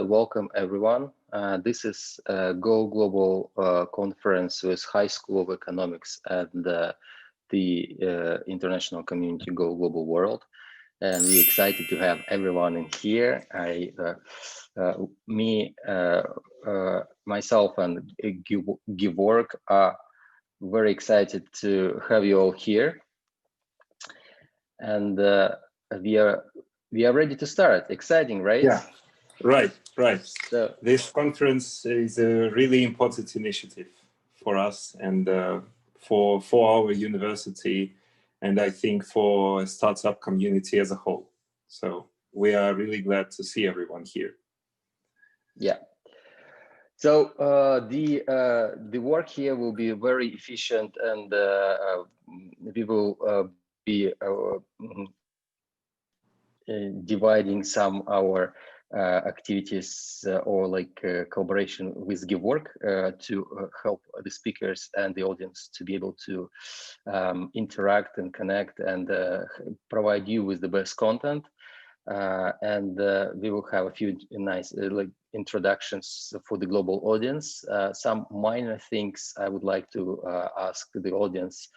welcome everyone. This is a Go Global conference with High School of Economics and the international community Go Global World. And we're excited to have everyone in here. Myself and Georg are very excited to have you all here. And we are ready to start. Exciting, right? Yeah, right. So this conference is a really important initiative for us and for our university, and I think for startup community as a whole. So we are really glad to see everyone here. Yeah. So the work here will be very efficient, and we will be dividing some our activities or collaboration with Georg to help the speakers and the audience to be able to interact and connect and provide you with the best content. And we will have a few nice introductions for the global audience. Some minor things I would like to ask the audience.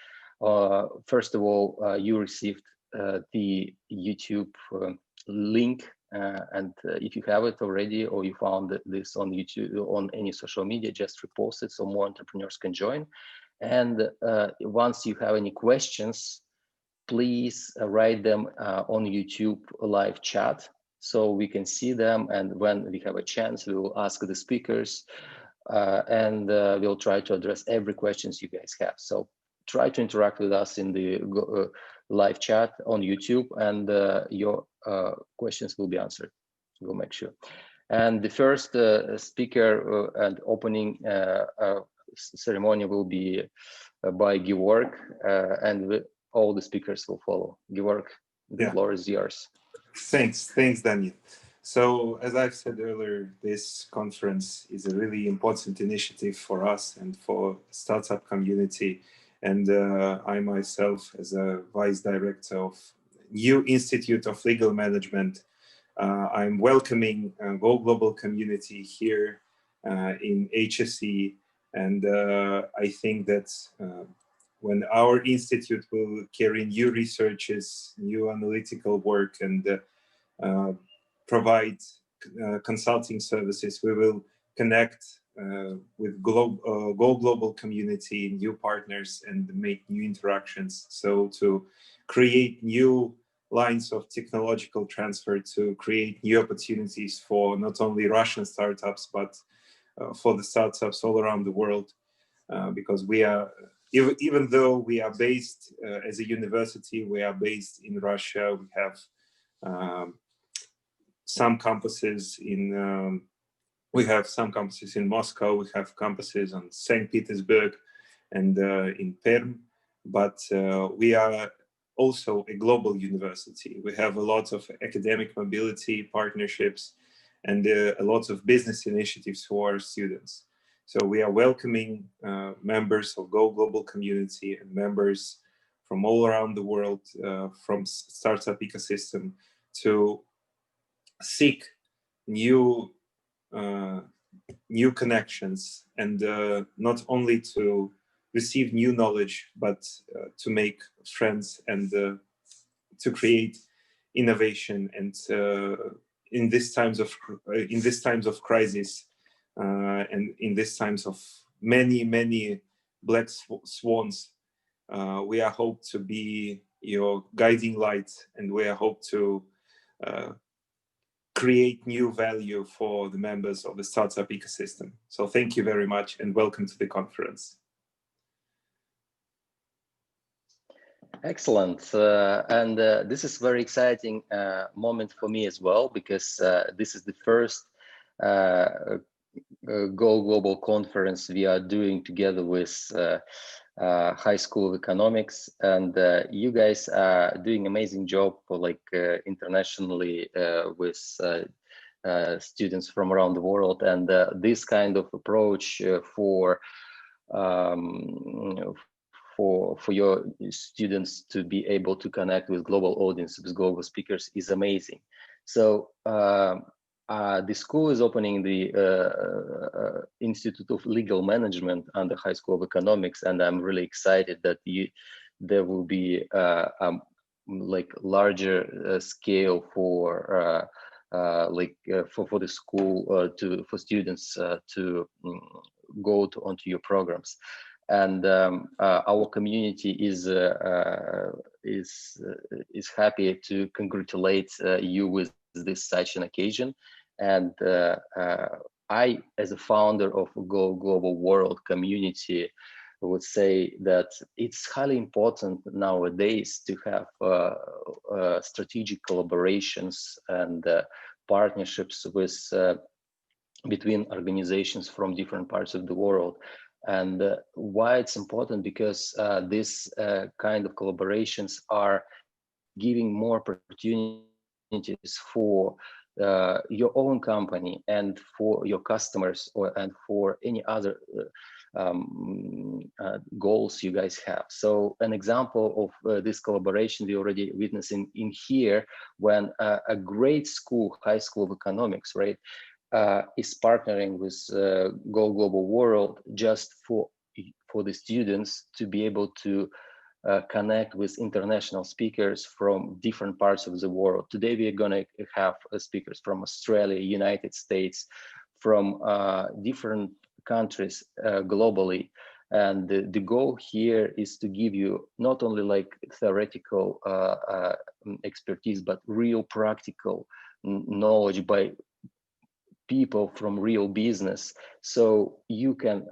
First of all, you received the YouTube link, and if you have it already or you found this on YouTube on any social media, just repost it so more entrepreneurs can join. And once you have any questions, please write them on YouTube live chat so we can see them, and when we have a chance we will ask the speakers and we'll try to address every questions you guys have. So try to interact with us in the live chat on YouTube, and your questions will be answered. We'll make sure. And the first speaker and opening ceremony will be by Georg, and all the speakers will follow. Georg, the floor is yours. Thanks, Daniel. So as I've said earlier, this conference is a really important initiative for us and for startup community. And I myself, as a vice director of New Institute of Legal Management, I'm welcoming Go Global community here in HSE. And I think that when our institute will carry new researches, new analytical work, and provide consulting services, we will connect with Go Global community, new partners, and make new interactions. So to create new lines of technological transfer, to create new opportunities for not only Russian startups, but for the startups all around the world, because we are, even though we are based as a university, we are based in Russia. We have some campuses in Moscow. We have campuses on St. Petersburg and in Perm, but we are also a global university. We have a lot of academic mobility partnerships and a lot of business initiatives for our students. So we are welcoming members of Go Global community and members from all around the world, from startup ecosystem, to seek new connections, and not only to receive new knowledge, but to make friends and to create innovation. And in these times of crisis, and in these times of many black swans, we are hope to be your guiding light, and we are hope to create new value for the members of the startup ecosystem. So thank you very much and welcome to the conference. Excellent. And this is very exciting moment for me as well, because this is the first Go Global conference we are doing together with High School of Economics, and you guys are doing amazing job for internationally with students from around the world, and this kind of approach for your students to be able to connect with global audience, with global speakers, is amazing. So the school is opening the Institute of Legal Management under High School of Economics, and I'm really excited that there will be like larger scale for for the school for students to go onto your programs. And our community is happy to congratulate you with this such an occasion. And I, as a founder of Go Global World community, would say that it's highly important nowadays to have strategic collaborations and partnerships with between organizations from different parts of the world. And why it's important, because this kind of collaborations are giving more opportunities for your own company and for your customers and for any other goals you guys have. So an example of this collaboration we already witnessing in here, when a great school, High School of Economics, right, is partnering with Go Global World just for the students to be able to connect with international speakers from different parts of the world. Today, we are going to have speakers from Australia, United States, from different countries globally. And the goal here is to give you not only like theoretical expertise, but real practical knowledge by people from real business, so you can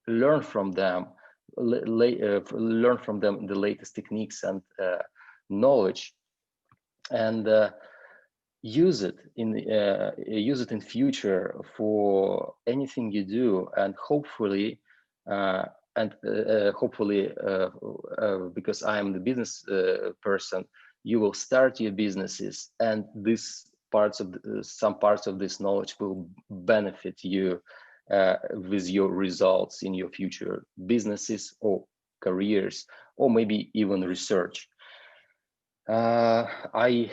learn from them, learn from them the latest techniques and knowledge, and use it in future for anything you do. And hopefully because I am the business person, you will start your businesses, and some parts of this knowledge will benefit you with your results in your future businesses or careers, or maybe even research. I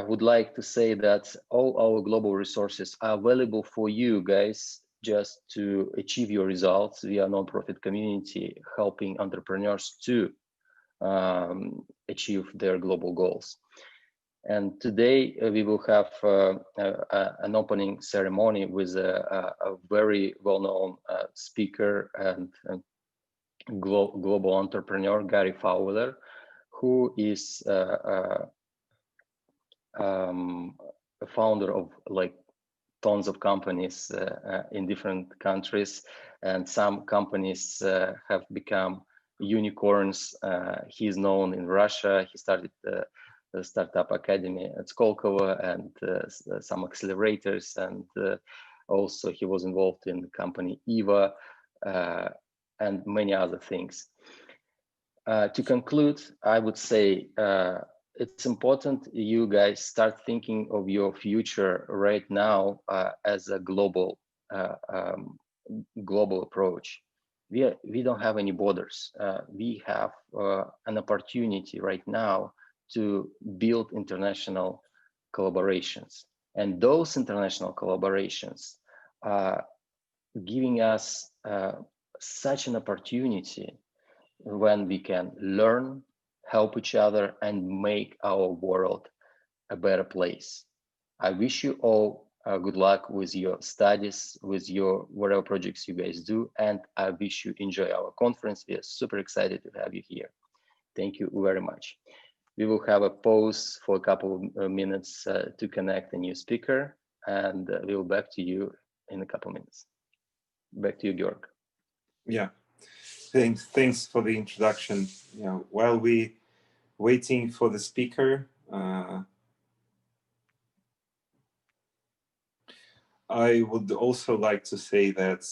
would like to say that all our global resources are available for you guys just to achieve your results. We are a nonprofit community helping entrepreneurs to achieve their global goals. And today we will have an opening ceremony with a very well-known speaker and global entrepreneur, Gary Fowler, who is a founder of like tons of companies in different countries, and some companies have become unicorns. He is known in Russia. He started the startup academy at Skolkovo and some accelerators, and also he was involved in the company Eva and many other things. To conclude, I would say it's important you guys start thinking of your future right now as a global approach. We don't have any borders. We have an opportunity right now to build international collaborations, and those international collaborations are giving us such an opportunity when we can learn, help each other, and make our world a better place. I wish you all good luck with your studies, with your whatever projects you guys do, and I wish you enjoy our conference. We are super excited to have you here. Thank you very much. We will have a pause for a couple of minutes to connect a new speaker, and we'll back to you in a couple minutes. Back to you, Georg. Yeah, thanks for the introduction. Yeah, while we waiting for the speaker, I would also like to say that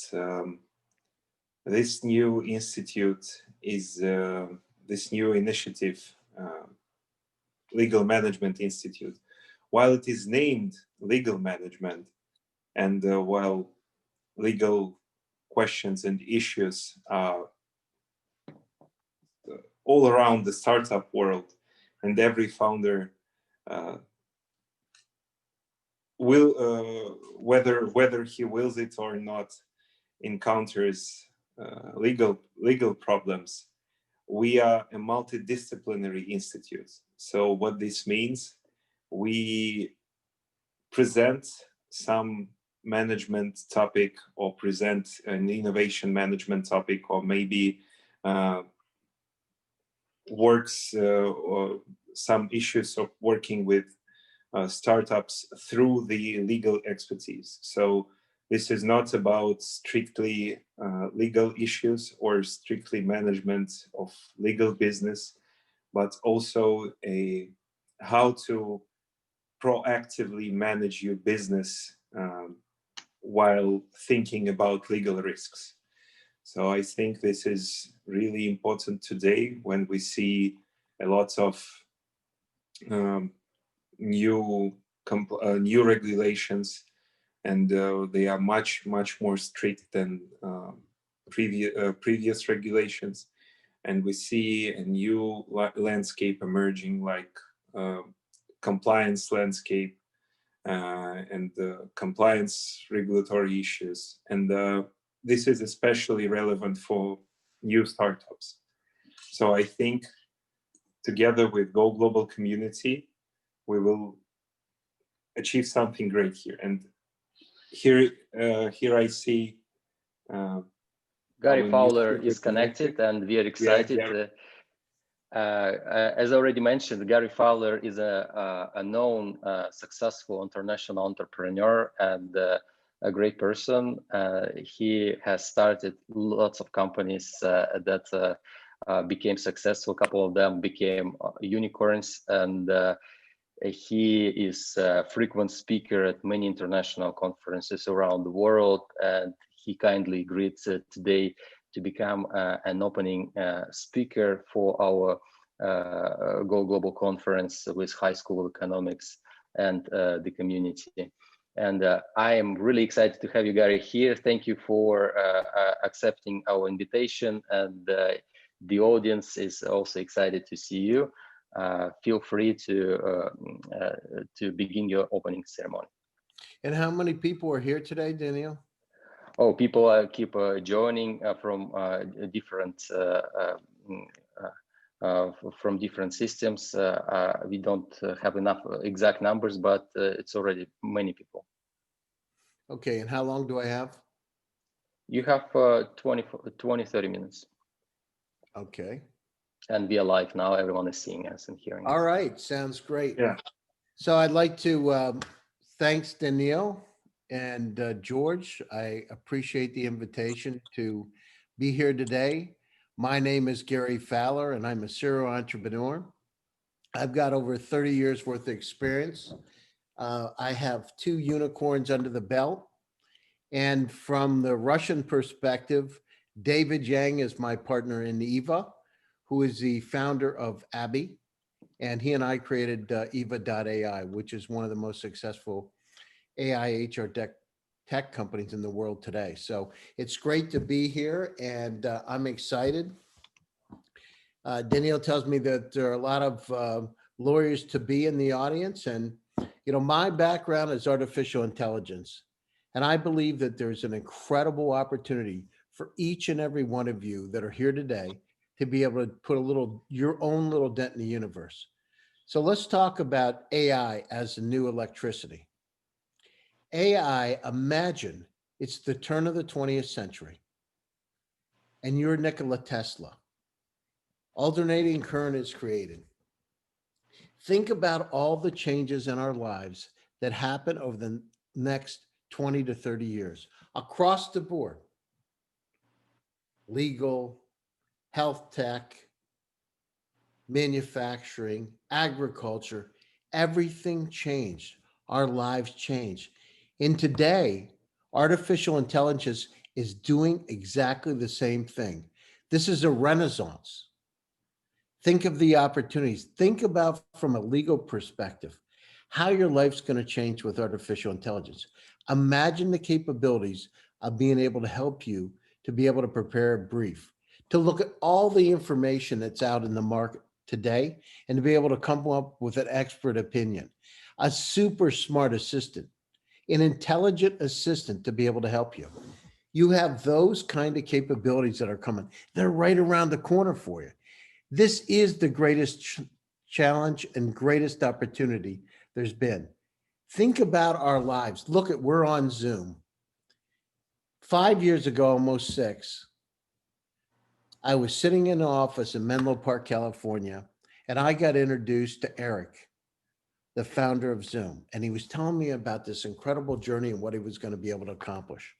this new institute is this new initiative, Legal Management Institute. While it is named Legal Management, and while legal questions and issues are all around the startup world, and every founder whether he wills it or not, encounters legal problems. We are a multidisciplinary institute. So what this means, we present some management topic, or present an innovation management topic, or maybe works or some issues of working with startups through the legal expertise. So this is not about strictly legal issues or strictly management of legal business, but also how to proactively manage your business while thinking about legal risks. So I think this is really important today when we see a lot of new regulations, and they are much more strict than previous regulations. And we see a new landscape emerging, like compliance landscape and compliance regulatory issues. And this is especially relevant for new startups. So I think together with Go Global community, we will achieve something great here. And here I see Gary Fowler is connected, and we are excited. As already mentioned, Gary Fowler is a known, successful international entrepreneur and a great person. He has started lots of companies that became successful. A couple of them became unicorns, and he is a frequent speaker at many international conferences around the world, and he kindly agreed today to become an opening speaker for our Go Global conference with High School of Economics and the community. And I am really excited to have you, Gary, here. Thank you for accepting our invitation, and the audience is also excited to see you. Feel free to begin your opening ceremony. And how many people are here today, Danil? Oh, people keep joining from different systems. We don't have enough exact numbers, but it's already many people. Okay, and how long do I have? You have 30 minutes. Okay. And we are live now. Everyone is seeing us and hearing us. All right, sounds great. Yeah. So I'd like to thanks Danil and George. I appreciate the invitation to be here today. My name is Gary Fowler, and I'm a serial entrepreneur. I've got over 30 years worth of experience. I have 2 unicorns under the belt. And from the Russian perspective, David Yang is my partner in Eva, who is the founder of Abby. And he and I created Eva.ai, which is one of the most successful AI HR tech companies in the world today. So it's great to be here, and I'm excited. Danil tells me that there are a lot of lawyers to be in the audience, and my background is artificial intelligence, and I believe that there's an incredible opportunity for each and every one of you that are here today to be able to put your own little dent in the universe. So let's talk about AI as the new electricity. AI, imagine it's the turn of the 20th century and you're Nikola Tesla. Alternating current is created. Think about all the changes in our lives that happen over the next 20 to 30 years across the board. Legal, health tech, manufacturing, agriculture, everything changed. Our lives changed. And today, artificial intelligence is doing exactly the same thing. This is a renaissance. Think of the opportunities. Think about from a legal perspective, how your life's going to change with artificial intelligence. Imagine the capabilities of being able to help you to be able to prepare a brief, to look at all the information that's out in the market today, and to be able to come up with an expert opinion, a super smart assistant. an intelligent assistant to be able to help you. You have those kind of capabilities that are coming. They're right around the corner for you. This is the greatest challenge and greatest opportunity there's been. Think about our lives. Look at, we're on Zoom. 5 years ago, almost 6, I was sitting in an office in Menlo Park, California, and I got introduced to Eric, the founder of Zoom. And he was telling me about this incredible journey and what he was going to be able to accomplish.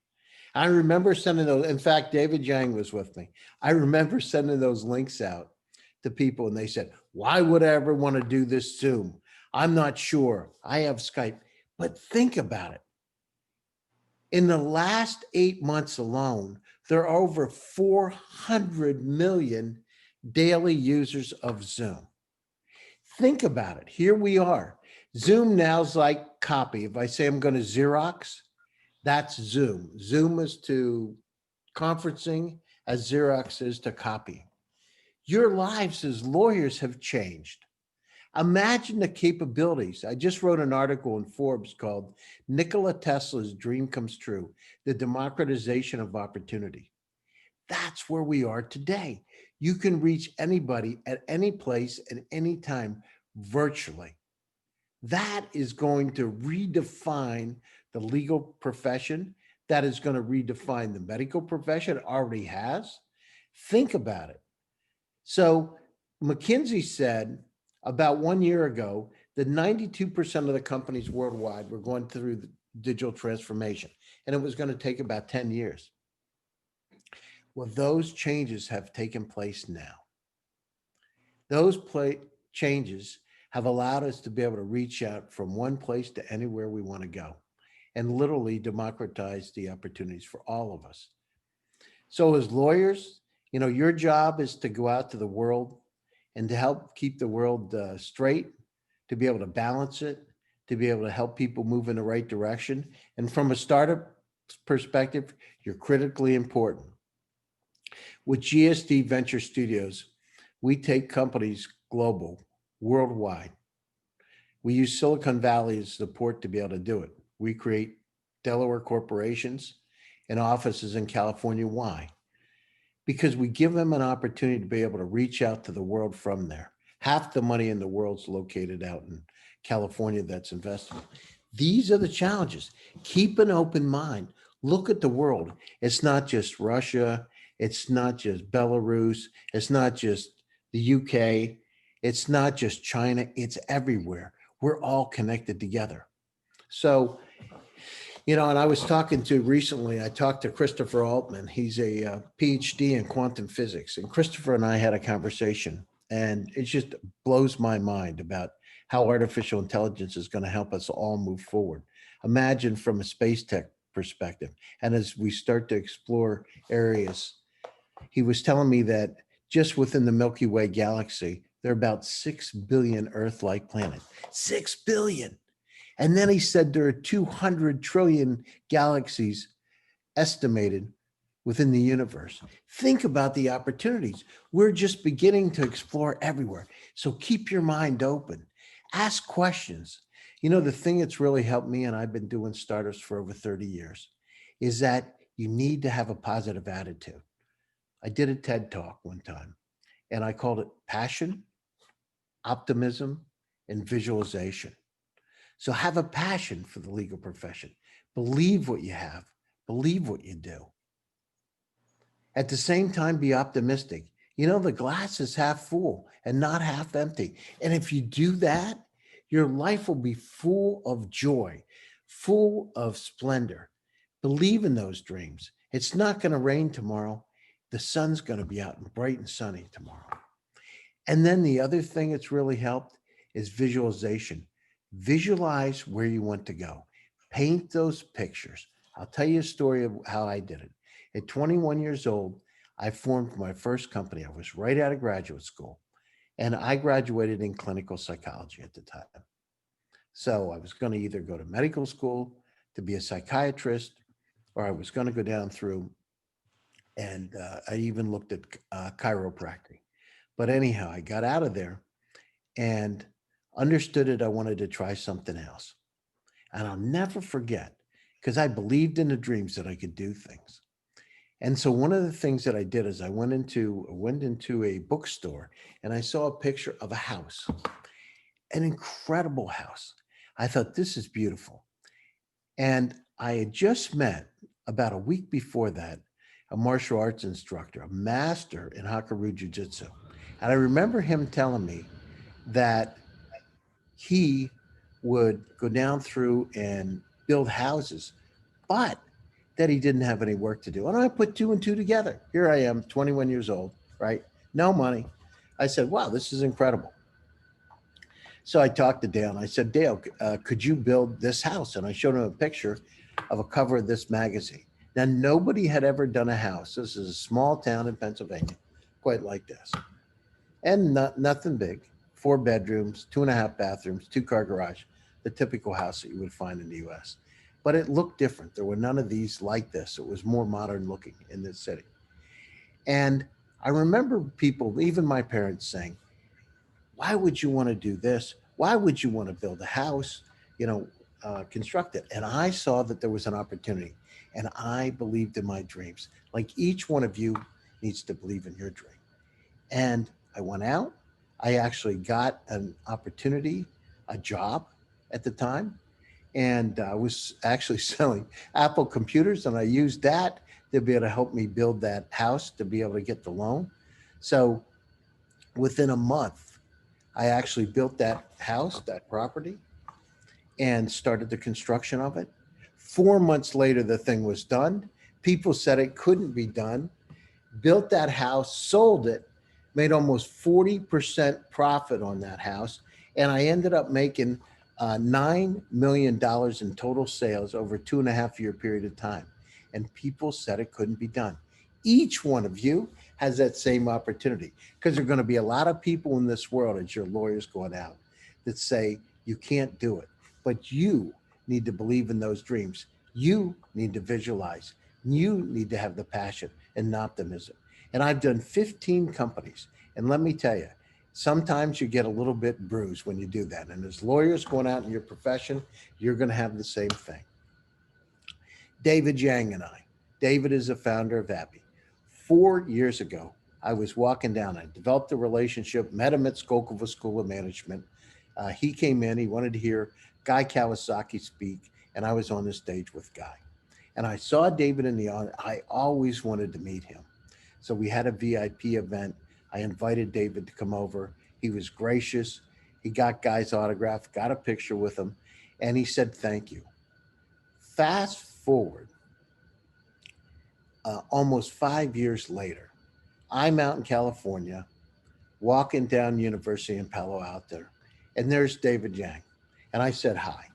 I remember sending those, in fact, David Yang was with me. I remember sending those links out to people and they said, why would I ever want to do this Zoom? I'm not sure. I have Skype. But think about it. In the last 8 months alone, there are over 400 million daily users of Zoom. Think about it. Here we are. Zoom now's like copy. If I say I'm going to Xerox, that's Zoom. Zoom is to conferencing as Xerox is to copying. Your lives as lawyers have changed. Imagine the capabilities. I just wrote an article in Forbes called Nikola Tesla's Dream Comes True, the democratization of opportunity. That's where we are today. You can reach anybody at any place at any time virtually. That is going to redefine the legal profession. That is going to redefine the medical profession. It already has. Think about it. So McKinsey said about 1 year ago that 92% of the companies worldwide were going through the digital transformation, and it was going to take about 10 years. Well, those changes have taken place now. Those changes have allowed us to be able to reach out from one place to anywhere we want to go and literally democratize the opportunities for all of us. So as lawyers, you know, your job is to go out to the world and to help keep the world straight, to be able to balance it, to be able to help people move in the right direction. And from a startup perspective, you're critically important. With GSD Venture Studios, we take companies global, worldwide. We use Silicon Valley as support to be able to do it. We create Delaware corporations and offices in California. Why? Because we give them an opportunity to be able to reach out to the world from there. Half the money in the world's located out in California that's invested. These are the challenges. Keep an open mind. Look at the world. It's not just Russia. It's not just Belarus. It's not just the UK. It's not just China. It's everywhere. We're all connected together. So, you know, and I was talking to recently, I talked to Christopher Altman. He's a PhD in quantum physics. And Christopher and I had a conversation, and it just blows my mind about how artificial intelligence is going to help us all move forward. Imagine from a space tech perspective. And as we start to explore areas, he was telling me that just within the Milky Way galaxy, there are about 6 billion Earth-like planets. 6 billion. And then he said there are 200 trillion galaxies estimated within the universe. Think about the opportunities. We're just beginning to explore everywhere. So keep your mind open. Ask questions. You know, the thing that's really helped me, and I've been doing startups for over 30 years, is that you need to have a positive attitude. I did a TED Talk one time, and I called it passion, optimism, and visualization. So have a passion for the legal profession. Believe what you have. Believe what you do. At the same time, be optimistic. You know, the glass is half full and not half empty. And if you do that, your life will be full of joy, full of splendor. Believe in those dreams. It's not going to rain tomorrow. The sun's going to be out and bright and sunny tomorrow. And then the other thing that's really helped is visualization. Visualize where you want to go. Paint those pictures. I'll tell you a story of how I did it. At 21 years old, I formed my first company. I was right out of graduate school, and I graduated in clinical psychology at the time. So I was going to either go to medical school to be a psychiatrist, or I was going to go down through, and I even looked at chiropractic. But anyhow, I got out of there and understood it. I wanted to try something else. And I'll never forget, because I believed in the dreams that I could do things. And so one of the things that I did is I went into a bookstore and I saw a picture of a house, an incredible house. I thought, this is beautiful. And I had just met about a week before that a martial arts instructor, a master in Hakaru Jiu-Jitsu. And I remember him telling me that he would go down through and build houses, but that he didn't have any work to do. And I put two and two together. Here I am, 21 years old, right? No money. I said, wow, this is incredible. So I talked to Dale and I said, Dale, could you build this house? And I showed him a picture of a cover of this magazine. Now, nobody had ever done a house. This is a small town in Pennsylvania, quite like this. And nothing big, 4 bedrooms, 2.5 bathrooms, 2-car garage, the typical house that you would find in the US. But it looked different. There were none of these like this. It was more modern looking in this city. And I remember people, even my parents, saying, why would you want to do this? Why would you want to build a house, construct it? And I saw that there was an opportunity, and I believed in my dreams. Like each one of you needs to believe in your dream. And I went out. I actually got an opportunity, a job at the time. And I was actually selling Apple computers, and I used that to be able to help me build that house to be able to get the loan. So within a month, I actually built that house, that property, and started the construction of it. 4 months later, the thing was done. People said it couldn't be done. Built that house, sold it, made almost 40% profit on that house. And I ended up making $9 million in total sales over a 2.5-year period of time. And people said it couldn't be done. Each one of you has that same opportunity, because there are going to be a lot of people in this world, as your lawyers going out, that say you can't do it. But you need to believe in those dreams. You need to visualize. You need to have the passion and optimism. And I've done 15 companies. And let me tell you, sometimes you get a little bit bruised when you do that. And as lawyers going out in your profession, you're going to have the same thing. David Yang and I. David is the founder of Appy. 4 years ago, I was walking down. I developed a relationship, met him at Skolkovo School of Management. He came in, he wanted to hear Guy Kawasaki speak, and I was on the stage with Guy. And I saw David in the audience. I always wanted to meet him. So we had a VIP event. I invited David to come over. He was gracious. He got Guy's autograph, got a picture with him, and he said, thank you. Fast forward, almost 5 years later, I'm out in California, walking down University in Palo Alto, and there's David Yang. And I said, hi.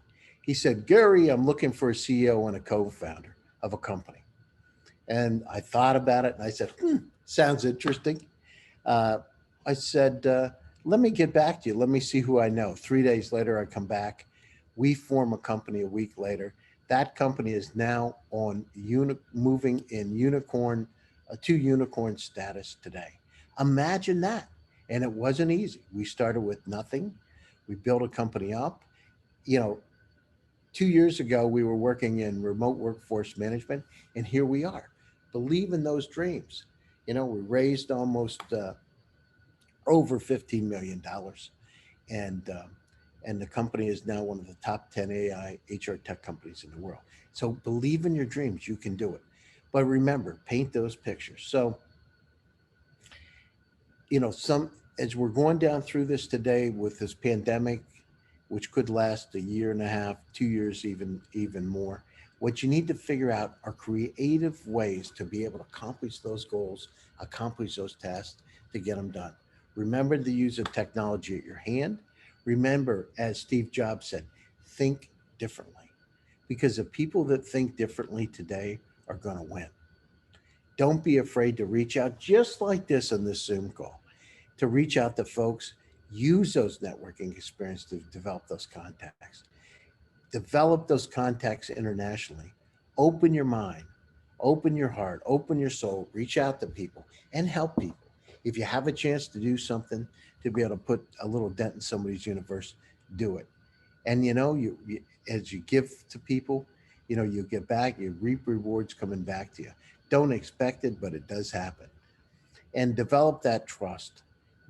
He said, Gary, I'm looking for a CEO and a co-founder of a company. And I thought about it, and I said, sounds interesting. I said, let me get back to you. Let me see who I know. 3 days later, I come back. We form a company a week later. That company is now on moving in unicorn to unicorn status today. Imagine that. And it wasn't easy. We started with nothing. We built a company up. 2 years ago, we were working in remote workforce management, and here we are. Believe in those dreams. We raised almost over $15 million. And the company is now one of the top 10 AI HR tech companies in the world. So believe in your dreams, you can do it. But remember, paint those pictures. So, as we're going down through this today with this pandemic, which could last 1.5 years, 2 years, even more, what you need to figure out are creative ways to be able to accomplish those goals, accomplish those tasks, to get them done. Remember the use of technology at your hand. Remember, as Steve Jobs said, think differently, because the people that think differently today are going to win. Don't be afraid to reach out, just like this on this Zoom call, to reach out to folks. Use those networking experience to develop those contacts. Develop those contacts internationally. Open your mind, open your heart, open your soul, reach out to people and help people. If you have a chance to do something to be able to put a little dent in somebody's universe, do it. And you as you give to people, you get back, you reap rewards coming back to you. Don't expect it, but it does happen. And develop that trust.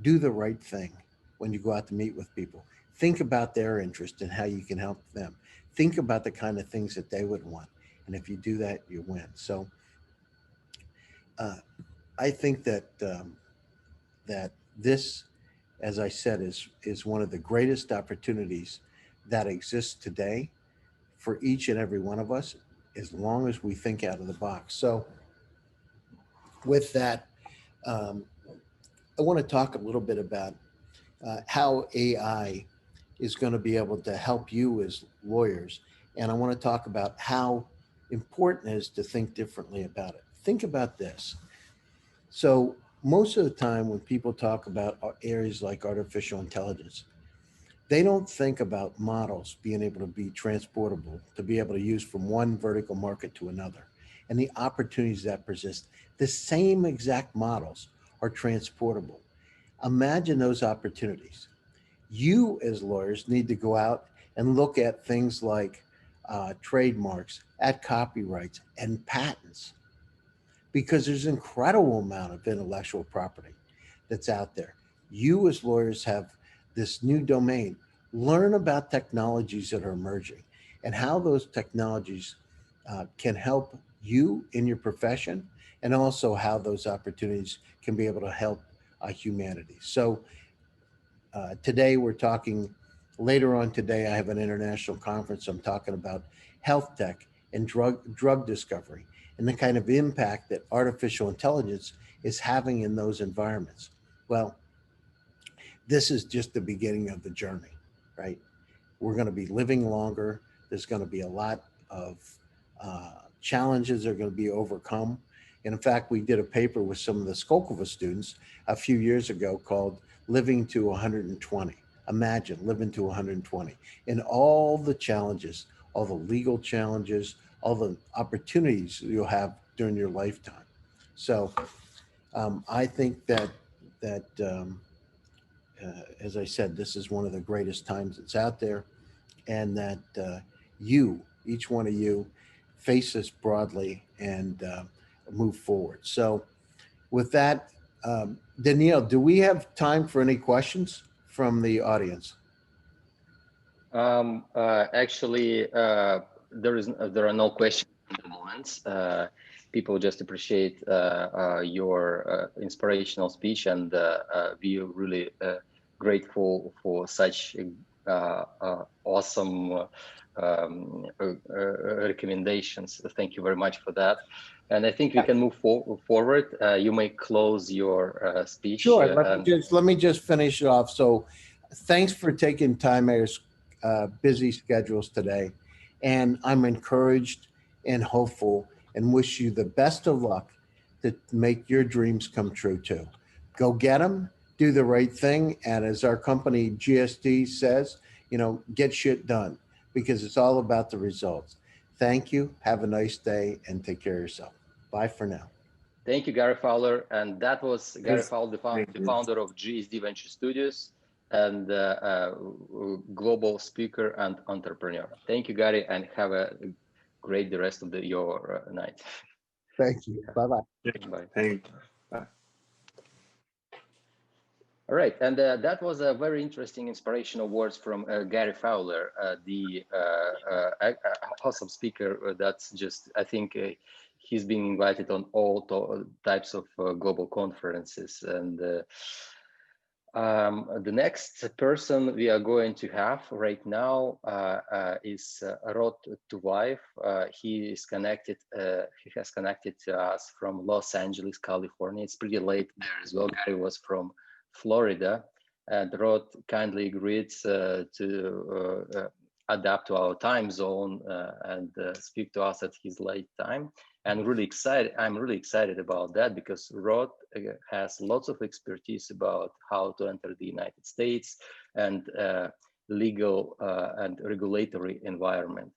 Do the right thing when you go out to meet with people. Think about their interest and how you can help them. Think about the kind of things that they would want. And if you do that, you win. So uh, I think that that this, as I said, is one of the greatest opportunities that exists today for each and every one of us, as long as we think out of the box. So with that, um, I want to talk a little bit about how AI is going to be able to help you as lawyers. And I want to talk about how important it is to think differently about it. Think about this. So most of the time when people talk about areas like artificial intelligence, they don't think about models being able to be transportable, to be able to use from one vertical market to another, and the opportunities that persist. The same exact models are transportable. Imagine those opportunities. You as lawyers need to go out and look at things like trademarks, at copyrights and patents, because there's an incredible amount of intellectual property that's out there. You as lawyers have this new domain. Learn about technologies that are emerging and how those technologies can help you in your profession, and also how those opportunities can be able to help humanity. So today we're talking, later on today, I have an international conference. I'm talking about health tech and drug discovery and the kind of impact that artificial intelligence is having in those environments. Well, this is just the beginning of the journey, right? We're going to be living longer. There's going to be a lot of challenges that are going to be overcome. And in fact, we did a paper with some of the Skolkova students a few years ago called Living to 120. Imagine living to 120 and all the challenges, all the legal challenges, all the opportunities you'll have during your lifetime. So I think that as I said, this is one of the greatest times that's out there, and that each one of you, face this broadly and move forward. So with that, Danil, do we have time for any questions from the audience? Actually, there are no questions at the moment. People just appreciate your inspirational speech, and we are really grateful for such awesome recommendations. Thank you very much for that. And I think we can move forward. You may close your speech. Sure. Let me just finish it off. So, thanks for taking time out of your busy schedules today, and I'm encouraged and hopeful, and wish you the best of luck to make your dreams come true too. Go get them. Do the right thing, and as our company GSD says, get shit done, because it's all about the results. Thank you. Have a nice day and take care of yourself. Bye for now. Thank you, Gary Fowler. And that was Gary Fowler, the founder of GSD Venture Studios and global speaker and entrepreneur. Thank you, Gary, and have a great the rest of your night. Thank you. Bye-bye. Bye. Thank you. Bye. All right, and that was a very interesting, inspirational words from Gary Fowler, the awesome speaker. That's just, I think he's being invited on all types of global conferences. And the next person we are going to have right now is Rod Tuvaev. He has connected to us from Los Angeles, California. It's pretty late there as well. Gary was from Florida, and Rod kindly agreed to adapt to our time zone and speak to us at his late time. And I'm really excited about that, because Rod has lots of expertise about how to enter the United States and legal and regulatory environment.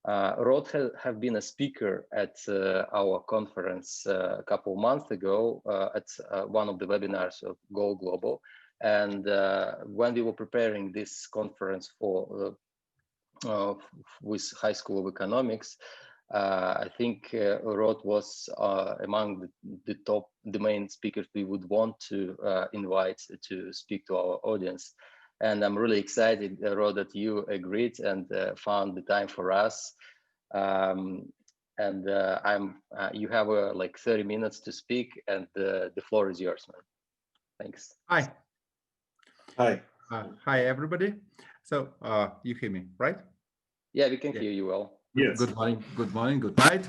Rod have been a speaker at our conference a couple of months ago at one of the webinars of Go Global. And when we were preparing this conference for with High School of Economics. I think Rod was among the main speakers we would want to invite to speak to our audience. And I'm really excited, Rod, that you agreed and found the time for us. You have like 30 minutes to speak, and the floor is yours, man. Thanks. Hi. Hi. Hi, everybody. So you hear me, right? Yeah, we can hear you well. Yes. Good morning, good night.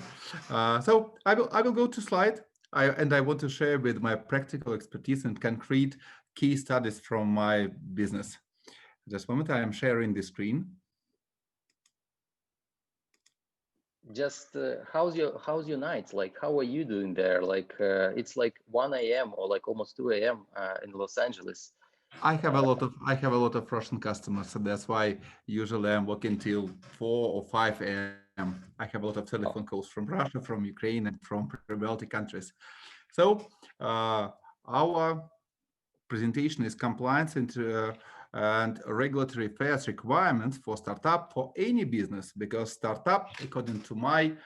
So I will go to slide. I want to share with my practical expertise and concrete key studies from my business. Just a moment, I am sharing the screen. Just how's your night? Like, how are you doing there? Like, it's like 1 a.m. or like almost 2 a.m. In Los Angeles. I have a lot of Russian customers, so that's why usually I'm working till 4 or 5 a.m. I have a lot of telephone calls from Russia, from Ukraine, and from Baltic countries. So our presentation is compliance and regulatory affairs requirements for startup, for any business, because startup, according to my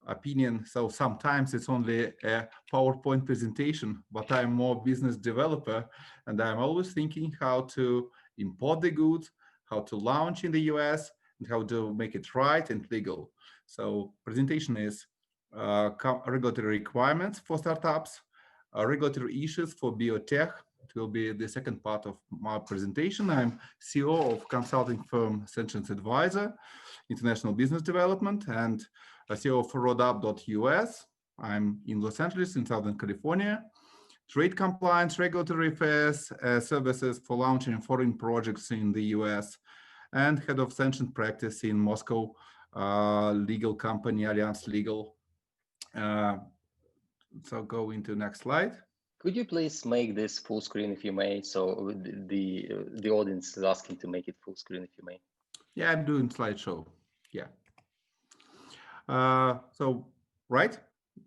opinion, so sometimes it's only a PowerPoint presentation, but I'm more business developer, and I'm always thinking how to import the goods, how to launch in the US, and how to make it right and legal. So presentation is regulatory requirements for startups, regulatory issues for biotech. It will be the second part of my presentation. I'm CEO of consulting firm Sanctions Advisor, International Business Development, and CEO of roadup.us. I'm in Los Angeles, in Southern California. Trade compliance, regulatory affairs, services for launching foreign projects in the US, and head of sanction practice in Moscow, legal company, Allianz Legal. So go into next slide. Could you please make this full screen if you may? So the audience is asking to make it full screen if you may. Yeah, I'm doing slideshow. Yeah. So, right,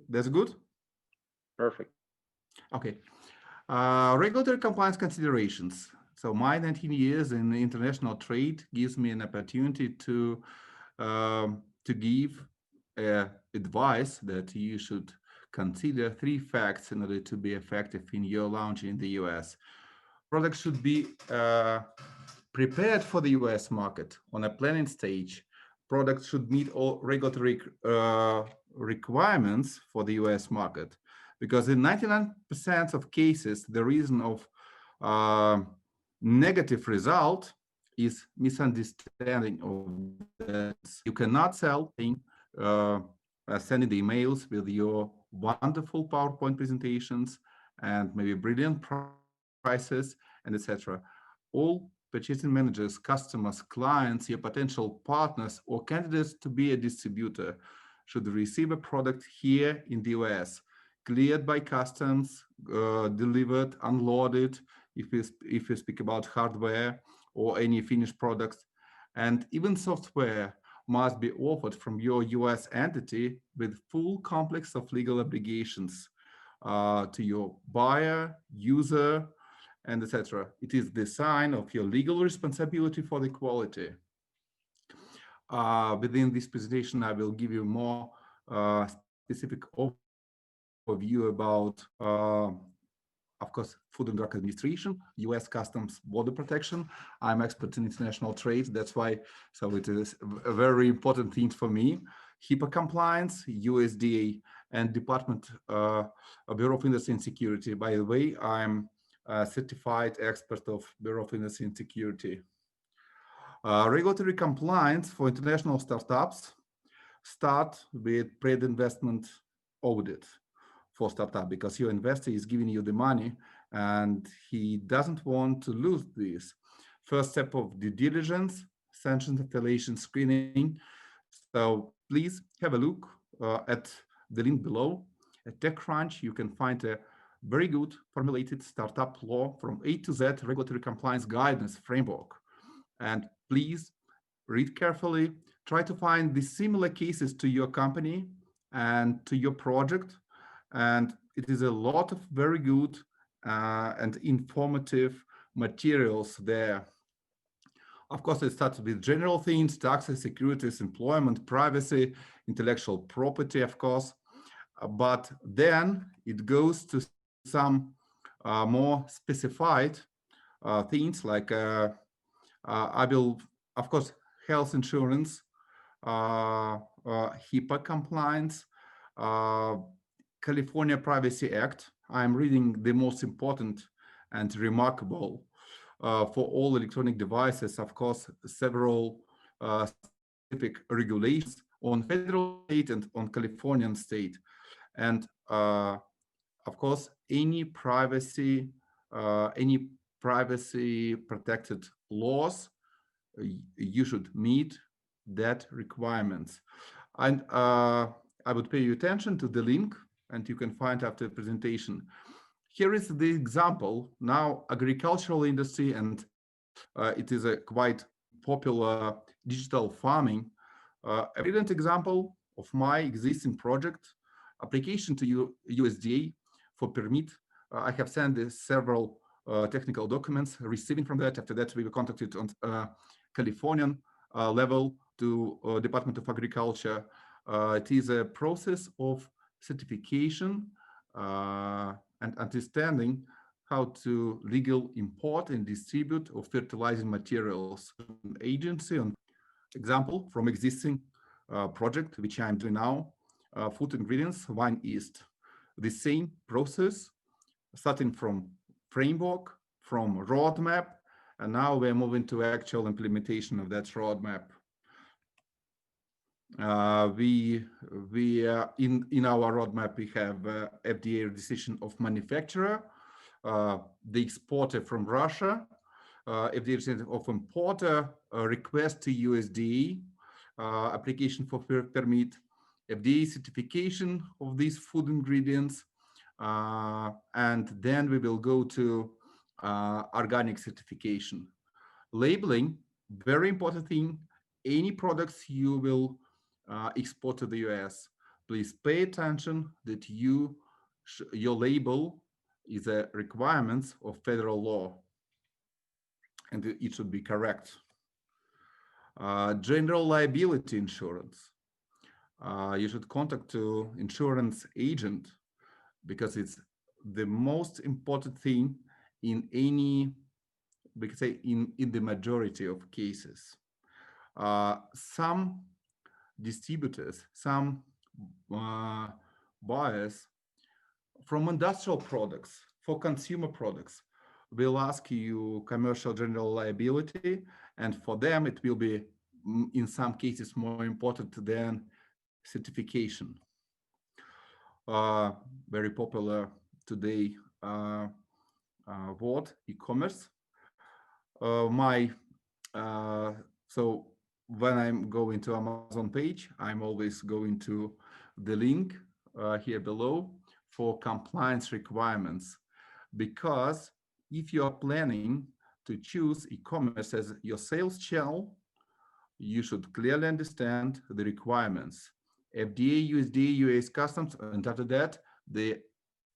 that's good. Perfect. Okay. Regulatory compliance considerations. So my 19 years in international trade gives me an opportunity to give advice that you should consider 3 facts in order to be effective in your launch in the US. Products should be prepared for the US market on a planning stage. Products should meet all regulatory requirements for the US market, because in 99% of cases, the reason of negative result is misunderstanding of that. You cannot sell sending the emails with your wonderful PowerPoint presentations and maybe brilliant prices and etc. All purchasing managers, customers, clients, your potential partners or candidates to be a distributor should receive a product here in the US, cleared by customs, delivered, unloaded, if we speak about hardware or any finished products, and even software must be offered from your US entity with full complex of legal obligations to your buyer, user, and etc. It is the sign of your legal responsibility for the quality. Within this presentation, I will give you more specific overview about, of course, Food and Drug Administration, US Customs Border Protection. I'm expert in international trade. That's why, so it is a very important thing for me. HIPAA compliance, USDA, and Department of Bureau of Industry and Security. By the way, I'm a certified expert of Bureau of Industry and Security. Regulatory compliance for international startups start with pre-investment audit for startup, because your investor is giving you the money and he doesn't want to lose this. First step of due diligence, sanctions affiliation screening. So please have a look at the link below. At TechCrunch, you can find a very good formulated startup law from A to Z regulatory compliance guidance framework. And please read carefully, try to find the similar cases to your company and to your project. And it is a lot of very good and informative materials there. Of course, it starts with general things: taxes, securities, employment, privacy, intellectual property, of course. But then it goes to some more specified things like I will, of course, health insurance, HIPAA compliance, California Privacy Act. I'm reading the most important and remarkable for all electronic devices, of course, several specific regulations on federal state and on Californian state. And of course, any privacy protected laws, you should meet that requirements. And I would pay you attention to the link, and you can find after the presentation. Here is the example. Now, agricultural industry, and it is a quite popular digital farming. A brilliant example of my existing project, application to USDA for permit. I have sent several technical documents, receiving from that. After that, we were contacted on Californian level to Department of Agriculture. It is a process of certification and understanding how to legal import and distribute of fertilizing materials. Agency, on example from existing project, which I'm doing now, food ingredients, wine yeast. The same process, starting from framework, from roadmap, and now we're moving to actual implementation of that roadmap. We in our roadmap, we have FDA decision of manufacturer, the exporter from Russia, FDA decision of importer, request to USDA, application for permit, FDA certification of these food ingredients, and then we will go to organic certification. Labeling, very important thing. Any products you will export to the US, please pay attention that your label is a requirements of federal law, and it should be correct. General liability insurance. You should contact to insurance agent, because it's the most important thing in any, we could say, in the majority of cases. Some distributors, some buyers from industrial products for consumer products will ask you commercial general liability, and for them it will be in some cases more important than certification. Very popular today word, e-commerce. So when I'm going to Amazon page, I'm always going to the link here below for compliance requirements, because if you are planning to choose e-commerce as your sales channel, you should clearly understand the requirements. FDA, USDA, US Customs, and after that, the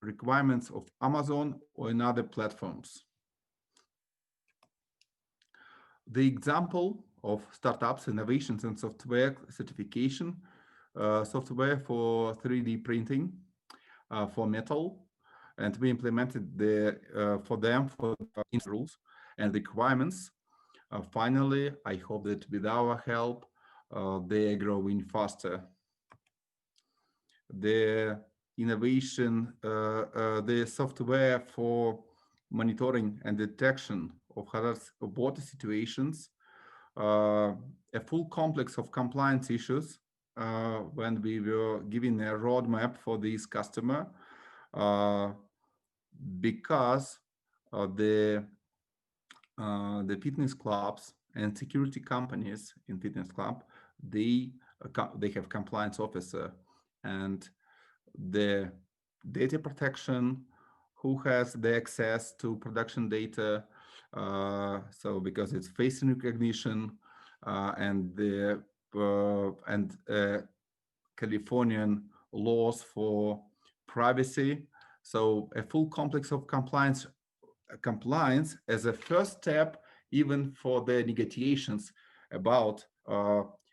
requirements of Amazon or in other platforms. The example of startups, innovations, and software certification, software for 3D printing for metal, and we implemented for them for rules and requirements. Finally, I hope that with our help, they are growing faster. The innovation, the software for monitoring and detection of hazardous water situations, a full complex of compliance issues when we were giving a roadmap for this customer, because the fitness clubs and security companies in fitness club, they have compliance officer, and the data protection, who has the access to production data, so because it's face recognition and the Californian laws for privacy. So a full complex of compliance as a first step even for the negotiations about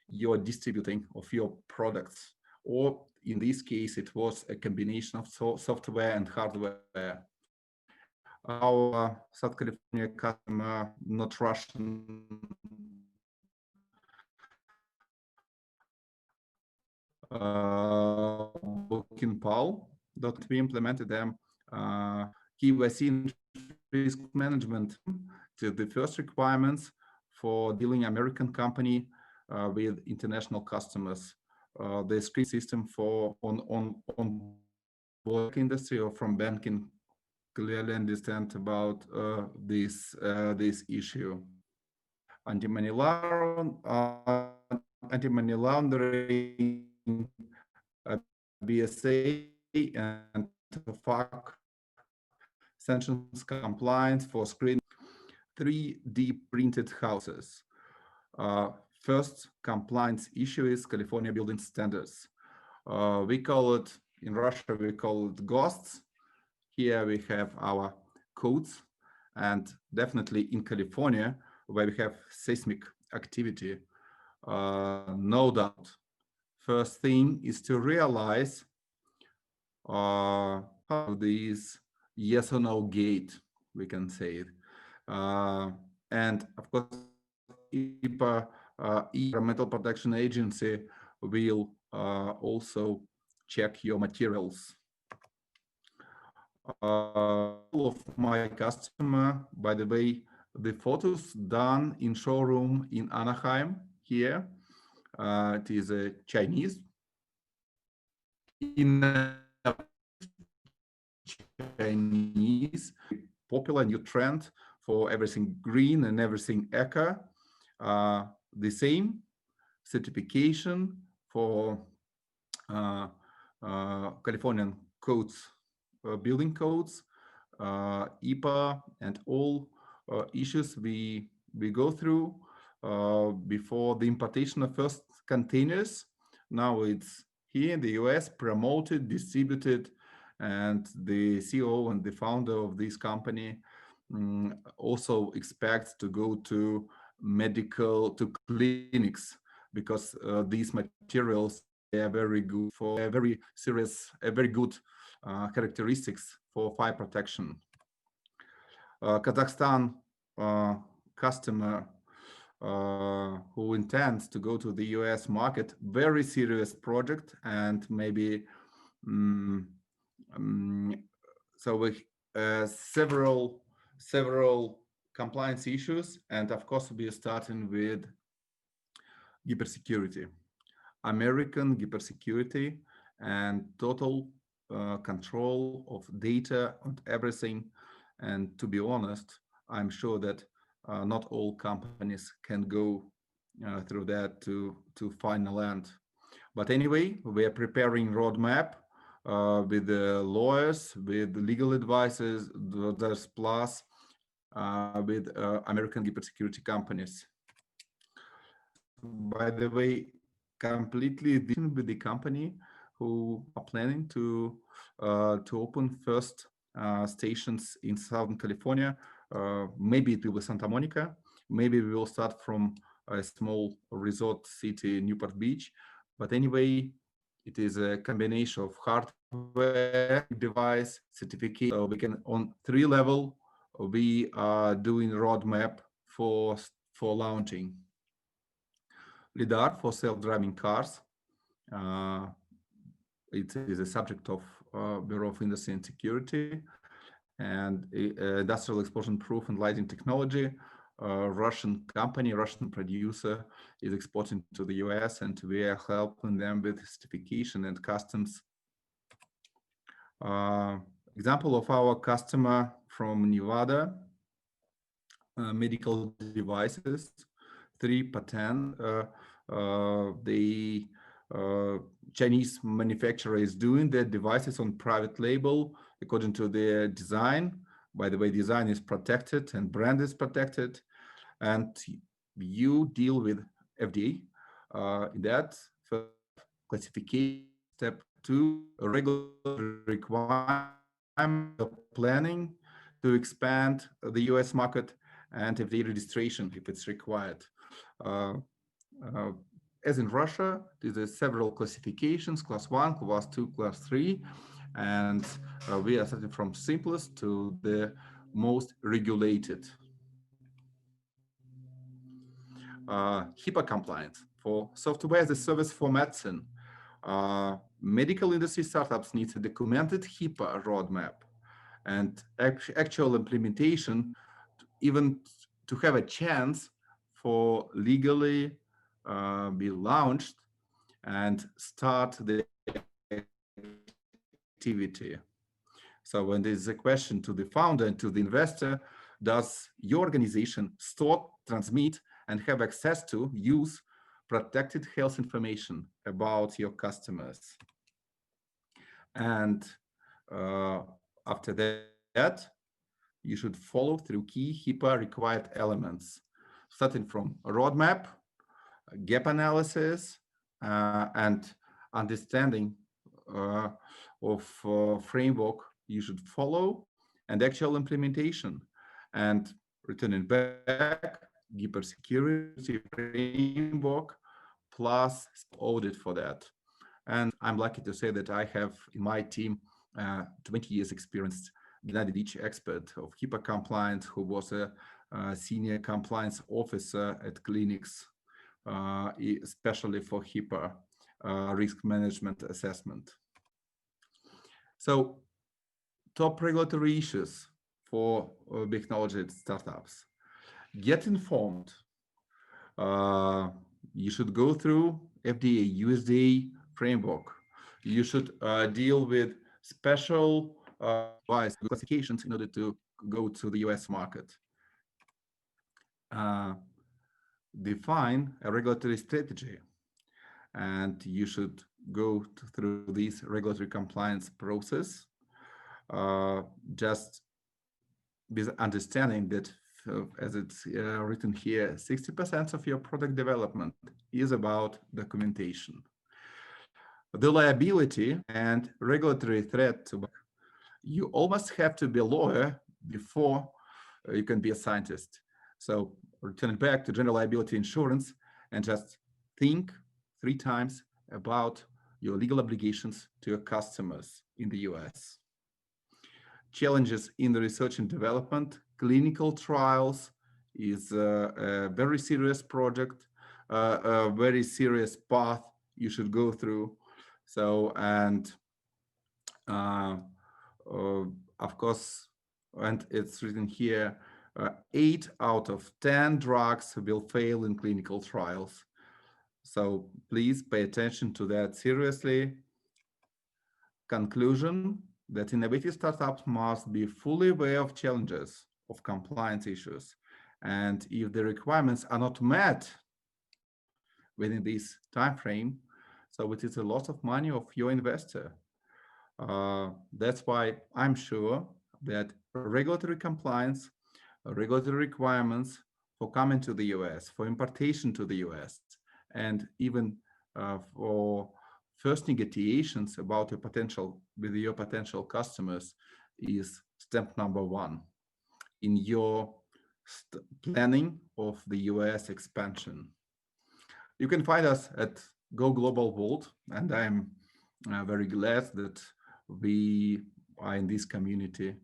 your distributing of your products. Or in this case, it was a combination of software and hardware. Our South California customer, not Russian, booking PAL, that we implemented them. He was in risk management to the first requirements for dealing American company with international customers. The screen system for on work industry or from banking clearly understand about this issue. Anti-money laundering, BSA, and FAC, sanctions compliance for screen. 3D printed houses. First compliance issue is California building standards. We call it, in Russia, we call it GOSTs. Here we have our codes, and definitely in California, where we have seismic activity, no doubt. First thing is to realize how this yes or no gate, we can say it. And of course, IPA, Environmental Protection Agency, will also check your materials. All of my customer, by the way, the photos done in showroom in Anaheim here. It is a Chinese. Chinese popular new trend for everything green and everything eco. The same certification for Californian codes, building codes, IPA, and all issues we go through before the importation of first containers. Now it's here in the US, promoted, distributed, and the CEO and the founder of this company also expects to go to clinics, because these materials, they are very good for very good characteristics for fire protection. Kazakhstan customer who intends to go to the US market, very serious project, and maybe so with several compliance issues, and of course we are starting with hypersecurity, American hypersecurity, and total control of data and everything. And to be honest, I'm sure that not all companies can go through that to final end. But anyway, we are preparing roadmap with the lawyers, with the legal advisors, there's plus with American hypersecurity companies. By the way, completely different with the company who are planning to open first stations in Southern California. Maybe it will be Santa Monica. Maybe we will start from a small resort city, Newport Beach. But anyway, it is a combination of hardware, device, certificate. So we can, on 3 level, we are doing roadmap for launching. LiDAR for self-driving cars. It is a subject of Bureau of Industry and Security, and industrial explosion proof and lighting technology. Russian company, Russian producer is exporting to the US, and we are helping them with certification and customs. Example of our customer from Nevada, medical devices, 3 patent. The Chinese manufacturer is doing their devices on private label according to their design. By the way, design is protected and brand is protected, and you deal with FDA in that classification. Step 2, regulatory requirement of planning to expand the US market, and FDA registration if it's required. As in Russia, there's several classifications: class 1, class 2, class 3, and we are starting from simplest to the most regulated. HIPAA compliance for software as a service for medicine. Medical industry startups need a documented HIPAA roadmap and actual implementation, even to have a chance for legally be launched and start the activity. So when there's a question to the founder and to the investor, does your organization store, transmit, and have access to use protected health information about your customers? And after that, you should follow through key HIPAA required elements, starting from a roadmap, gap analysis, and understanding of framework you should follow, and actual implementation, and returning back, HIPAA security framework, plus audit for that. And I'm lucky to say that I have in my team 20 years experienced Gennady expert of HIPAA compliance, who was a senior compliance officer at clinics, especially for HIPAA risk management assessment. So, top regulatory issues for big technology startups. Get informed. You should go through FDA, USDA framework. You should deal with special classifications in order to go to the US market. Define a regulatory strategy, and you should go through this regulatory compliance process, just with understanding that, as it's written here, 60% of your product development is about documentation. The liability and regulatory threat to you almost have to be a lawyer before you can be a scientist. So returning back to general liability insurance and just think 3 times about your legal obligations to your customers in the US. Challenges in the research and development. Clinical trials is a very serious project, a very serious path you should go through. So, and of course, and it's written here, 8 out of 10 drugs will fail in clinical trials. So please pay attention to that seriously. Conclusion, that innovative startups must be fully aware of challenges of compliance issues. And if the requirements are not met within this time frame, so it is a loss of money of your investor. That's why I'm sure that regulatory compliance, regulatory requirements for coming to the US, for importation to the US, and even for first negotiations about your potential with your potential customers is step number 1 in your planning of the US expansion. You can find us at Go Global Vault, and I'm very glad that we are in this community,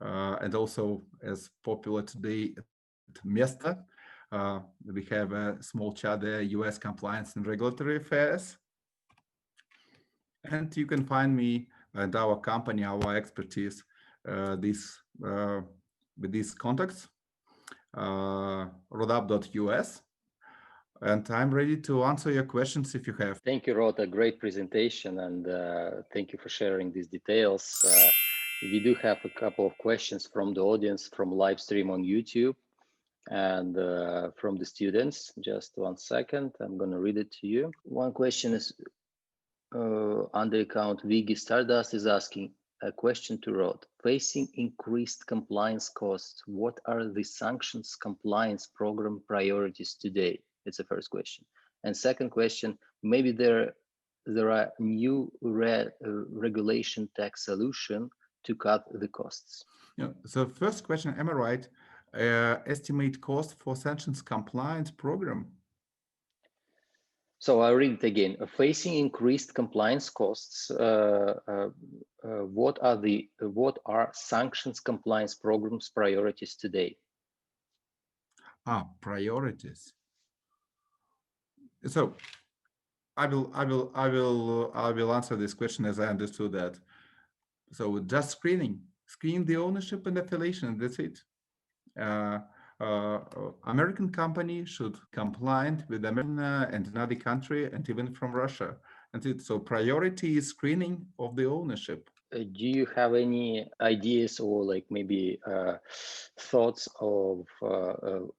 and also as popular today at Mesta. We have a small chat there, US compliance and regulatory affairs. And you can find me and our company, our expertise, with these contacts, rodapp.us. And I'm ready to answer your questions if you have. Thank you, Rod. A great presentation, and thank you for sharing these details. We do have a couple of questions from the audience from live stream on YouTube and from the students. Just 1 second, I'm going to read it to you. One question is on the account Vigi Stardust is asking a question to Rod. Facing increased compliance costs, what are the sanctions compliance program priorities today? It's the first question. And second question, maybe there are new regulation tax solution to cut the costs. Yeah. So first question, am I right? estimate cost for sanctions compliance program. So I'll read it again. Facing increased compliance costs, what are sanctions compliance programs priorities today? Priorities. So I will answer this question as I understood that. So just screen the ownership and affiliation, and that's it. American company should compliant with American and another country, and even from Russia. And so priority is screening of the ownership. Do you have any ideas or like maybe thoughts of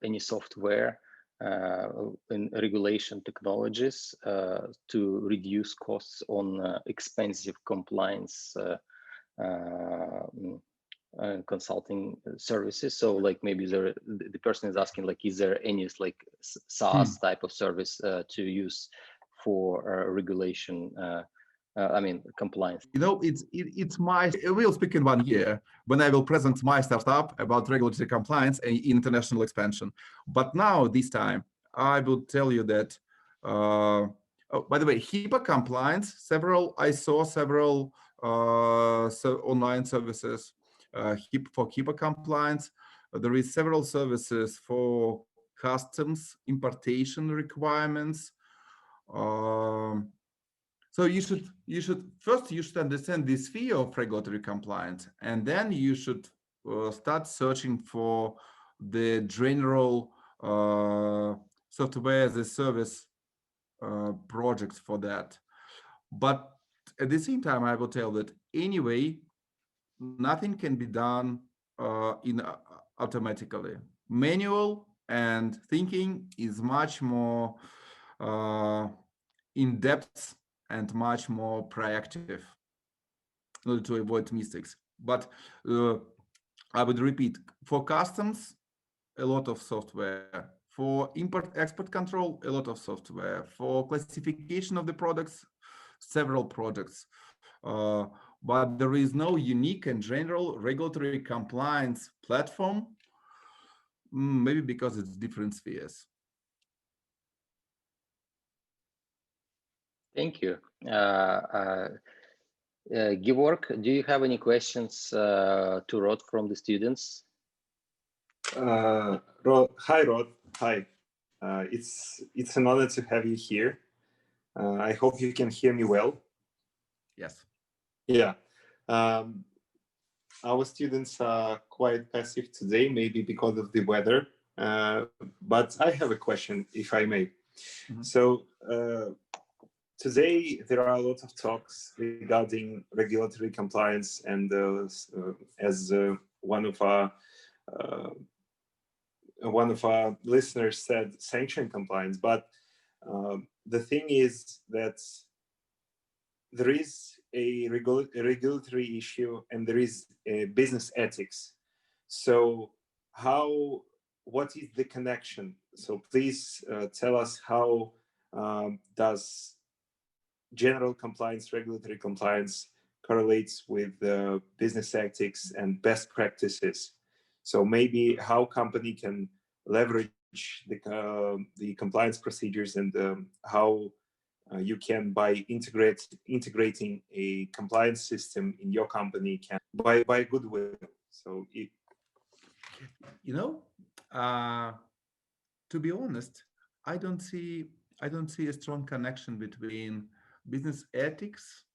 any software in regulation technologies to reduce costs on expensive compliance consulting services? So like maybe the person is asking like, is there any like SaaS type of service to use for regulation compliance? You know, it's my, we'll speak in 1 year when I will present my startup about regulatory compliance and international expansion. But now this time I will tell you that, oh, by the way, HIPAA compliance, I saw several online services for HIPAA compliance. There is several services for customs importation requirements. So you should first understand the sphere of regulatory compliance, and then you should start searching for the general software as a service projects for that. But at the same time, I will tell that anyway, nothing can be done automatically. Manual and thinking is much more in depth and much more proactive in order to avoid mistakes. But I would repeat, for customs, a lot of software. For import-export control, a lot of software. For classification of the products, several projects. But there is no unique and general regulatory compliance platform, maybe because it's different spheres. Thank you. Georg, do you have any questions to Rod from the students? Rod, hi, Rod. Hi. It's an honor to have you here. I hope you can hear me well. Yes. Yeah. Our students are quite passive today, maybe because of the weather. But I have a question, if I may. So today there are a lot of talks regarding regulatory compliance, and as one of our listeners said, sanction compliance. But the thing is that there is a regulatory issue and there is a business ethics. So what is the connection? So please tell us how does general compliance, regulatory compliance correlates with business ethics and best practices. So maybe how company can leverage the compliance procedures, and how you can, by integrating a compliance system in your company, can by goodwill. So to be honest, I don't see a strong connection between business ethics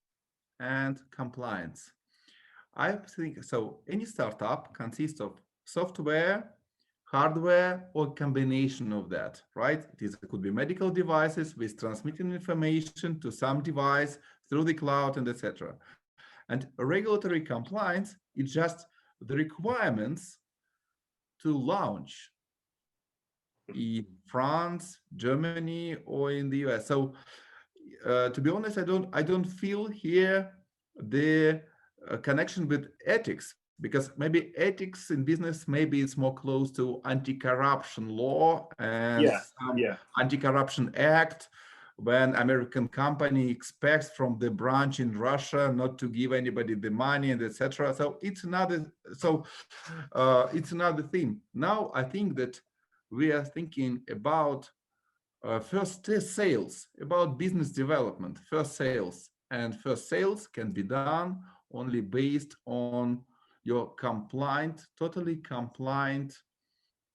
and compliance. I think so. Any startup consists of software, hardware, or combination of that, right? It could be medical devices with transmitting information to some device through the cloud and etc. And regulatory compliance is just the requirements to launch in France, Germany, or in the US. So to be honest, I don't feel here the connection with ethics, because maybe ethics in business, maybe it's more close to anti-corruption law and anti-corruption act. when American company expects from the branch in Russia not to give anybody the money and etc. So it's another thing. Now I think that we are thinking about first sales, about business development, first sales, and first sales can be done only based on your compliant, totally compliant,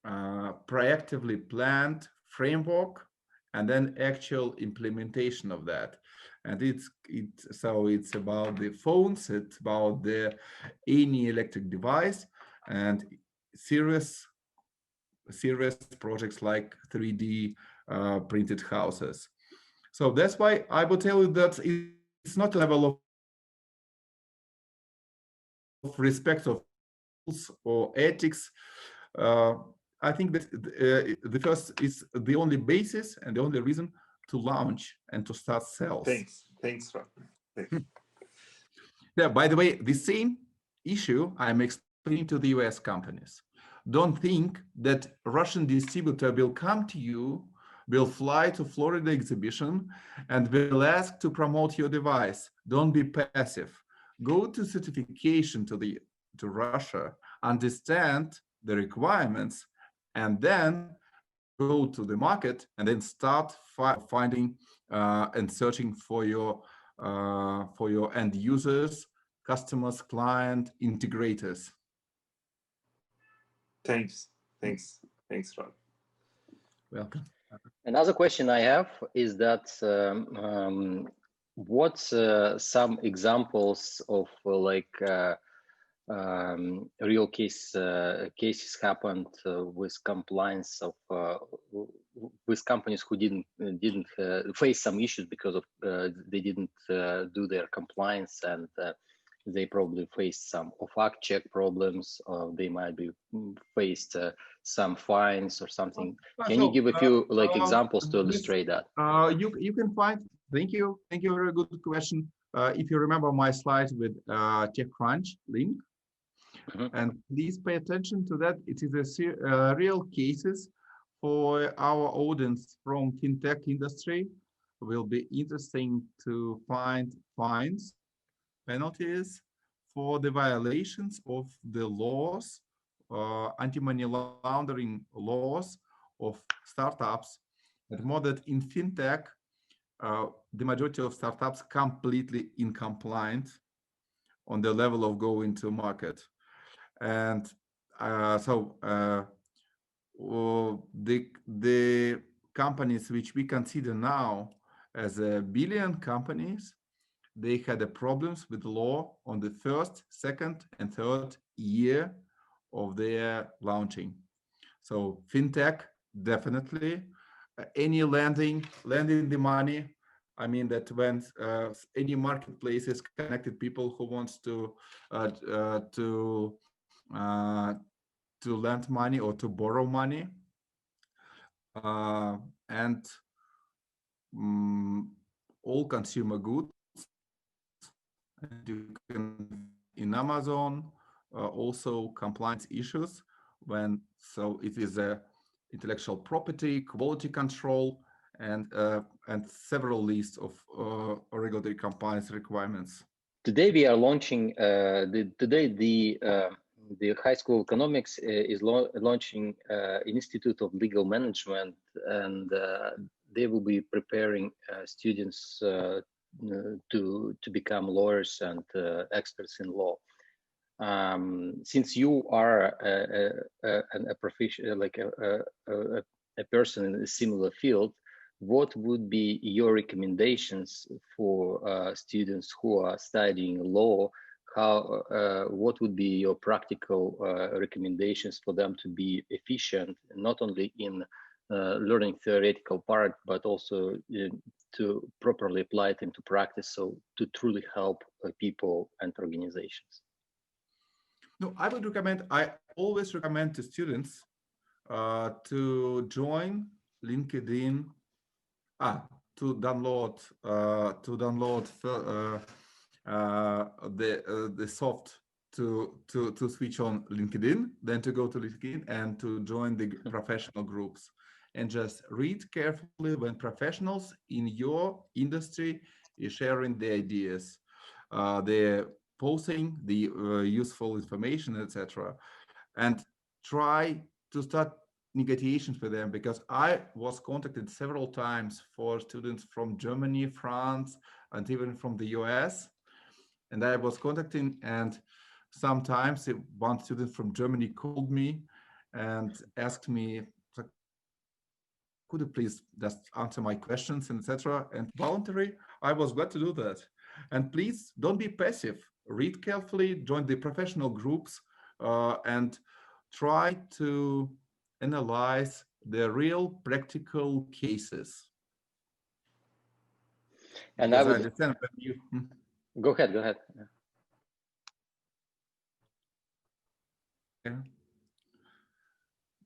proactively planned framework, and then actual implementation of that. And it's about the phones, it's about any electric device, and serious projects like 3D printed houses. So that's why I would tell you that it's not a level of respect of rules or ethics. I think that the first is the only basis and the only reason to launch and to start sales. Thanks, Rob. Yeah, by the way, the same issue I'm explaining to the US companies. Don't think that Russian distributor will come to you, will fly to Florida exhibition, and will ask to promote your device. Don't be passive. Go to certification to Russia, understand the requirements, and then go to the market and then start finding and searching for your end users, customers, client, integrators. Thanks, Rob. Welcome. Another question I have is that what's some examples of real cases happened with compliance of with companies who didn't face some issues because of they didn't do their compliance, and they probably faced some fact check problems, or they might be faced some fines or something. Can you give a few examples to illustrate that? You can find. Thank you. Very good question. If you remember my slide with TechCrunch link, and please pay attention to that. It is a real cases for our audience from fintech industry. Will be interesting to find fines, penalties for the violations of the laws, anti-money laundering laws of startups. And more that in fintech, the majority of startups completely incompliant on the level of going to market. And the companies which we consider now as a billion companies, they had the problems with the law on the first, second, and third year of their launching. So fintech, definitely. Any lending the money. I mean that when any marketplaces connected people who wants to lend money or to borrow money, and all consumer goods. And you can in Amazon also compliance issues it is a intellectual property, quality control, and several lists of regulatory compliance requirements. Today we are launching. The High School of Economics is launching Institute of Legal Management, and they will be preparing students to become lawyers and experts in law. Since you are a professional, like a person in a similar field, what would be your recommendations for students who are studying law? What would be your practical recommendations for them to be efficient, not only in learning theoretical part, but also to properly apply it into practice, so to truly help people and organizations? No, I always recommend to students to join LinkedIn, to download the soft to switch on LinkedIn, then to go to LinkedIn and to join the professional groups. and just read carefully when professionals in your industry is sharing the ideas, they're posting the useful information, etc. And try to start negotiations with them, because I was contacted several times for students from Germany, France, and even from the US. And I was contacting, and sometimes one student from Germany called me and asked me, could you please just answer my questions, etc. And voluntary, I was glad to do that. And please don't be passive. Read carefully, join the professional groups, and try to analyze the real practical cases. And Because I would understand that you. Go ahead. Yeah.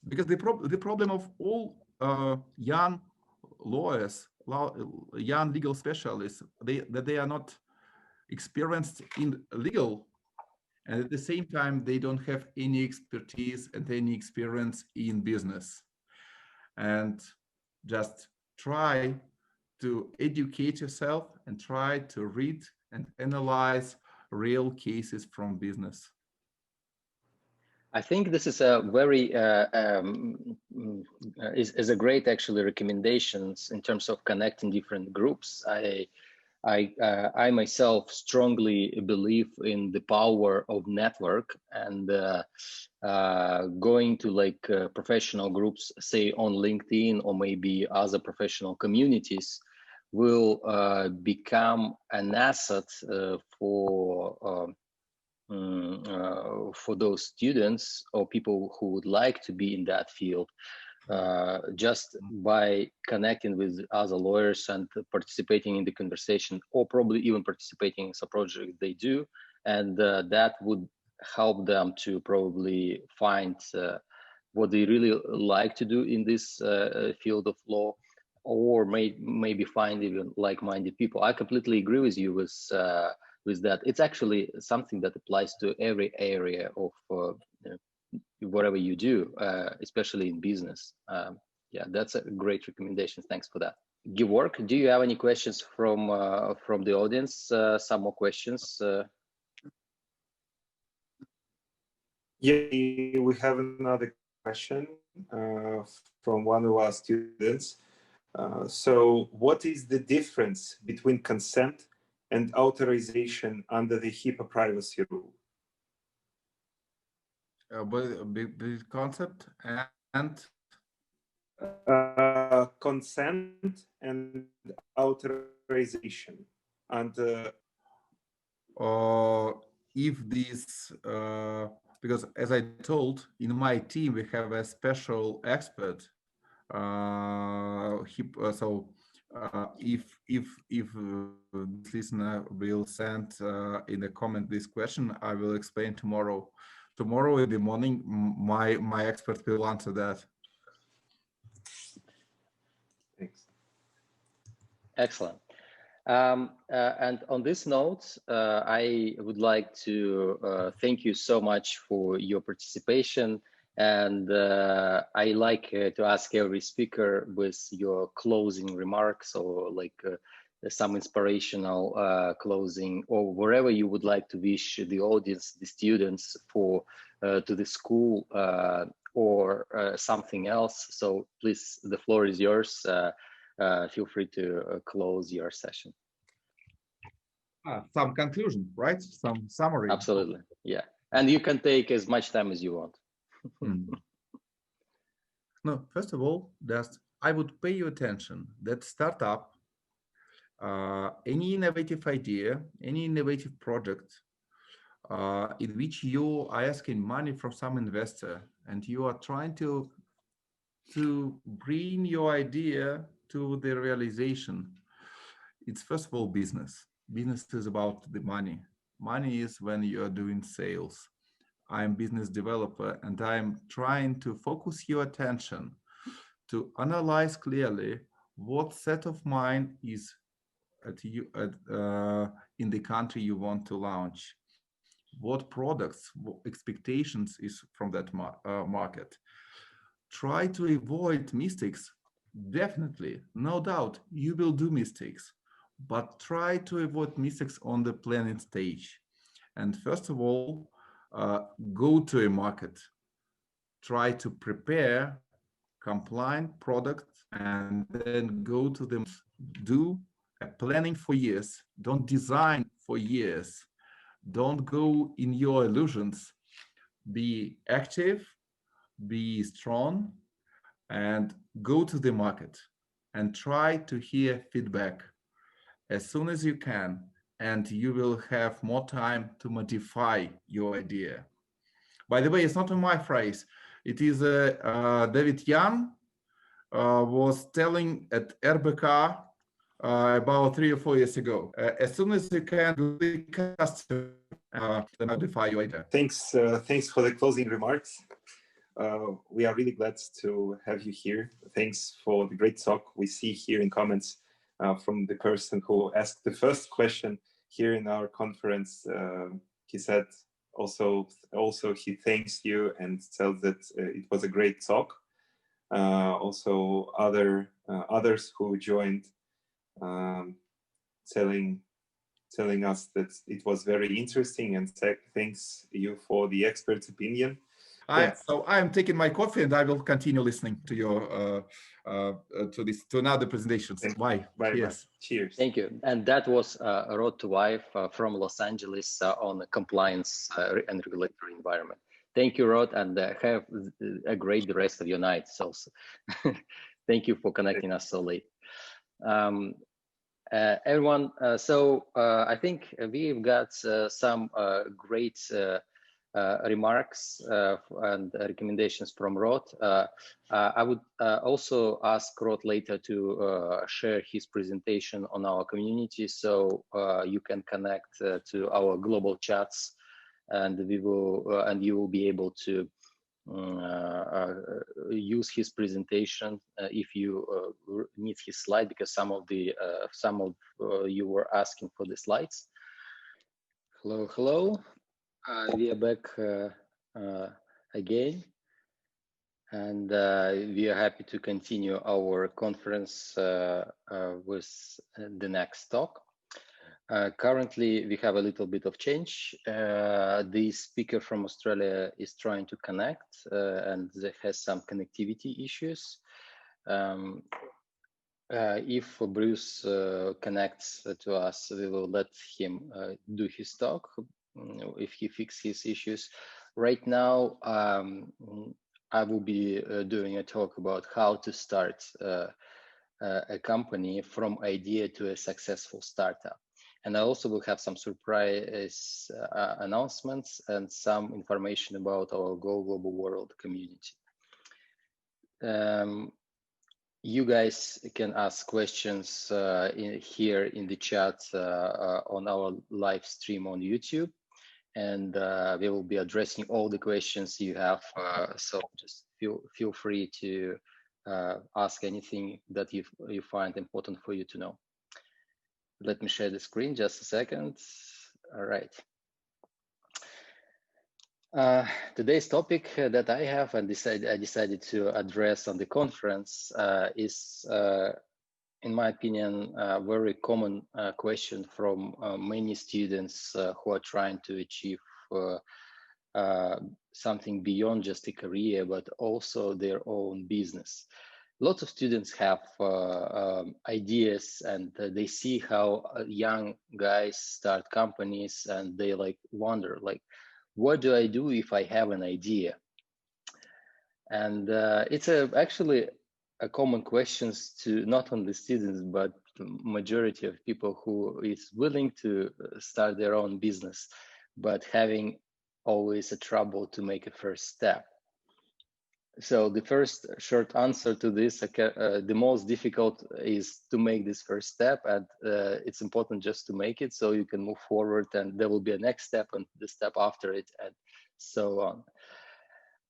Because the problem of all young lawyers, young legal specialists, that they are not experienced in legal, and at the same time they don't have any expertise and any experience in business. And just try to educate yourself and try to read and analyze real cases from business. I think this is a very is a great actually recommendations in terms of connecting different groups. I myself strongly believe in the power of network, and going to like professional groups, say on LinkedIn or maybe other professional communities, will become an asset for those students or people who would like to be in that field, just by connecting with other lawyers and participating in the conversation, or probably even participating in some project they do, and that would help them to probably find what they really like to do in this field of law, or maybe find even like-minded people. I completely agree with you with that. It's actually something that applies to every area of whatever you do, especially in business. Yeah, that's a great recommendation. Thanks for that. Georg, do you have any questions from the audience? Some more questions? Yeah, we have another question from one of our students. So what is the difference between consent and authorization under the HIPAA privacy rule? The concept and consent and authorization. And if this, because as I told, in my team we have a special expert. So if this listener will send in a comment this question, I will explain tomorrow. Tomorrow in the morning, my expert will answer that. Thanks. Excellent. And on this note, I would like to thank you so much for your participation. And I like to ask every speaker with your closing remarks, or like some inspirational closing, or wherever you would like to wish the audience, the students, for to the school or something else. So please, the floor is yours. Feel free to close your session. Some conclusion, right? Some summary. Absolutely, yeah. And you can take as much time as you want. No, first of all, just I would pay you attention that startup, any innovative idea, any innovative project in which you are asking money from some investor and you are trying to bring your idea to the realization, it's first of all business. Business is about the money. Money is when you are doing sales. I'm business developer and I'm trying to focus your attention to analyze clearly what set of mind is in the country you want to launch, what products, what expectations is from that market. Try to avoid mistakes Definitely, no doubt, you will do mistakes, but try to avoid mistakes on the planning stage. And first of all, go to a market. Try to prepare compliant products and then go to them. Do a planning for years. Don't design for years. Don't go in your illusions. Be active, be strong, and go to the market and try to hear feedback as soon as you can, and you will have more time to modify your idea. By the way, it's not my phrase. It is David Young was telling at RBK about 3 or 4 years ago. As soon as you can, the customer modify your idea. Thanks for the closing remarks. We are really glad to have you here. Thanks for the great talk. We see here in comments from the person who asked the first question here in our conference. He said also he thanks you and tells that it was a great talk. Also others who joined telling us that it was very interesting, and thanks you for the expert's opinion. So I'm taking my coffee and I will continue listening to your to another presentations. Bye. Cheers. Cheers. Thank you. And that was Rod Tuvaev from Los Angeles on the compliance and regulatory environment. Thank you, Rod, and have a great rest of your night. So thank you for connecting us so late. Everyone, I think we've got some great remarks and recommendations from Rod. I would also ask Rod later to share his presentation on our community, so you can connect to our global chats, and we will and you will be able to use his presentation if you need his slide, because some of you were asking for the slides. Hello. We are back again, and we are happy to continue our conference with the next talk. Currently, we have a little bit of change. The speaker from Australia is trying to connect and there has some connectivity issues. If Bruce connects to us, we will let him do his talk if he fixes his issues. Right now, I will be doing a talk about how to start a company from idea to a successful startup. And I also will have some surprise announcements and some information about our Go Global World community. You guys can ask questions here in the chat on our live stream on YouTube, and we will be addressing all the questions you have. So just feel free to ask anything that you find important for you to know. Let me share the screen just a second. All right. Today's topic that I have and I decided to address on the conference is, in my opinion, a very common question from many students who are trying to achieve something beyond just a career, but also their own business. Lots of students have ideas, and they see how young guys start companies, and they wonder, what do I do if I have an idea? And it's actually a common question to not only students, but the majority of people who is willing to start their own business, but having always a trouble to make a first step. So the first short answer to this, the most difficult is to make this first step, and it's important just to make it so you can move forward, and there will be a next step and the step after it, and so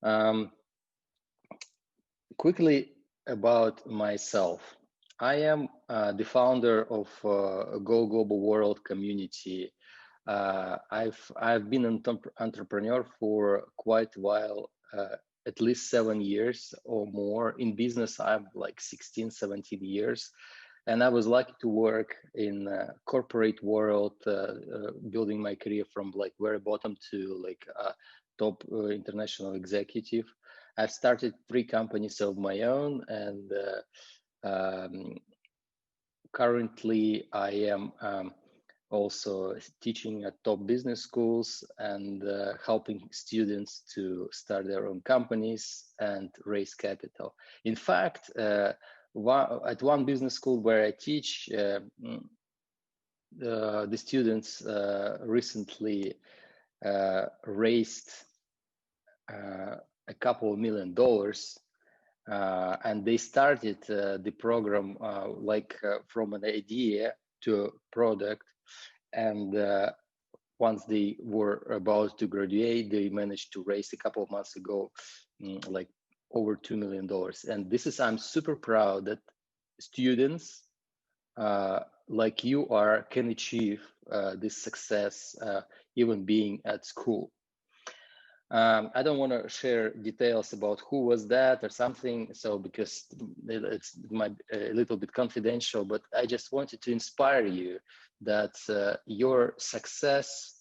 on. Quickly about myself. I am the founder of Go Global World community. I've been an entrepreneur for quite a while at least 7 years or more. In business, I'm like 16, 17 years. And I was lucky to work in corporate world, building my career from like very bottom to like top international executive. I've started 3 companies of my own, and currently I am also teaching at top business schools and helping students to start their own companies and raise capital. In fact, at one business school where I teach, the students recently raised a couple of $1 million, and they started the program from an idea to a product. And once they were about to graduate, they managed to raise a couple of months ago like over $2 million. And this is, I'm super proud that students like you are can achieve this success even being at school. I don't want to share details about who was that or something, so because it's a little bit confidential, but I just wanted to inspire you that your success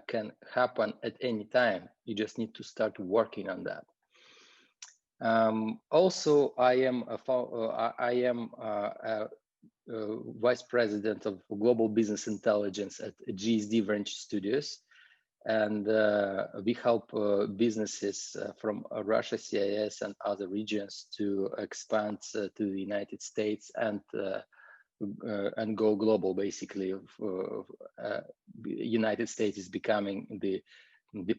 can happen at any time. You just need to start working on that. Also, I am a Vice President of Global Business Intelligence at GSD Venture Studios. And we help businesses from Russia, CIS, and other regions to expand to the United States and go global. Basically, United States is becoming the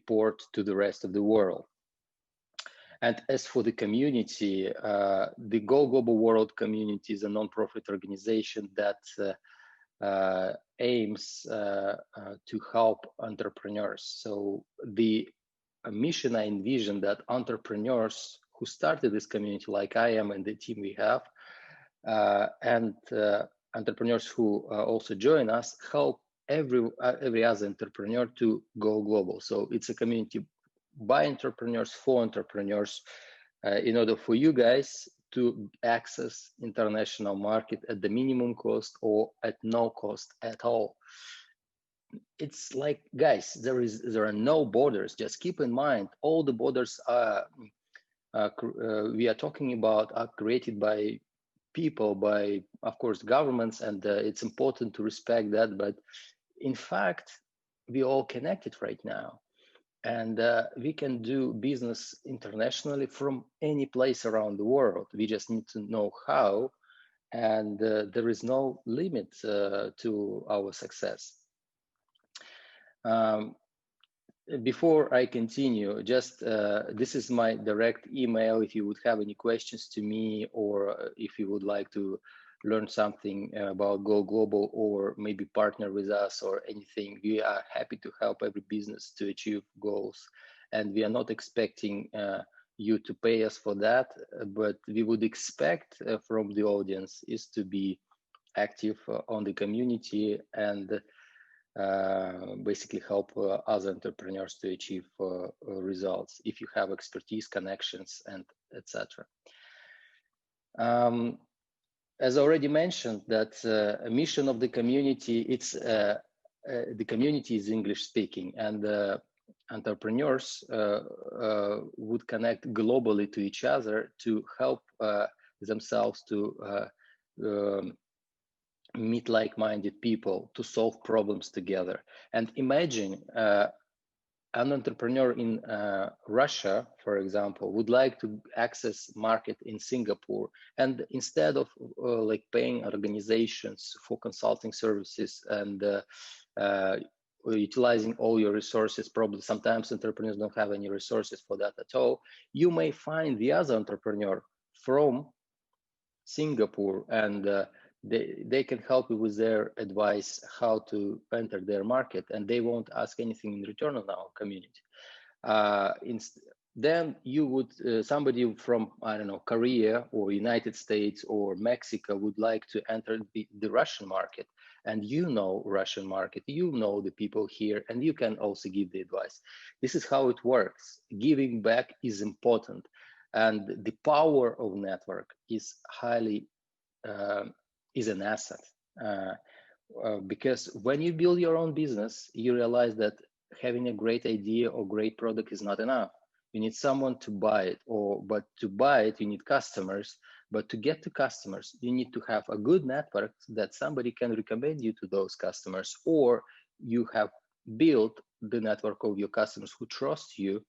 port to the rest of the world. And as for the community, the Go Global World Community is a nonprofit organization that aims to help entrepreneurs. So the mission I envision that entrepreneurs who started this community, like I am and the team we have, and entrepreneurs who also join us, help every other entrepreneur to go global. So it's a community by entrepreneurs for entrepreneurs, in order for you guys to access international market at the minimum cost or at no cost at all. It's like, guys, there are no borders. Just keep in mind, all the borders we are talking about are created by people, by, of course, governments, and it's important to respect that. But in fact, we all connected right now. And we can do business internationally from any place around the world. We just need to know how, and there is no limit to our success. Before I continue, just this is my direct email. If you would have any questions to me, or if you would like to learn something about Go Global, or maybe partner with us or anything, we are happy to help every business to achieve goals. And we are not expecting you to pay us for that, but we would expect from the audience is to be active on the community and basically help other entrepreneurs to achieve results if you have expertise, connections, and etc. As already mentioned, that a mission of the community, it's the community is English speaking, and entrepreneurs would connect globally to each other to help themselves to meet like-minded people, to solve problems together. And imagine an entrepreneur in Russia, for example, would like to access market in Singapore, and instead of like paying organizations for consulting services and utilizing all your resources, probably sometimes entrepreneurs don't have any resources for that at all, you may find the other entrepreneur from Singapore, and they can help you with their advice how to enter their market, and they won't ask anything in return on our community. Then you would, somebody from, I don't know, Korea or United States or Mexico would like to enter the Russian market, and you know Russian market, you know the people here, and you can also give the advice. This is how it works. Giving back is important, and the power of network is highly is an asset. Because when you build your own business, you realize that having a great idea or great product is not enough. You need someone to buy it, but to buy it, you need customers. But to get to customers, you need to have a good network that somebody can recommend you to those customers, or you have built the network of your customers who trust you.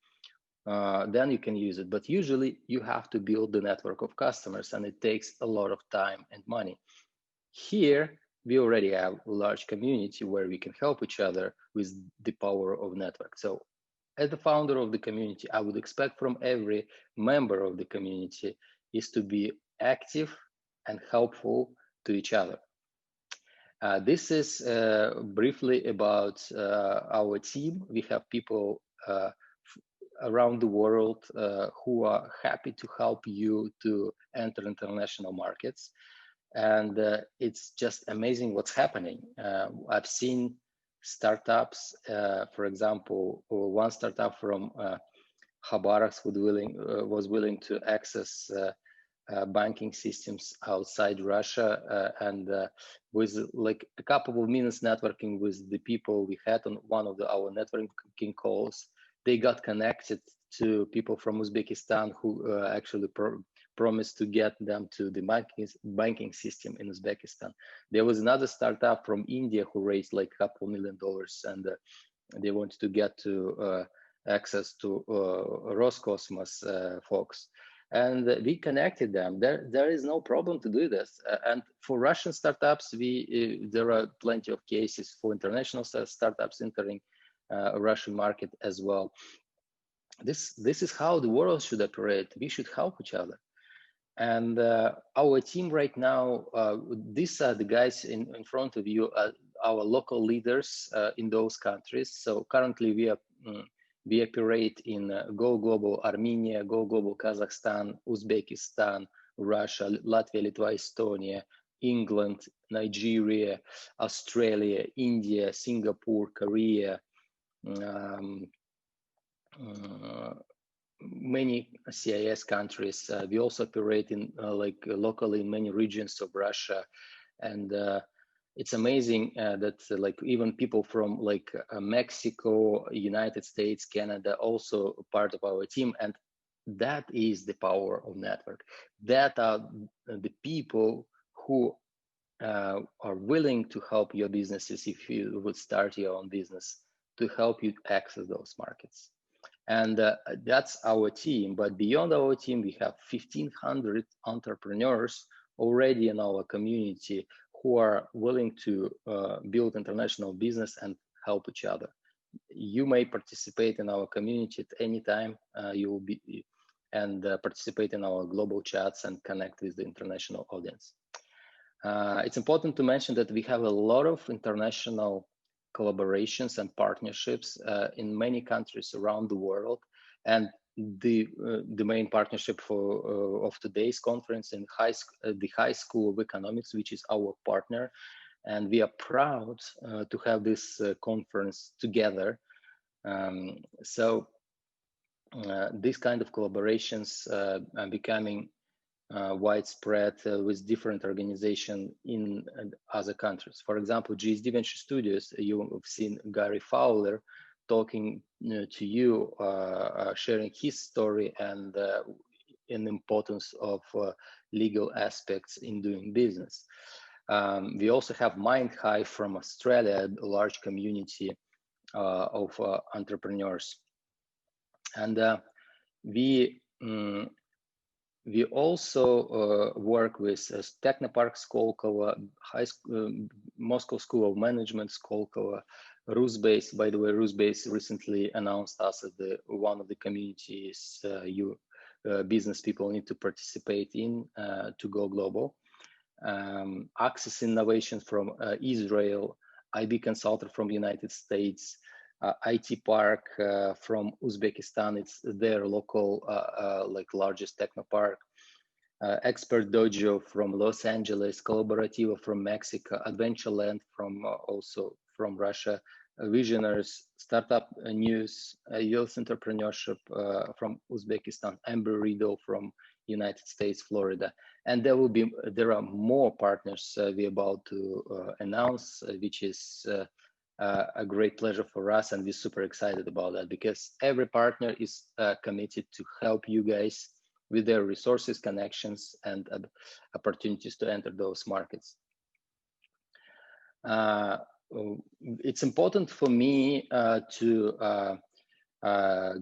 Then you can use it. But usually you have to build the network of customers, and it takes a lot of time and money. Here, we already have a large community where we can help each other with the power of network. So as the founder of the community, I would expect from every member of the community is to be active and helpful to each other. This is briefly about our team. We have people around the world who are happy to help you to enter international markets. And it's just amazing what's happening. I've seen startups, for example, one startup from Khabarovsk was willing to access banking systems outside Russia, and with like a couple of minutes networking with the people we had on one of our networking calls, they got connected to people from Uzbekistan who actually promised to get them to the banking system in Uzbekistan. There was another startup from India who raised like a couple $1 million, and they wanted to get to access to Roscosmos folks. And we connected them. There is no problem to do this. And for Russian startups, there are plenty of cases for international startups entering Russian market as well. This is how the world should operate. We should help each other. And our team right now, these are the guys in front of you, our local leaders in those countries. So currently we operate in Go Global Armenia, Go Global Kazakhstan, Uzbekistan, Russia, Latvia, Lithuania, Estonia, England, Nigeria, Australia, India, Singapore, Korea, many CIS countries. We also operate in locally in many regions of Russia, and it's amazing that even people from Mexico, United States, Canada also part of our team, and that is the power of network. That are the people who are willing to help your businesses if you would start your own business, to help you access those markets. And that's our team. But beyond our team, we have 1,500 entrepreneurs already in our community who are willing to build international business and help each other. You may participate in our community at any time. You will be and participate in our global chats and connect with the international audience. It's important to mention that we have a lot of international collaborations and partnerships in many countries around the world, and the main partnership of today's conference in the High School of Economics, which is our partner, and we are proud to have this conference together. So these kind of collaborations are becoming widespread with different organizations in other countries. For example, GSD Venture Studios, you have seen Gary Fowler talking to you, sharing his story and the importance of legal aspects in doing business. We also have MindHive from Australia, a large community of entrepreneurs. And we also work with Technopark Skolkovo, Moscow School of Management Skolkovo, Rusbase. By the way, Rusbase recently announced us as one of the communities business people need to participate in to go global. Access Innovation from Israel, IB Consultant from the United States, IT Park from Uzbekistan. It's their local, largest techno park. Expert Dojo from Los Angeles, Collaborativo from Mexico, Adventureland from also from Russia, Visionaries, Startup News, Youth Entrepreneurship from Uzbekistan, Amber Riddle from United States, Florida, and there are more partners we're about to announce, which is a great pleasure for us, and we're super excited about that because every partner is committed to help you guys with their resources, connections, and opportunities to enter those markets. It's important for me to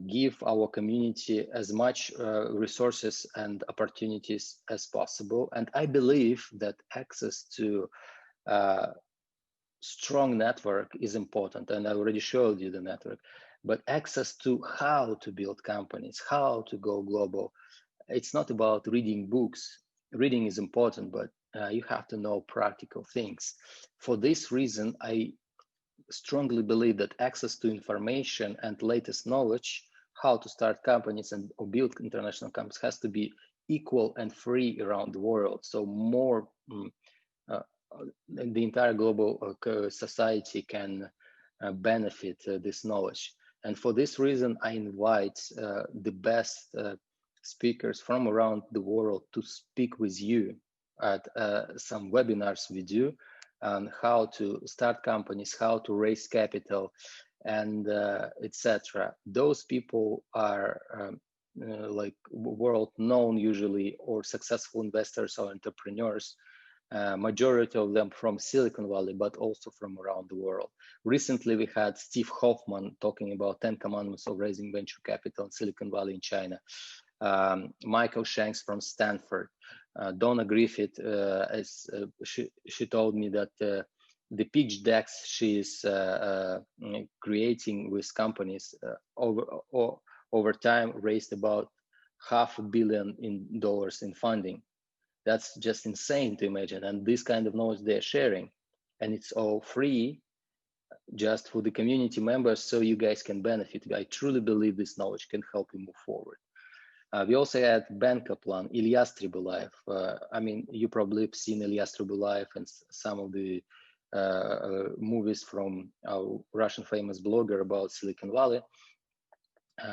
give our community as much resources and opportunities as possible. And I believe that access to strong network is important. And I already showed you the network, but access to how to build companies, how to go global. It's not about reading books. Reading is important, but you have to know practical things. For this reason, I strongly believe that access to information and latest knowledge, how to start companies and or build international companies, has to be equal and free around the world. So more, the entire global society can benefit this knowledge. And for this reason, I invite the best speakers from around the world to speak with you at some webinars we do on how to start companies, how to raise capital, and etc. Those people are like world known usually, or successful investors or entrepreneurs, majority of them from Silicon Valley, but also from around the world. Recently, we had Steve Hoffman talking about 10 commandments of raising venture capital in Silicon Valley in China. Michael Shanks from Stanford, Donna Griffith, she told me that the pitch decks she is creating with companies over time raised about $500 million in funding. That's just insane to imagine. And this kind of knowledge they're sharing, and it's all free just for the community members, so you guys can benefit. I truly believe this knowledge can help you move forward. We also had Ben Kaplan, Ilyas Tribulaev. I mean, you probably have seen Ilyas Tribulaev and some of the movies from our Russian famous blogger about Silicon Valley.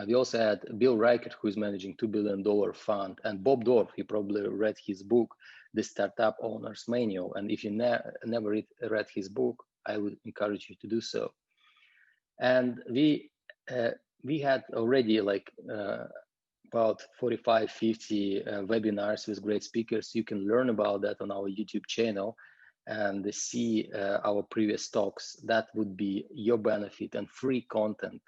We also had Bill Reichert, who is managing $2 billion fund, and Bob Dorff. You probably read his book, The Startup Owner's Manual. And if you never read his book, I would encourage you to do so. And we had already like about 45, 50 webinars with great speakers. You can learn about that on our YouTube channel and see our previous talks. That would be your benefit and free content.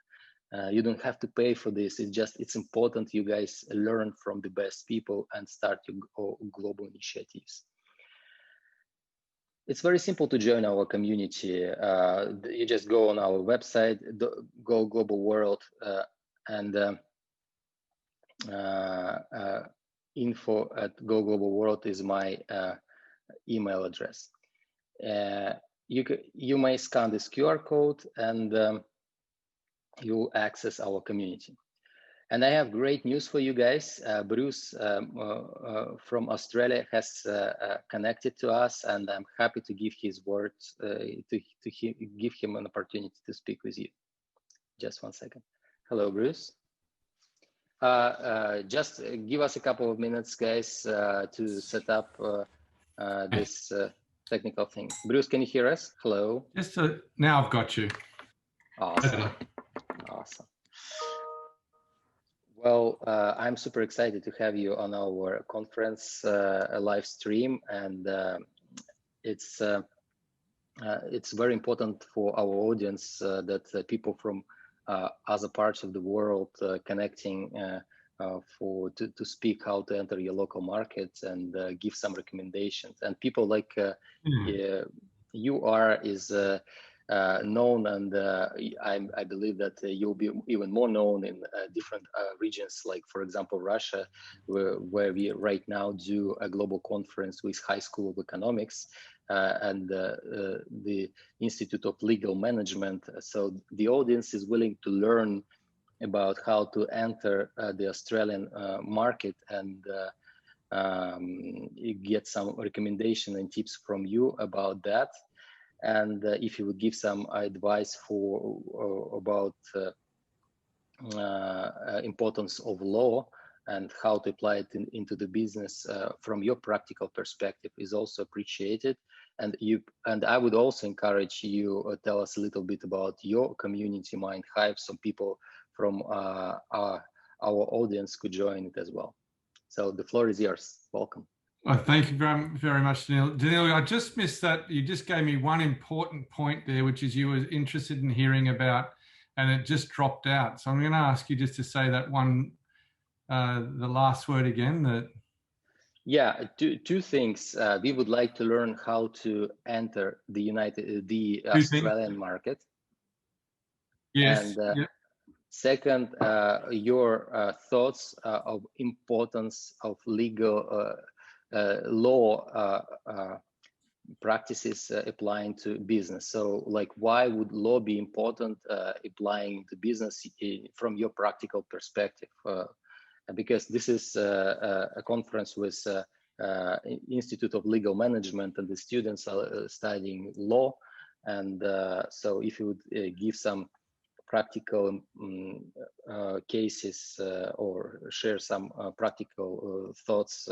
You don't have to pay for this. It's important you guys learn from the best people and start your global initiatives. It's very simple to join our community. You just go on our website, Go Global World, and info@goglobalworld is my email address. You may scan this QR code and you'll access our community. And I have great news for you guys. Bruce from Australia has connected to us, and I'm happy to give his words, give him an opportunity to speak with you. Just one second. Hello, Bruce. Just give us a couple of minutes, guys, to set up this technical thing. Bruce, can you hear us? Hello. Yes, now I've got you. Awesome. Awesome. Well, I'm super excited to have you on our conference live stream, and it's very important for our audience that people from other parts of the world connecting to speak how to enter your local markets and give some recommendations. And people like you are known, and I believe that you'll be even more known in different regions, like for example Russia, where we right now do a global conference with High School of Economics and the Institute of Legal Management. So the audience is willing to learn about how to enter the Australian market and get some recommendation and tips from you about that. And if you would give some advice about importance of law and how to apply it into the business from your practical perspective is also appreciated. And I would also encourage you tell us a little bit about your community MindHive. Some people from our audience could join it as well. So the floor is yours. Welcome. Well, thank you very, very much, Danil. Danil, I just missed that. You just gave me one important point there, which is you were interested in hearing about, and it just dropped out. So I'm going to ask you just to say that one, the last word again. Yeah, two things. We would like to learn how to enter the Australian market. Yes. And yep. Second, your thoughts of importance of legal law practices applying to business. So, like, why would law be important applying to business from your practical perspective? Because this is a conference with Institute of Legal Management, and the students are studying law. And so if you would give some practical cases or share some practical thoughts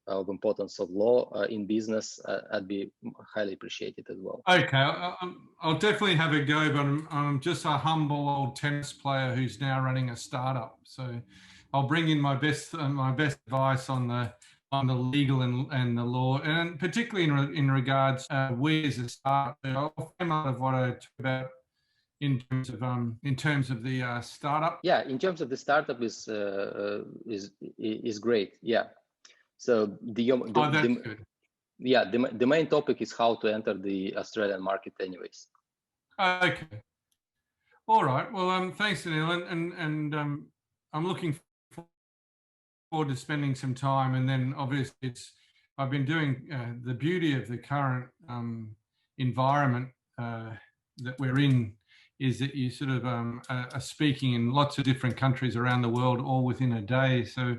of importance of law in business, I'd be highly appreciated as well. Okay, I'll definitely have a go, but I'm just a humble old tennis player who's now running a startup. So I'll bring in my best advice on the legal and the law, and particularly in regards we as a startup. I'll frame out of what I talk about in terms of the startup. Yeah, in terms of the startup is great. Yeah. So the main topic is how to enter the Australian market, anyways. Okay. All right. Well, thanks, Danil, and I'm looking forward to spending some time. And then obviously I've been doing the beauty of the current environment that we're in is that you sort of are speaking in lots of different countries around the world all within a day. So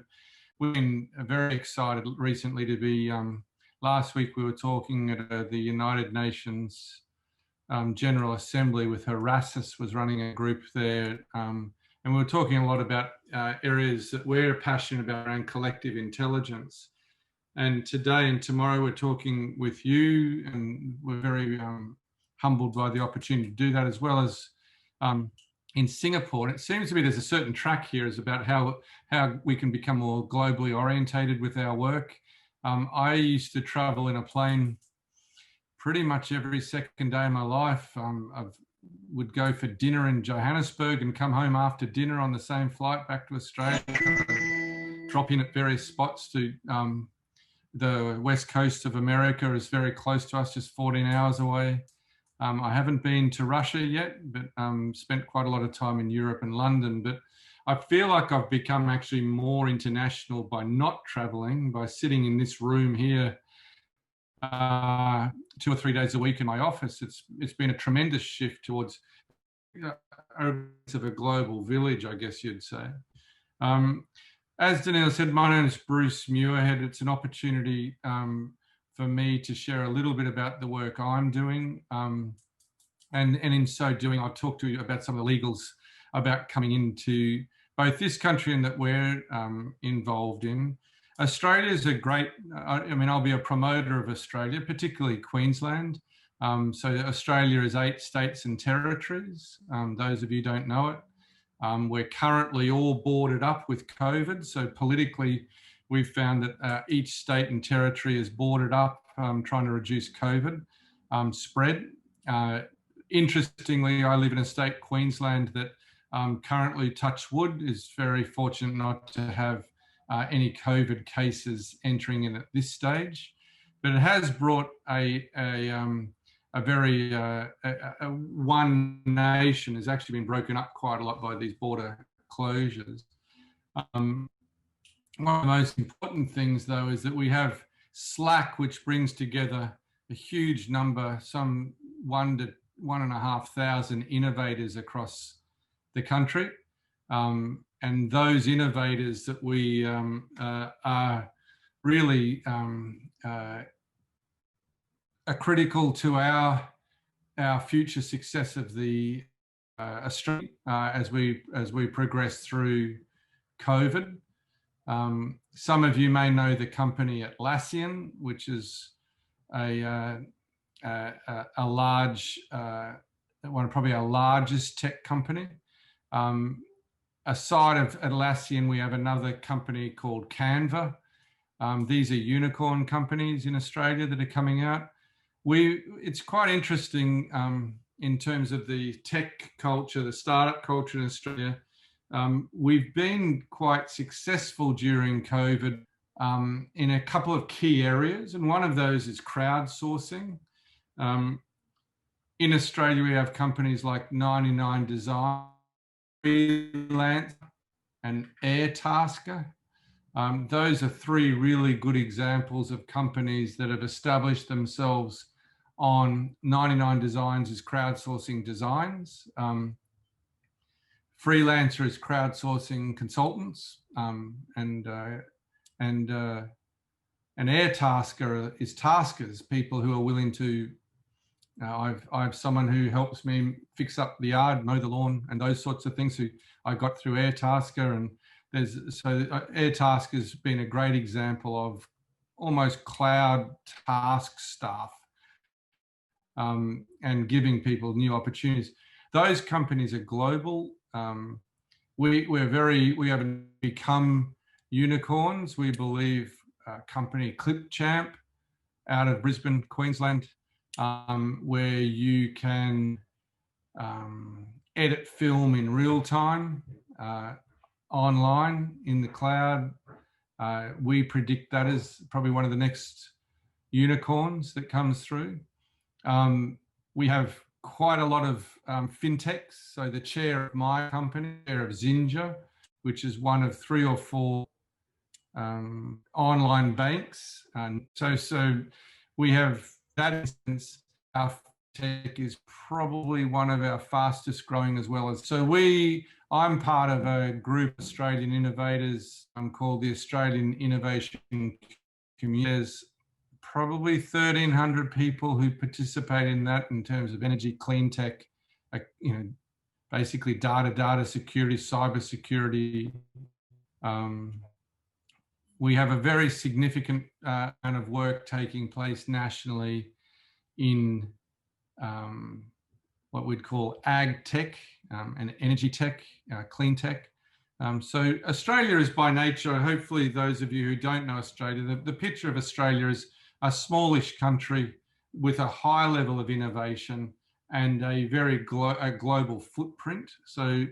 we've been very excited recently to be, last week we were talking at the United Nations General Assembly with Erasmus was running a group there. And we were talking a lot about areas that we're passionate about around collective intelligence. And today and tomorrow we're talking with you, and we're very humbled by the opportunity to do that, as well as in Singapore. And it seems to be there's a certain track here is about how we can become more globally orientated with our work. I used to travel in a plane pretty much every second day of my life. I would go for dinner in Johannesburg and come home after dinner on the same flight back to Australia, drop in at various spots to the west coast of America is very close to us, just 14 hours away. I haven't been to Russia yet, but spent quite a lot of time in Europe and London. But I feel like I've become actually more international by not traveling, by sitting in this room here 2 or 3 days a week in my office. It's been a tremendous shift towards a global village, I guess you'd say. As Danil said, my name is Bruce Muirhead. It's an opportunity for me to share a little bit about the work I'm doing. And in so doing, I'll talk to you about some of the legals about coming into both this country and that we're involved in. Australia is a great, I mean, I'll be a promoter of Australia, particularly Queensland. So Australia is 8 states and territories. Those of you who don't know it. We're currently all boarded up with COVID. So politically, we've found that each state and territory is boarded up, trying to reduce COVID spread. Interestingly, I live in a state, Queensland, that currently, touch wood, is very fortunate not to have any COVID cases entering in at this stage. But it has brought a very one nation has actually been broken up quite a lot by these border closures. One of the most important things, though, is that we have Slack, which brings together a huge number, some 1,000 to 1,500 innovators across the country. And those innovators that we are really are critical to our future success of the Australia as we progress through COVID. Some of you may know the company Atlassian, which is a large, probably our largest tech company. Aside of Atlassian, we have another company called Canva. These are unicorn companies in Australia that are coming out. It's quite interesting in terms of the tech culture, the startup culture in Australia. We've been quite successful during COVID in a couple of key areas, and one of those is crowdsourcing. In Australia, we have companies like 99 Design, Freelance, and Airtasker. Those are three really good examples of companies that have established themselves on 99 Designs as crowdsourcing designs. Freelancer is crowdsourcing consultants, and Airtasker is taskers, people who are willing to. I have someone who helps me fix up the yard, mow the lawn, and those sorts of things. Who I got through Airtasker, and Airtasker has been a great example of almost cloud task stuff, and giving people new opportunities. Those companies are global. We haven't become unicorns. We believe company Clipchamp out of Brisbane, Queensland, where you can edit film in real time online in the cloud. We predict that is probably one of the next unicorns that comes through. We have quite a lot of fintechs. So the chair of my company, chair of Zinja, which is one of 3 or 4 online banks. And so we have that instance. Our tech is probably one of our fastest growing as well. So I'm part of a group of Australian innovators called the Australian Innovation Community. There's probably 1,300 people who participate in that in terms of energy, clean tech, basically data security, cyber security. We have a very significant amount of work taking place nationally in what we'd call ag tech and energy tech, clean tech. So Australia is by nature, hopefully those of you who don't know Australia, the picture of Australia is a smallish country with a high level of innovation and a very global footprint. So,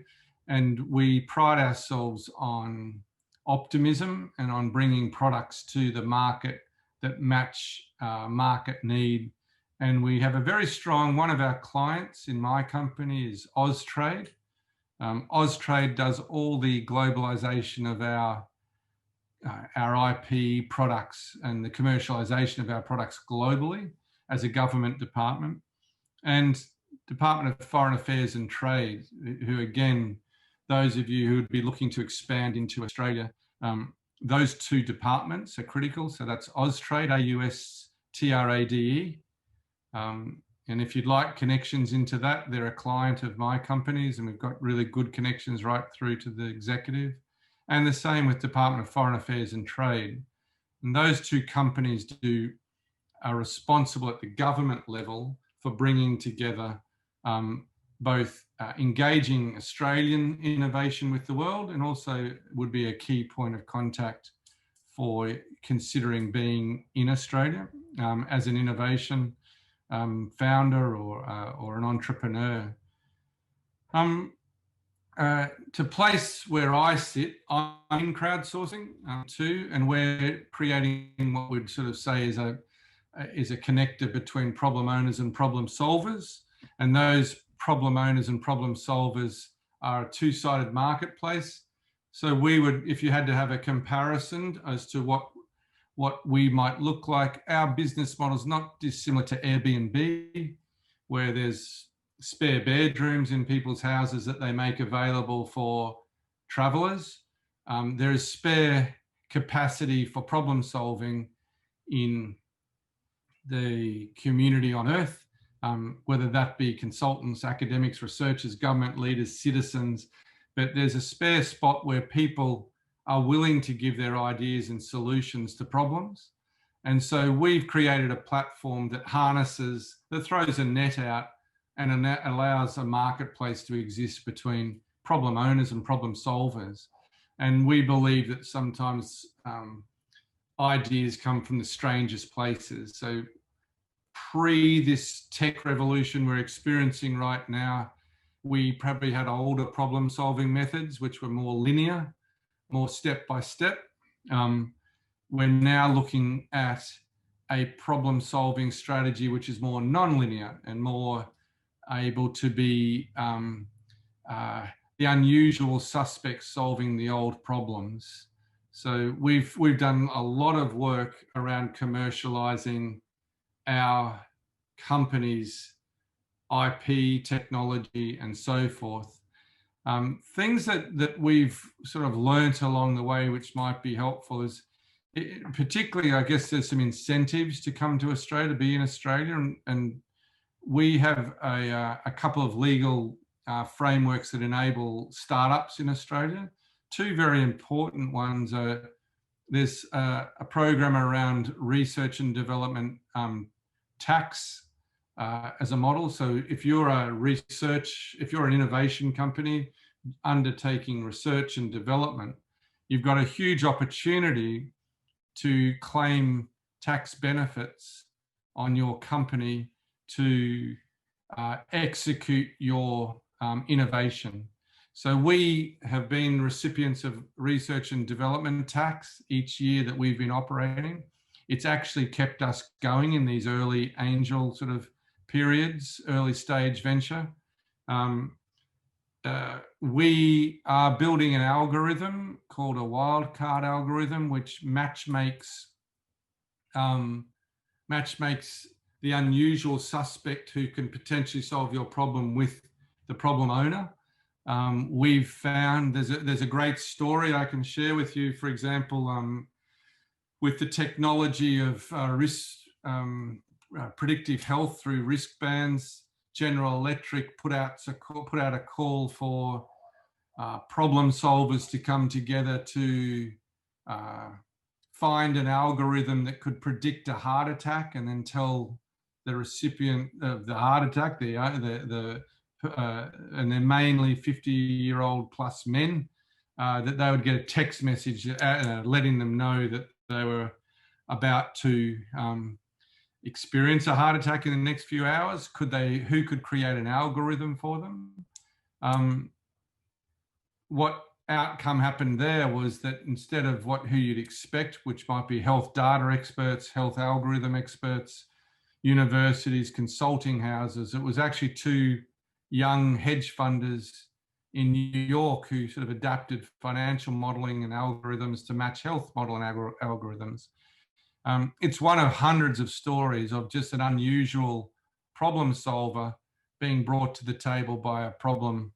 and we pride ourselves on optimism and on bringing products to the market that match market need. And we have a very strong, one of our clients in my company is Austrade. Austrade does all the globalization of our IP products and the commercialization of our products globally as a government department. And Department of Foreign Affairs and Trade, who again, those of you who would be looking to expand into Australia, those 2 departments are critical. So that's Austrade, AUSTRADE. And if you'd like connections into that, they're a client of my companies, and we've got really good connections right through to the executive. And the same with Department of Foreign Affairs and Trade. And those 2 companies are responsible at the government level for bringing together both engaging Australian innovation with the world, and also would be a key point of contact for considering being in Australia as an innovation founder or an entrepreneur. To place where I sit, I'm in crowdsourcing too, and we're creating what we'd sort of say is a connector between problem owners and problem solvers. And those problem owners and problem solvers are a 2-sided marketplace. So we would, if you had to have a comparison as to what we might look like, our business model is not dissimilar to Airbnb, where there's spare bedrooms in people's houses that they make available for travelers. There is spare capacity for problem solving in the community on Earth, whether that be consultants, academics, researchers, government leaders, citizens, but there's a spare spot where people are willing to give their ideas and solutions to problems. And so we've created a platform that harnesses, that throws a net out and allows a marketplace to exist between problem owners and problem solvers. And we believe that sometimes ideas come from the strangest places. So pre this tech revolution we're experiencing right now, we probably had older problem solving methods, which were more linear, more step by step. We're now looking at a problem solving strategy which is more non-linear and more able to be the unusual suspects solving the old problems. So we've done a lot of work around commercializing our company's IP, technology, and so forth. Things that we've sort of learnt along the way, which might be helpful, is particularly, I guess, there's some incentives to come to Australia, to be in Australia, and we have a couple of legal frameworks that enable startups in Australia. Two very important ones are, there's a program around research and development tax as a model. So if you're if you're an innovation company undertaking research and development, you've got a huge opportunity to claim tax benefits on your company to execute your innovation. So we have been recipients of research and development tax each year that we've been operating. It's actually kept us going in these early angel sort of periods, early stage venture. We are building an algorithm called a wildcard algorithm, which match makes the unusual suspect who can potentially solve your problem with the problem owner. We've found there's a great story I can share with you. For example, with the technology of predictive health through wristbands, General Electric put out a call for problem solvers to come together to find an algorithm that could predict a heart attack and then tell the recipient of the heart attack, and they're mainly 50-year-old plus men, that they would get a text message letting them know that they were about to experience a heart attack in the next few hours. Who could create an algorithm for them? What outcome happened there was that instead of who you'd expect, which might be health data experts, health algorithm experts, universities, consulting houses, it was actually two young hedge funders in New York who sort of adapted financial modeling and algorithms to match health model and algorithms. It's one of hundreds of stories of just an unusual problem solver being brought to the table by a problem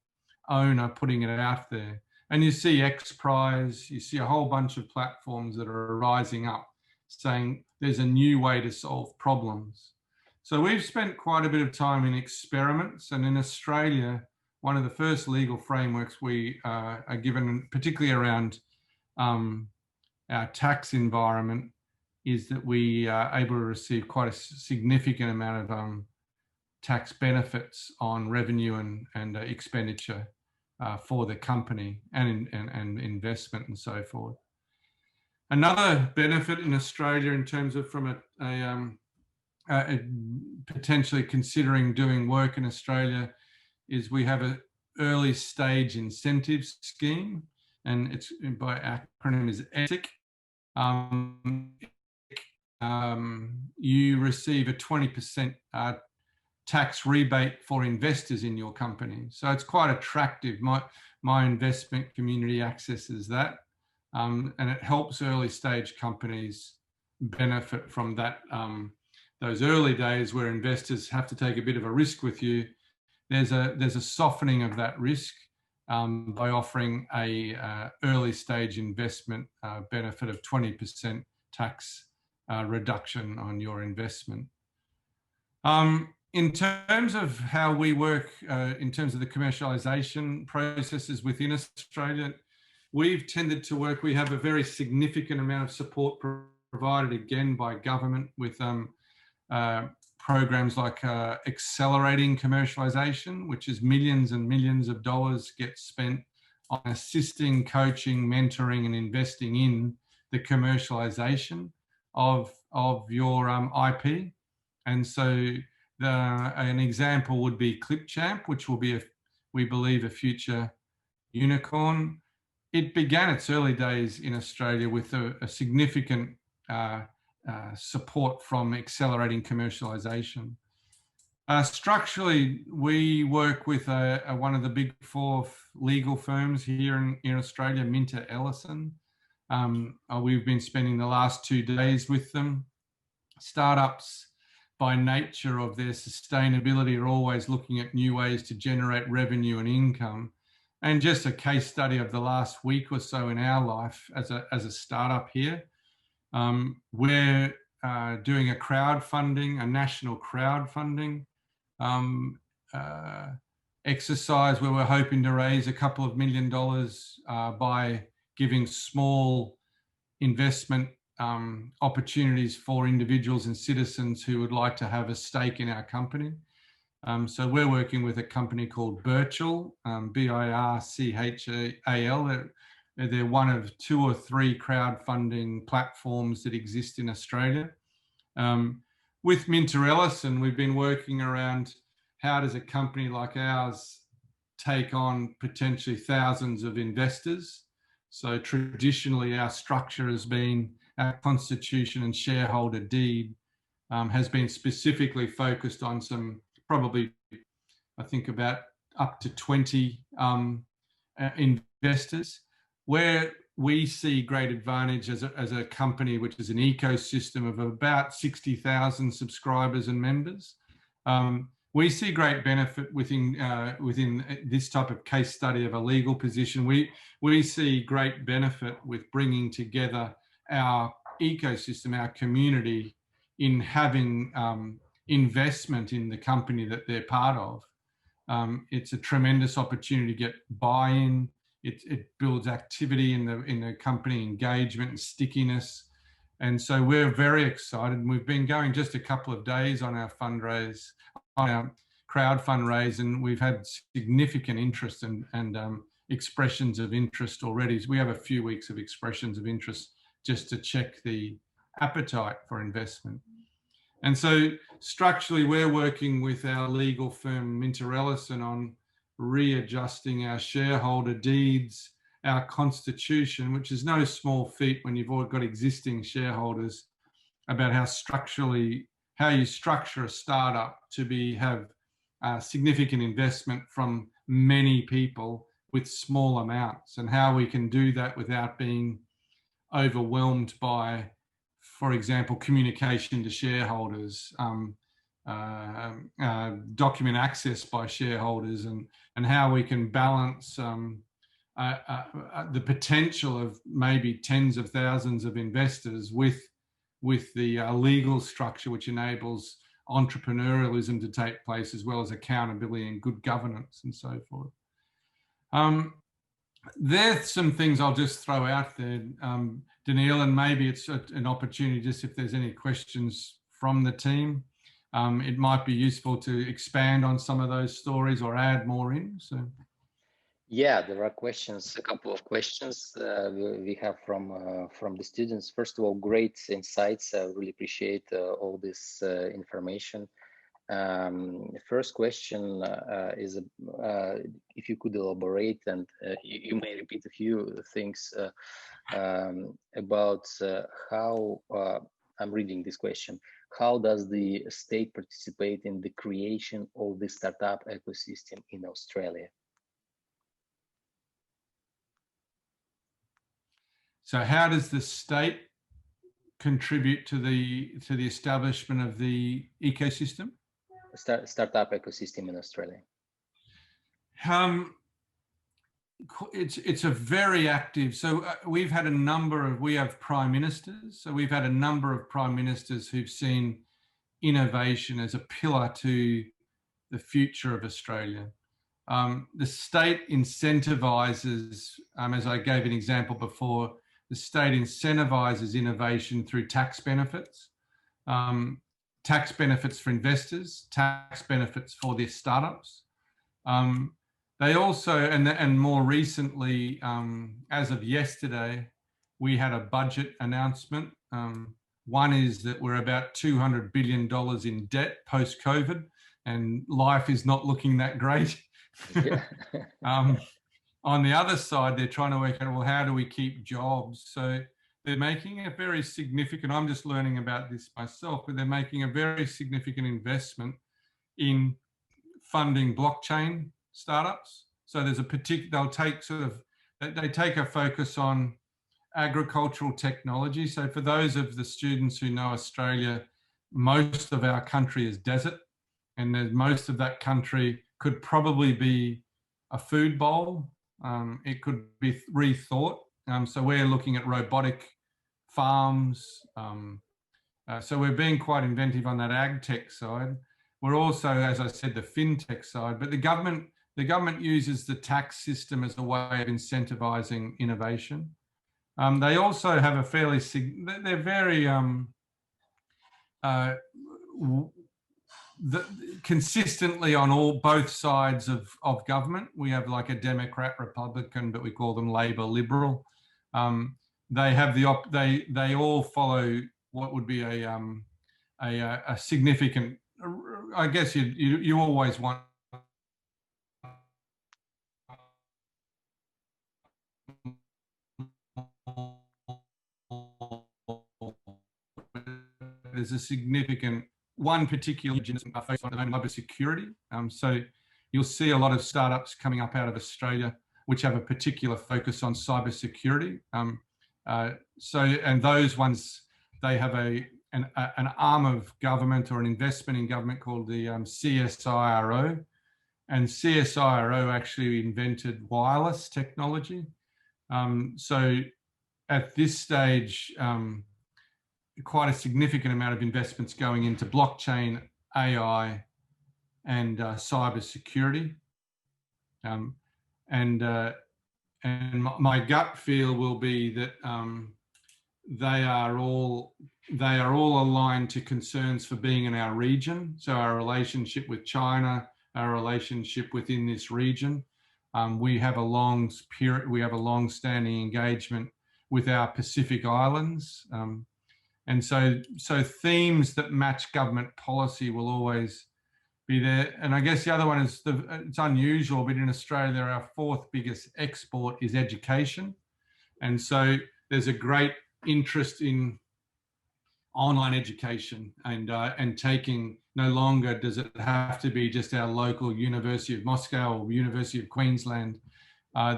owner putting it out there. And you see XPRIZE, you see a whole bunch of platforms that are rising up saying there's a new way to solve problems. So we've spent quite a bit of time in experiments, and in Australia, one of the first legal frameworks we are given, particularly around our tax environment, is that we are able to receive quite a significant amount of tax benefits on revenue and expenditure for the company and investment and so forth. Another benefit in Australia in terms of from potentially considering doing work in Australia is we have an early stage incentives scheme, and it's by acronym is ESIC. You receive a 20% tax rebate for investors in your company. So it's quite attractive. My investment community accesses that, and it helps early stage companies benefit from that. Those early days where investors have to take a bit of a risk with you, there's a softening of that risk by offering a early stage investment benefit of 20% tax reduction on your investment. In terms of how we work, in terms of the commercialization processes within Australia, we've tended to work, we have a very significant amount of support provided again by government with programs like accelerating commercialization, which is millions and millions of dollars get spent on assisting, coaching, mentoring and investing in the commercialization of your IP. And so an example would be Clipchamp, which will be, we believe, a future unicorn. It began its early days in Australia with a significant support from accelerating commercialization. Structurally, we work with one of the big 4 legal firms here in Australia, Minter Ellison. We've been spending the last 2 days with them. Startups, by nature of their sustainability, are always looking at new ways to generate revenue and income. And just a case study of the last week or so in our life as a startup here, we're doing a crowdfunding, a national crowdfunding exercise where we're hoping to raise a couple of $1 million by giving small investment opportunities for individuals and citizens who would like to have a stake in our company. So we're working with a company called Birchal, B-I-R-C-H-A-L. They're one of 2 or 3 crowdfunding platforms that exist in Australia. With Minter Ellison, we've been working around how does a company like ours take on potentially thousands of investors. So traditionally our structure has been, our constitution and shareholder deed has been specifically focused on some, probably I think about up to 20 investors, where we see great advantage as a company which is an ecosystem of about 60,000 subscribers and members. We see great benefit within this type of case study of a legal position. We see great benefit with bringing together our ecosystem, our community, in having investment in the company that they're part of. It's a tremendous opportunity to get buy-in. It builds activity in the company, engagement and stickiness. And so we're very excited. And we've been going just a couple of days on our fundraise, on our crowd fundraise, and we've had significant interest and expressions of interest already. So we have a few weeks of expressions of interest just to check the appetite for investment. And so structurally, we're working with our legal firm, Minter Ellison, on readjusting our shareholder deeds, our constitution, which is no small feat when you've already got existing shareholders, about how you structure a startup to have significant investment from many people with small amounts, and how we can do that without being overwhelmed by, for example, communication to shareholders, document access by shareholders, and how we can balance the potential of maybe tens of thousands of investors with the legal structure which enables entrepreneurialism to take place, as well as accountability and good governance and so forth. There's some things I'll just throw out there, Danil, and maybe it's an opportunity just if there's any questions from the team. It might be useful to expand on some of those stories or add more in. So, yeah, there are questions, a couple of questions we have from the students. First of all, great insights. I really appreciate all this information. First question is if you could elaborate, and you may repeat a few things about how, I'm reading this question, how does the state participate in the creation of the startup ecosystem in Australia? So how does the state contribute to the establishment of the ecosystem? Startup ecosystem in Australia. it's a very active. So we've had we have prime ministers. So we've had a number of prime ministers who've seen innovation as a pillar to the future of Australia. The state incentivises, as I gave an example before, the state incentivises innovation through tax benefits for investors, tax benefits for their startups. They also, and more recently, as of yesterday, we had a budget announcement. One is that we're about $200 billion in debt post-COVID, and life is not looking that great. Yeah. On the other side, they're trying to work out, well, how do we keep jobs? So they're making a very significant, I'm just learning about this myself, but they're making a very significant investment in funding blockchain startups. So there's a particular, they'll take sort of, they take a focus on agricultural technology. So for those of the students who know Australia, most of our country is desert, and most of that country could probably be a food bowl. It could be rethought. So we're looking at robotic farms. So we're being quite inventive on that ag tech side. We're also, as I said, the fintech side, but the government uses the tax system as a way of incentivizing innovation. They also have a fairly, they're very consistently on both sides of government. We have like a Democrat, Republican, but we call them Labor, Liberal. They have they all follow what would be a significant. I guess you always want. There's a significant one particular focus on cybersecurity. So you'll see a lot of startups coming up out of Australia which have a particular focus on cybersecurity. And those ones, they have an arm of government or an investment in government called the CSIRO. And CSIRO actually invented wireless technology. So at this stage, quite a significant amount of investments going into blockchain, AI, and cybersecurity. And my gut feel will be that they are all aligned to concerns for being in our region. So our relationship with China, our relationship within this region. We have a long-standing engagement with our Pacific Islands. And so themes that match government policy will always be there. And I guess the other one is, it's unusual, but in Australia, our fourth biggest export is education. And so there's a great interest in online education and taking, no longer does it have to be just our local University of Moscow or University of Queensland.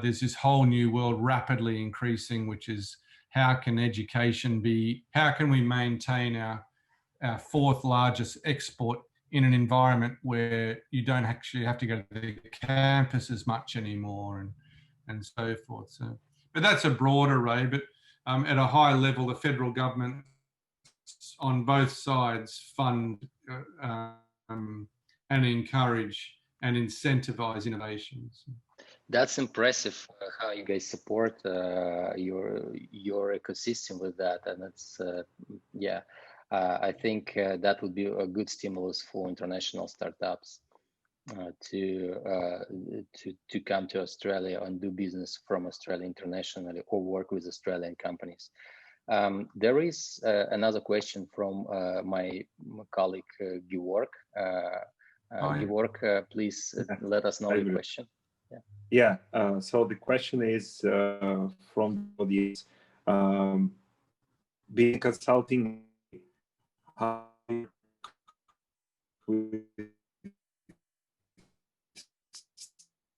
There's this whole new world rapidly increasing, which is how can we maintain our fourth largest export in an environment where you don't actually have to go to the campus as much anymore and so forth. So, but that's a broad array, but at a high level, the federal government on both sides fund and encourage and incentivize innovations. That's impressive how you guys support your ecosystem with that, and it's I think that would be a good stimulus for international startups to come to Australia and do business from Australia internationally or work with Australian companies. There is another question from my colleague Georg. Georg, please let us know your question. Yeah, so the question is from the audience, being consulting, how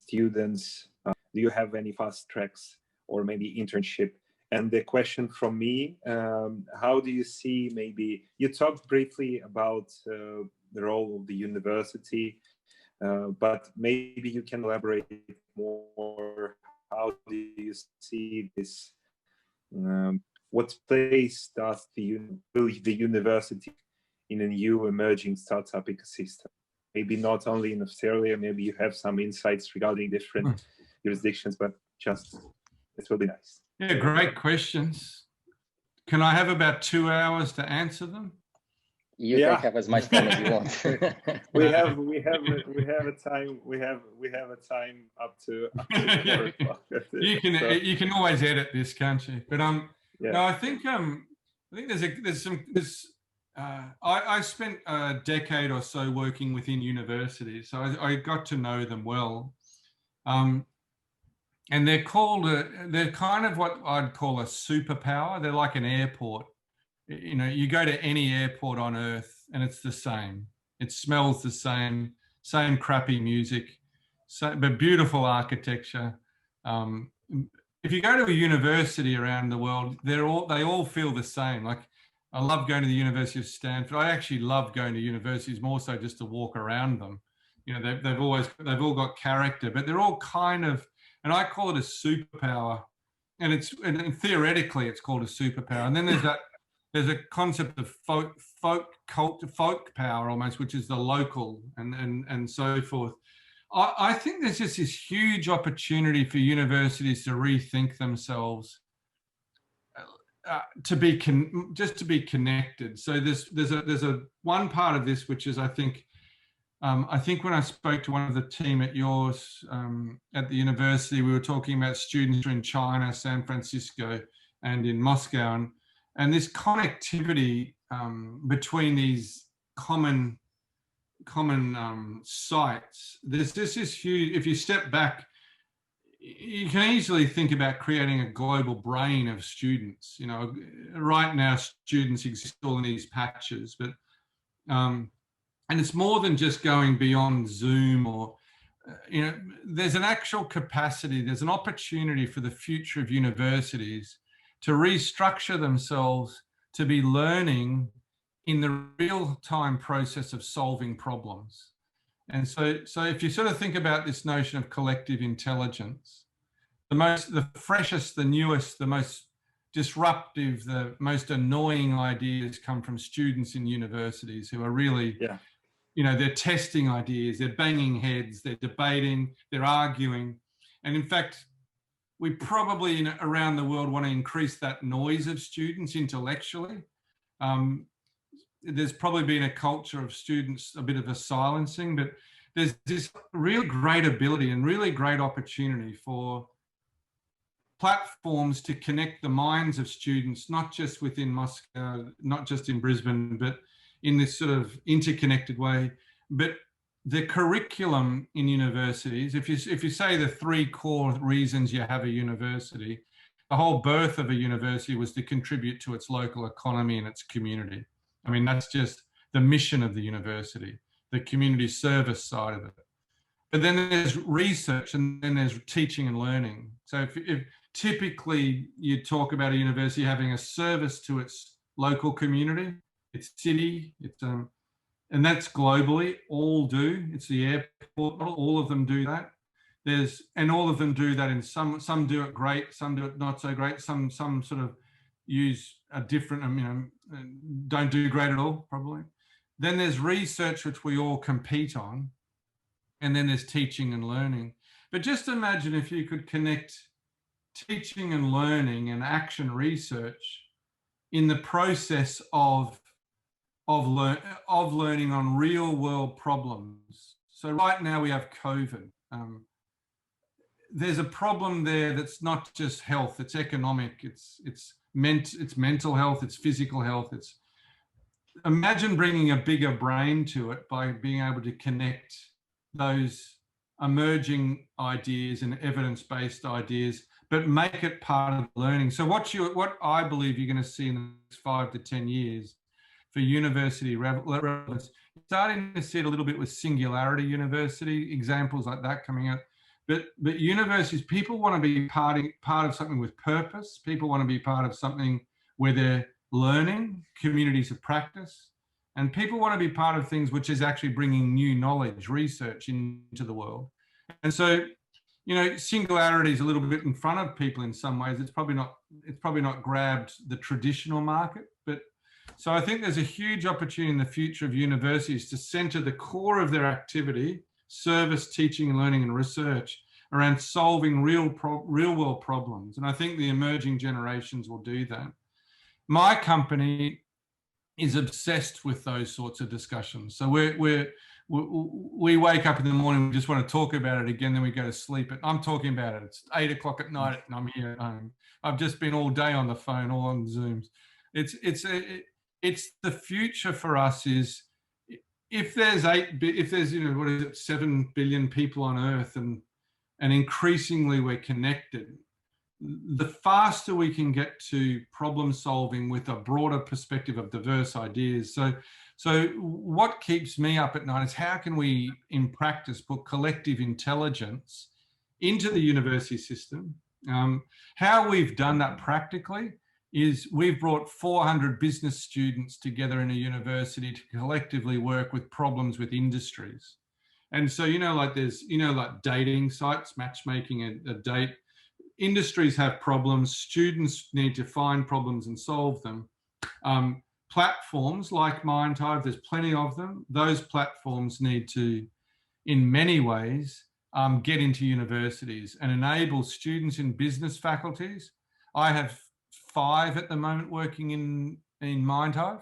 students, do you have any fast tracks or maybe internship? And the question from me, how do you see, maybe, you talked briefly about the role of the university, but maybe you can elaborate more. How how do you see this? What place does the university in a new emerging startup ecosystem? Maybe not only in Australia, maybe you have some insights regarding different jurisdictions, but just this will be nice. Yeah, great questions. Can I have about 2 hours to answer them? You can have as much time as you want. we have a time up to 4 o'clock. You can always edit this, can't you? But no, I think I spent a decade or so working within universities, so I got to know them well. And they're kind of what I'd call a superpower. They're like an airport. You know, you go to any airport on earth and it's the same. It smells the same crappy music, but beautiful architecture. If you go to a university around the world, they all feel the same. Like, I love going to the University of Stanford. I actually love going to universities more so just to walk around them. You know, they've all got character, but they're all kind of, and I call it a superpower. And theoretically it's called a superpower. And then there's a concept of folk power almost, which is the local and so forth. I think there's just this huge opportunity for universities to rethink themselves, to be connected. So there's a one part of this, which is I think when I spoke to one of the team at yours at the university, we were talking about students in China, San Francisco, and in Moscow, and this connectivity between these common sites. There's just this huge. If you step back, you can easily think about creating a global brain of students. You know, right now students exist all in these patches, but and it's more than just going beyond Zoom or, you know, there's an actual capacity, there's an opportunity for the future of universities to restructure themselves to be learning in the real-time process of solving problems. And so if you sort of think about this notion of collective intelligence, the freshest, the newest, the most disruptive, the most annoying ideas come from students in universities who are really, you know, they're testing ideas, they're banging heads, they're debating, they're arguing. And in fact, we probably around the world want to increase that noise of students intellectually. There's probably been a culture of students, a bit of a silencing, but there's this real great ability and really great opportunity for platforms to connect the minds of students, not just within Moscow, not just in Brisbane, but in this sort of interconnected way. But the curriculum in universities, if you say the 3 core reasons you have a university, the whole birth of a university was to contribute to its local economy and its community. I mean, that's just the mission of the university, the community service side of it. But then there's research and then there's teaching and learning. So if typically you talk about a university having a service to its local community, its city, its and that's globally, all do. It's the airport, all of them do that. And all of them do that in some do it great, some do it not so great, some sort of use a different, you know, don't do great at all, probably. Then there's research, which we all compete on. And then there's teaching and learning. But just imagine if you could connect teaching and learning and action research in the process of learning on real world problems. So right now we have COVID. There's a problem there that's not just health, it's economic, it's mental health, it's physical health. Imagine bringing a bigger brain to it by being able to connect those emerging ideas and evidence-based ideas, but make it part of learning. So what I believe you're going to see in the next 5 to 10 years for university relevance, starting to see it a little bit with Singularity University, examples like that coming out. But universities, people want to be part of something with purpose. People want to be part of something where they're learning, communities of practice, and people want to be part of things which is actually bringing new knowledge, research into the world. And so, you know, singularity is a little bit in front of people in some ways. It's probably not grabbed the traditional market, but so I think there's a huge opportunity in the future of universities to center the core of their activity, service, teaching and learning and research, around solving real world problems. And I think the emerging generations will do that. My company is obsessed with those sorts of discussions. So we wake up in the morning, we just want to talk about it again, then we go to sleep. I'm talking about it. It's 8 o'clock at night and I'm here at home. I've just been all day on the phone, all on Zooms. It's the future for us is if there's you know, what is it, 7 billion people on Earth and increasingly we're connected, the faster we can get to problem solving with a broader perspective of diverse ideas. So what keeps me up at night is how can we, in practice, put collective intelligence into the university system? How we've done that practically is we've brought 400 business students together in a university to collectively work with problems with industries. And so, you know, like there's, you know, like dating sites, matchmaking a date. Industries have problems, students need to find problems and solve them. Platforms like MindHive, there's plenty of them. Those platforms need to, in many ways, get into universities and enable students in business faculties. I have 5 at the moment working in MindHive.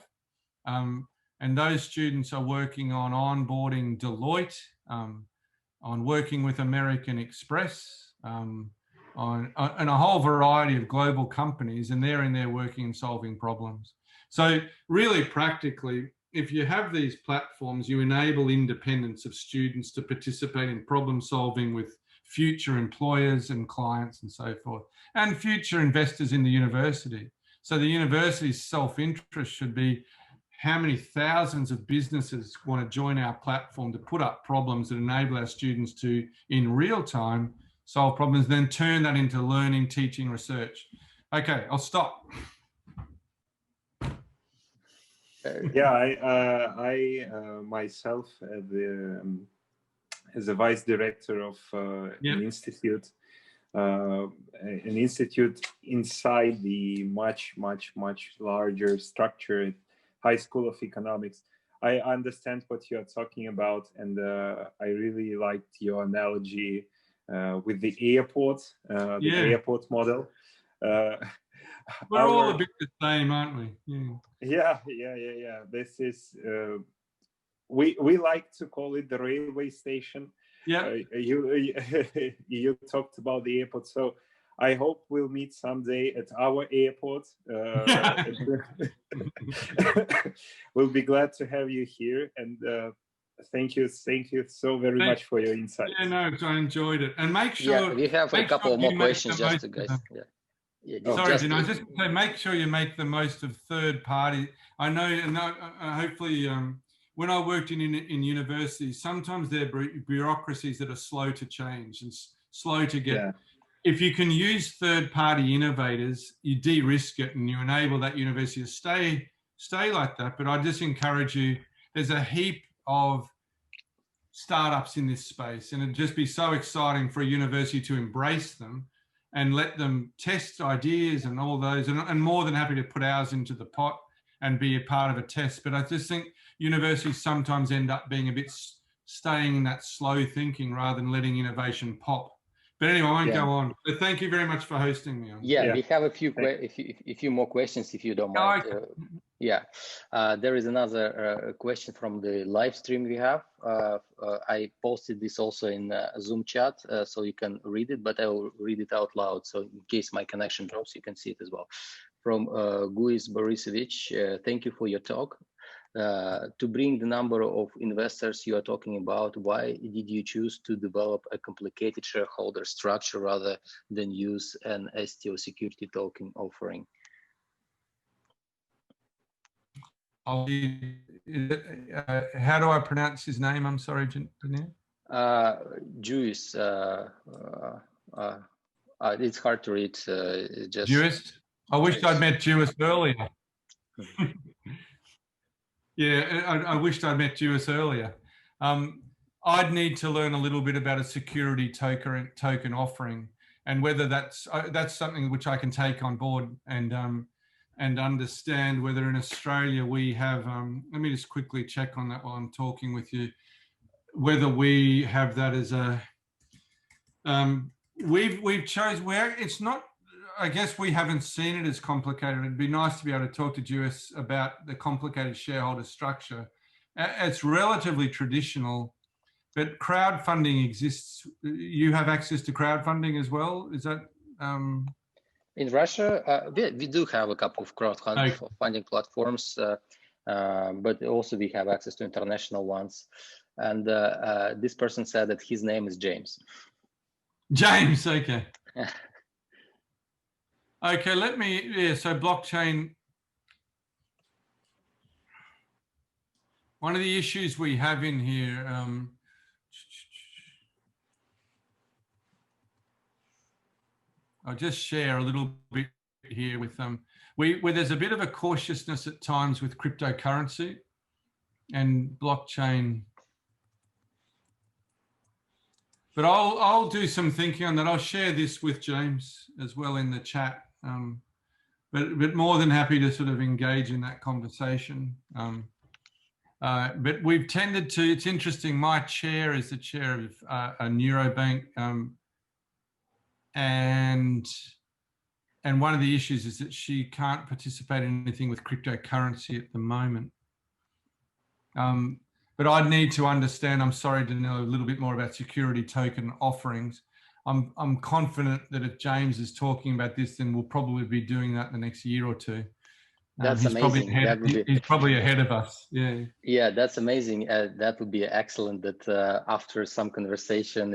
And those students are working on onboarding Deloitte, on working with American Express, on a whole variety of global companies, and they're in there working and solving problems. So really practically, if you have these platforms, you enable independence of students to participate in problem solving with future employers and clients and so forth, and future investors in the university. So the university's self-interest should be how many thousands of businesses want to join our platform to put up problems that enable our students to, in real time, solve problems, then turn that into learning, teaching, research. Okay, I'll stop. Yeah, I myself, as a vice director of an institute inside the much larger structure, High School of Economics. I understand what you are talking about, and I really liked your analogy with the airport, the airport model. We're all a bit the same, aren't we? Yeah. This is, we like to call it the railway station. Yeah. You talked about the airport, so I hope we'll meet someday at our airport. We'll be glad to have you here, and thank you so very much for your insights. Yeah, no, I enjoyed it. And make sure we have a couple more questions just to guys. Sorry, I just say make sure you make the most of third party. I know, and hopefully, when I worked in universities, sometimes there are bureaucracies that are slow to change and slow to get. Yeah. If you can use third-party innovators, you de-risk it and you enable that university to stay like that. But I just encourage you, there's a heap of startups in this space, and it'd just be so exciting for a university to embrace them and let them test ideas and all those, and more than happy to put ours into the pot and be a part of a test. But I just think universities sometimes end up being a bit staying in that slow thinking rather than letting innovation pop. But anyway, I won't go on. But thank you very much for hosting me. We have a few more questions, if you don't mind. There is another question from the live stream we have. I posted this also in Zoom chat, so you can read it, but I will read it out loud. So in case my connection drops, you can see it as well. From Guis Borisovich, thank you for your talk. To bring the number of investors you are talking about, why did you choose to develop a complicated shareholder structure rather than use an STO security token offering? How do I pronounce his name? I'm sorry, Danil. Jewish. It's hard to read. Just Jewish. I wished I'd met Jewish earlier. Yeah, I wished I'd met Jewish earlier. I'd need to learn a little bit about a security token offering, and whether that's something which I can take on board and understand whether in Australia we have. Let me just quickly check on that while I'm talking with you. Whether we have that as a we've chosen where it's not. I guess we haven't seen it as complicated. It'd be nice to be able to talk to Jewis about the complicated shareholder structure. It's relatively traditional, but crowdfunding exists. You have access to crowdfunding as well. Is that? In Russia, we do have a couple of crowdfunding platforms, but also we have access to international ones. And this person said that his name is James. James, okay. Okay, let me, yeah, so blockchain. One of the issues we have in here, I'll just share a little bit here with them. Where there's a bit of a cautiousness at times with cryptocurrency and blockchain. But I'll do some thinking on that. I'll share this with James as well in the chat. But more than happy to sort of engage in that conversation. But we've tended to, it's interesting, my chair is the chair of a neurobank. And one of the issues is that she can't participate in anything with cryptocurrency at the moment. But I'd need to understand, I'm sorry to know a little bit more about security token offerings. I'm confident that if James is talking about this, then we'll probably be doing that in the next year or two. That's amazing. He's probably ahead of us. Yeah. Yeah, that's amazing. That would be excellent. That after some conversation,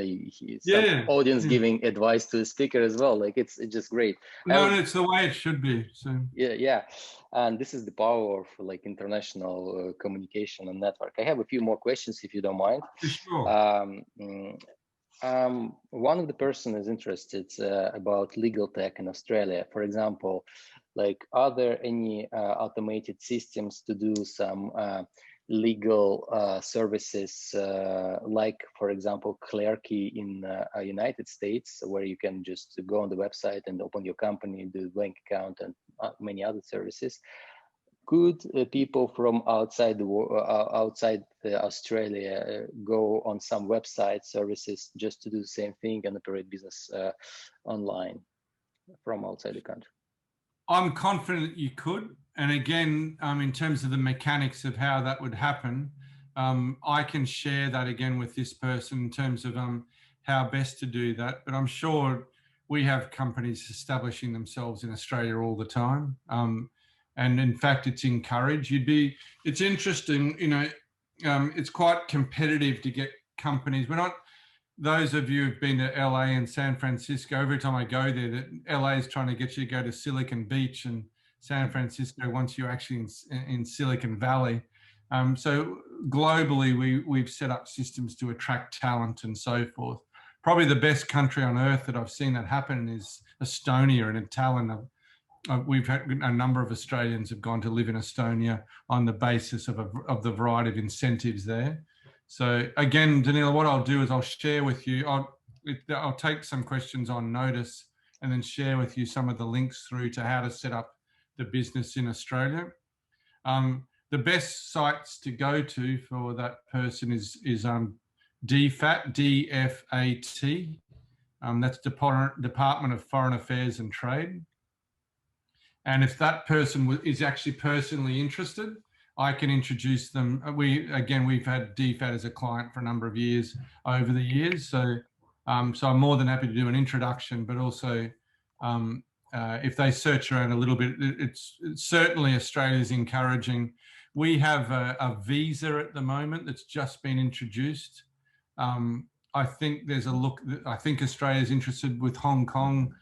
some audience giving advice to the speaker as well. Like it's just great. No, it's the way it should be. So yeah, and this is the power of like international communication and network. I have a few more questions if you don't mind. Sure. One of the person is interested about legal tech in Australia. For example, like, are there any automated systems to do some legal services, like, for example, Clerky in United States, where you can just go on the website and open your company, do bank account, and many other services? Could people from outside Australia go on some website services just to do the same thing and operate business online from outside the country? I'm confident you could. And again, in terms of the mechanics of how that would happen, I can share that again with this person in terms of how best to do that. But I'm sure we have companies establishing themselves in Australia all the time. And in fact, it's encouraged. It's interesting, you know, it's quite competitive to get companies. We're not, those of you who've been to LA and San Francisco, every time I go there, that LA is trying to get you to go to Silicon Beach, and San Francisco wants you actually in Silicon Valley. So globally, we've set up systems to attract talent and so forth. Probably the best country on earth that I've seen that happen is Estonia, and in Tallinn. We've had a number of Australians have gone to live in Estonia on the basis of the variety of incentives there. So again, Danil, what I'll do is I'll share with you, I'll take some questions on notice and then share with you some of the links through to how to set up the business in Australia. The best sites to go to for that person is DFAT, D-F-A-T. That's Department of Foreign Affairs and Trade. And if that person is actually personally interested, I can introduce them. We've had DFAT as a client for a number of years over the years. So I'm more than happy to do an introduction, but also if they search around a little bit, it's certainly Australia's encouraging. We have a visa at the moment that's just been introduced. I think there's a look, I think Australia's interested with Hong Kong,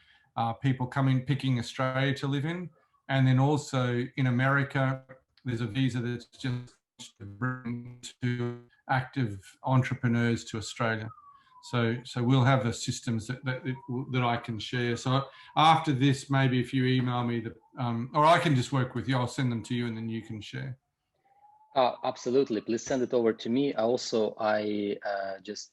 people picking Australia to live in. And then also in America, there's a visa that's just to bring to active entrepreneurs to Australia. So we'll have the systems that I can share. So after this, maybe if you email me, or I can just work with you, I'll send them to you and then you can share. Absolutely. Please send it over to me. Also, I just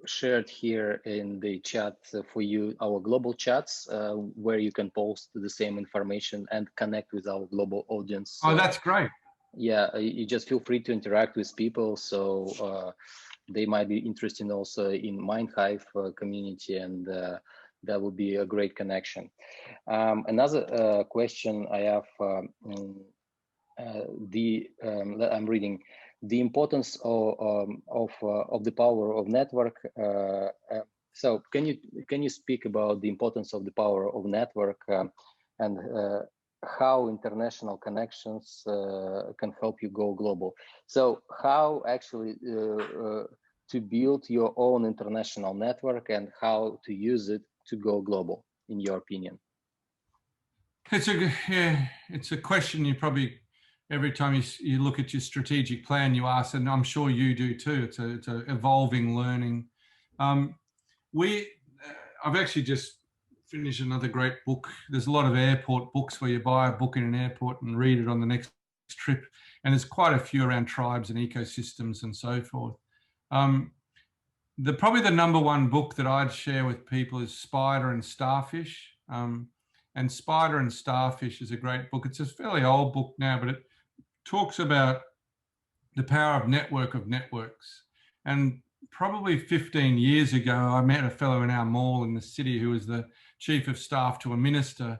shared here in the chat for you our global chats where you can post the same information and connect with our global audience. Oh, that's great. Yeah, you just feel free to interact with people. So they might be interested also in MindHive community, and that would be a great connection. Another question I have, I'm reading, the importance of the power of network. So can you speak about the importance of the power of network and how international connections can help you go global? So how actually to build your own international network and how to use it to go global, in your opinion? It's a question you probably, every time you look at your strategic plan, you ask, and I'm sure you do too. It's a evolving learning. I've actually just finished another great book. There's a lot of airport books where you buy a book in an airport and read it on the next trip. And there's quite a few around tribes and ecosystems and so forth. Probably the number one book that I'd share with people is Spider and Starfish. And Spider and Starfish is a great book. It's a fairly old book now, but it talks about the power of networks. And probably 15 years ago, I met a fellow in our mall in the city who was the chief of staff to a minister,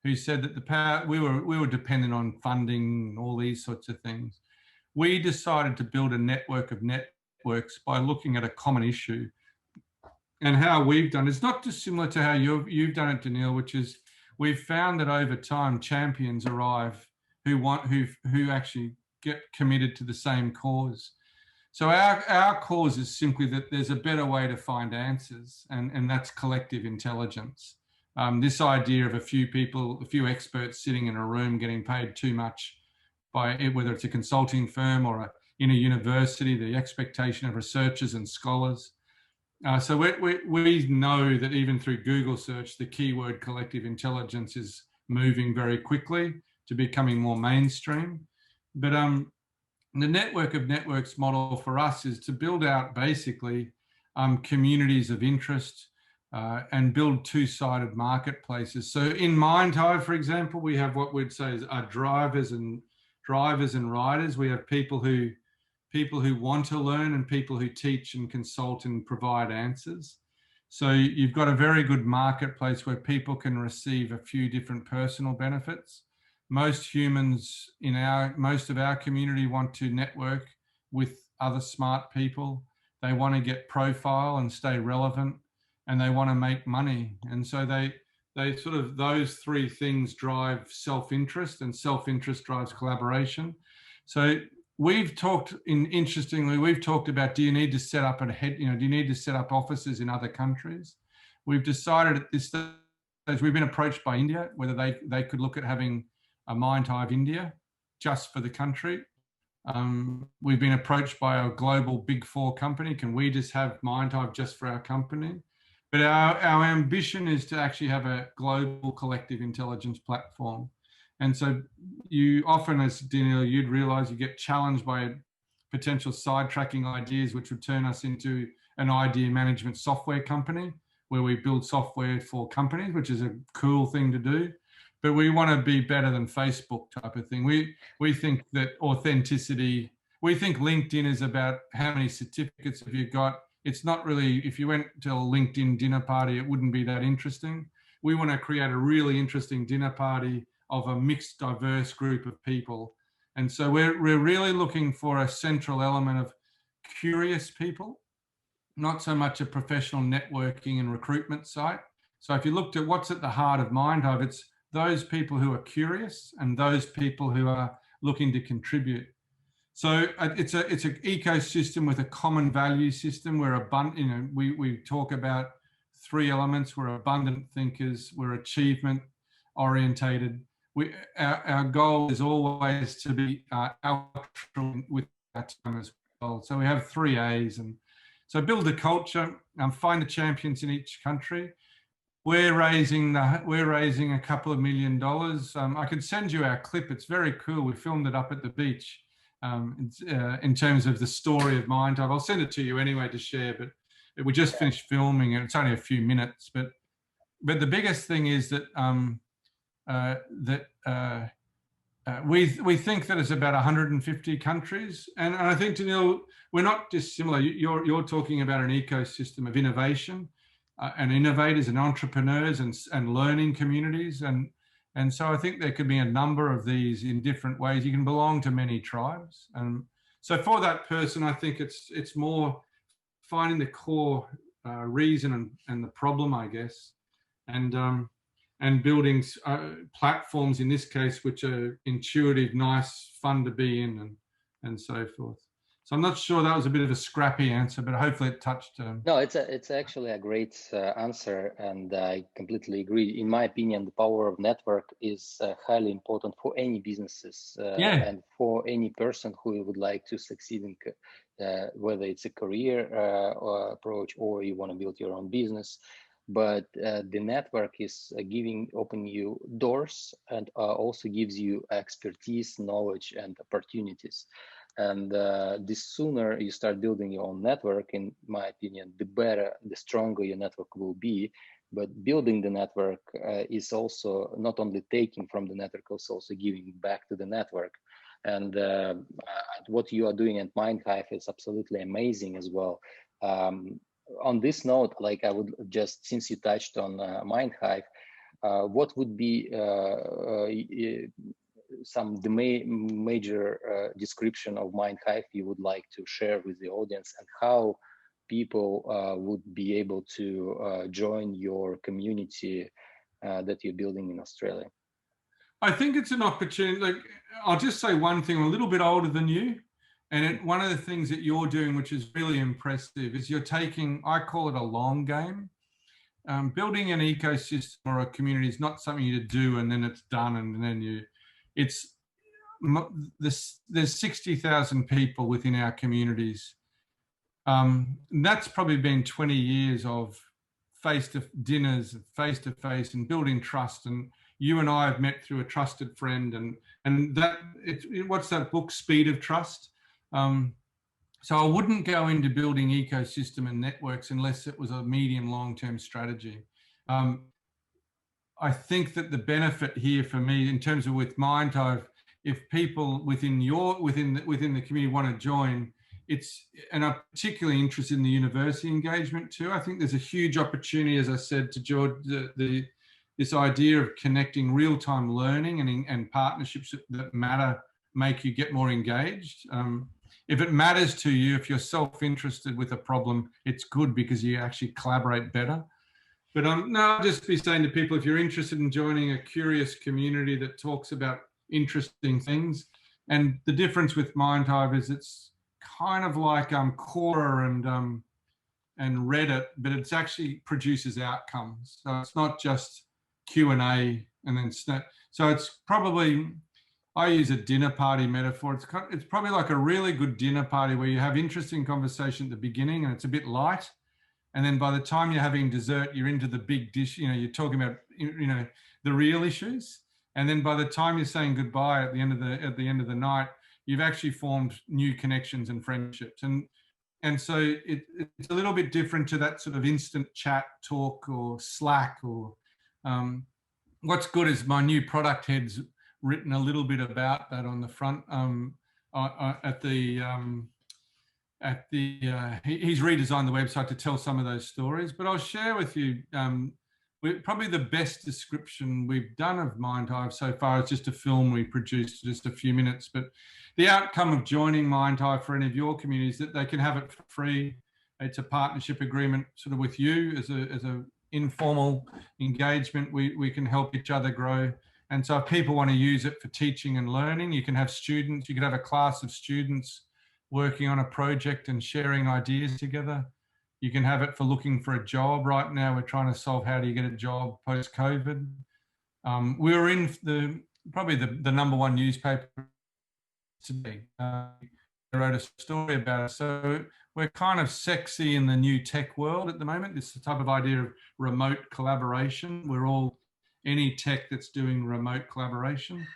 who said that the power, we were dependent on funding and all these sorts of things. We decided to build a network of networks by looking at a common issue. And how we've done, it's not dissimilar to how you've done it, Danil, which is we've found that over time champions arrive who actually get committed to the same cause. So our cause is simply that there's a better way to find answers, and that's collective intelligence. This idea of a few people, a few experts sitting in a room getting paid too much by whether it's a consulting firm or in a university, the expectation of researchers and scholars. So we know that even through Google search, the keyword collective intelligence is moving very quickly to becoming more mainstream. But the network of networks model for us is to build out basically communities of interest and build two-sided marketplaces. So in MindHive, for example, we have what we'd say is our drivers and riders. We have people who want to learn and people who teach and consult and provide answers. So you've got a very good marketplace where people can receive a few different personal benefits. Most humans in most of our community want to network with other smart people. They want to get profile and stay relevant, and they want to make money. And so they sort of, those three things drive self-interest, and self-interest drives collaboration. So we've talked interestingly, we've talked about, do you need to set up do you need to set up offices in other countries? We've decided at this stage, we've been approached by India, whether they could look at having a MindHive India just for the country. We've been approached by a global big four company. Can we just have MindHive just for our company? But our ambition is to actually have a global collective intelligence platform. And so you often, as Danil, you'd realize you get challenged by potential sidetracking ideas, which would turn us into an idea management software company where we build software for companies, which is a cool thing to do. But we want to be better than Facebook type of thing. We think that authenticity, we think LinkedIn is about how many certificates have you got. It's not really, if you went to a LinkedIn dinner party, it wouldn't be that interesting. We want to create a really interesting dinner party of a mixed, diverse group of people. And so we're really looking for a central element of curious people, not so much a professional networking and recruitment site. So if you looked at what's at the heart of MindHive, it's those people who are curious and those people who are looking to contribute. So it's an ecosystem with a common value system where we talk about three elements. We're abundant thinkers, we're achievement orientated. Our goal is always to be altruistic with our time as well. So we have 3 A's, and so build a culture, find the champions in each country. we're raising a couple of $1 million. I could send you our clip. It's very cool. We filmed it up at the beach. In terms of the story of MindHive, I'll send it to you anyway to share. But we just finished filming it. It's only a few minutes. But the biggest thing is that we think that it's about 150 countries, and I think, Danil, we're not dissimilar. You're talking about an ecosystem of innovation and innovators and entrepreneurs and learning communities, and so I think there could be a number of these in different ways. You can belong to many tribes, and so for that person, I think it's more finding the core reason and the problem, I guess, and building platforms in this case which are intuitive, nice, fun to be in, and so forth. So I'm not sure that was a bit of a scrappy answer, but hopefully it touched. No, it's actually a great answer, and I completely agree. In my opinion, the power of network is highly important for any businesses and for any person who would like to succeed in whether it's a career approach or you want to build your own business. But the network is opening you doors, and also gives you expertise, knowledge, and opportunities. And the sooner you start building your own network, in my opinion, the better, the stronger your network will be. But building the network is also not only taking from the network, it's also giving back to the network. And what you are doing at MindHive is absolutely amazing as well. On this note, like I would just, since you touched on MindHive, what would be major description of MindHive you would like to share with the audience, and how people would be able to join your community that you're building in Australia? I think it's an opportunity. Like, I'll just say one thing. I'm a little bit older than you. And one of the things that you're doing, which is really impressive, is you're taking, I call it a long game. Building an ecosystem or a community is not something you do and then it's done and then there's 60,000 people within our communities. That's probably been 20 years of dinners, face-to-face, and building trust. And you and I have met through a trusted friend, and that, what's that book, Speed of Trust? So I wouldn't go into building ecosystem and networks unless it was a medium long-term strategy. I think that the benefit here for me, in terms of with MindHive, if people within the community want to join, and I'm particularly interested in the university engagement too. I think there's a huge opportunity, as I said to George, this idea of connecting real-time learning and partnerships that matter, make you get more engaged. If it matters to you, if you're self-interested with a problem, it's good because you actually collaborate better. But no, I'll just be saying to people, if you're interested in joining a curious community that talks about interesting things, and the difference with MindHive is it's kind of like Quora and Reddit, but it's actually produces outcomes. So it's not just Q&A and then snap. So it's probably, I use a dinner party metaphor. It's probably like a really good dinner party where you have interesting conversation at the beginning and it's a bit light. And then by the time you're having dessert, you're into the big dish, you're talking about, the real issues. And then by the time you're saying goodbye at the end of the night, you've actually formed new connections and friendships. And so it's a little bit different to that sort of instant chat talk or Slack or what's good is my new product head's written a little bit about that on the front he's redesigned the website to tell some of those stories. But I'll share with you probably the best description we've done of MindHive so far is just a film we produced, just a few minutes. But the outcome of joining MindHive for any of your communities, that they can have it for free. It's a partnership agreement sort of with you as a informal engagement. We can help each other grow. And so if people want to use it for teaching and learning, you can have students, you could have a class of students working on a project and sharing ideas together. You can have it for looking for a job. Right now, we're trying to solve how do you get a job post-COVID. We're in probably the #1 newspaper today. wrote a story about it. So we're kind of sexy in the new tech world at the moment. This type of idea of remote collaboration. We're all any tech that's doing remote collaboration.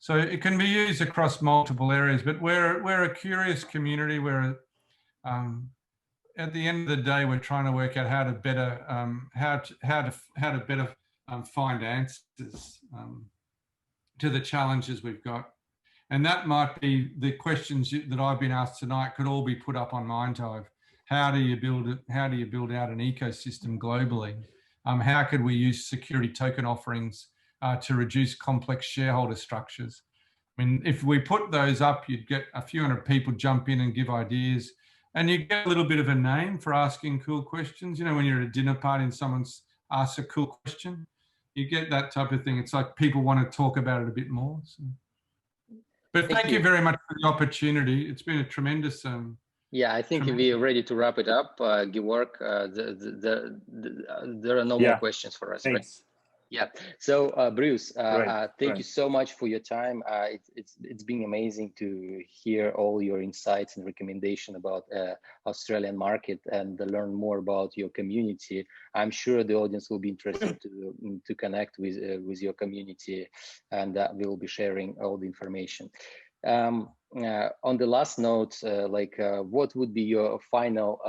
So it can be used across multiple areas, but we're a curious community. We're at the end of the day, we're trying to work out how to better find answers to the challenges we've got. And that might be the questions that I've been asked tonight could all be put up on MindHive. How do you build it? How do you build out an ecosystem globally? How could we use security token offerings to reduce complex shareholder structures? I mean, if we put those up, you'd get a few hundred people jump in and give ideas, and you get a little bit of a name for asking cool questions. You know, when you're at a dinner party and someone's asks a cool question, you get that type of thing. It's like people want to talk about it a bit more. So. But thank you very much for the opportunity. It's been a tremendous. Yeah, I think we are ready to wrap it up. Georg, there are no more questions for us. Thanks. Right? Yeah. So Bruce, thank you so much for your time. It's been amazing to hear all your insights and recommendation about Australian market and learn more about your community. I'm sure the audience will be interested to connect with your community, and we will be sharing all the information. On the last note, what would be your final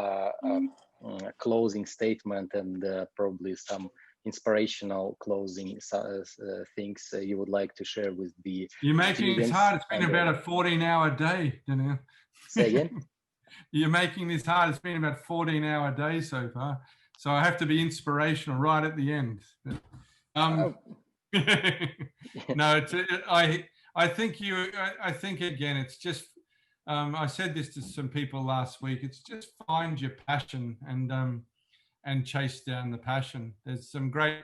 closing statement and probably some inspirational closing things you would like to share with the You're making this hard. It's been about a 14-hour day, Danil. Say again? You're making this hard. It's been about a 14-hour day so far. So I have to be inspirational right at the end. No, I think again, it's just, I said this to some people last week, it's just find your passion and chase down the passion. There's great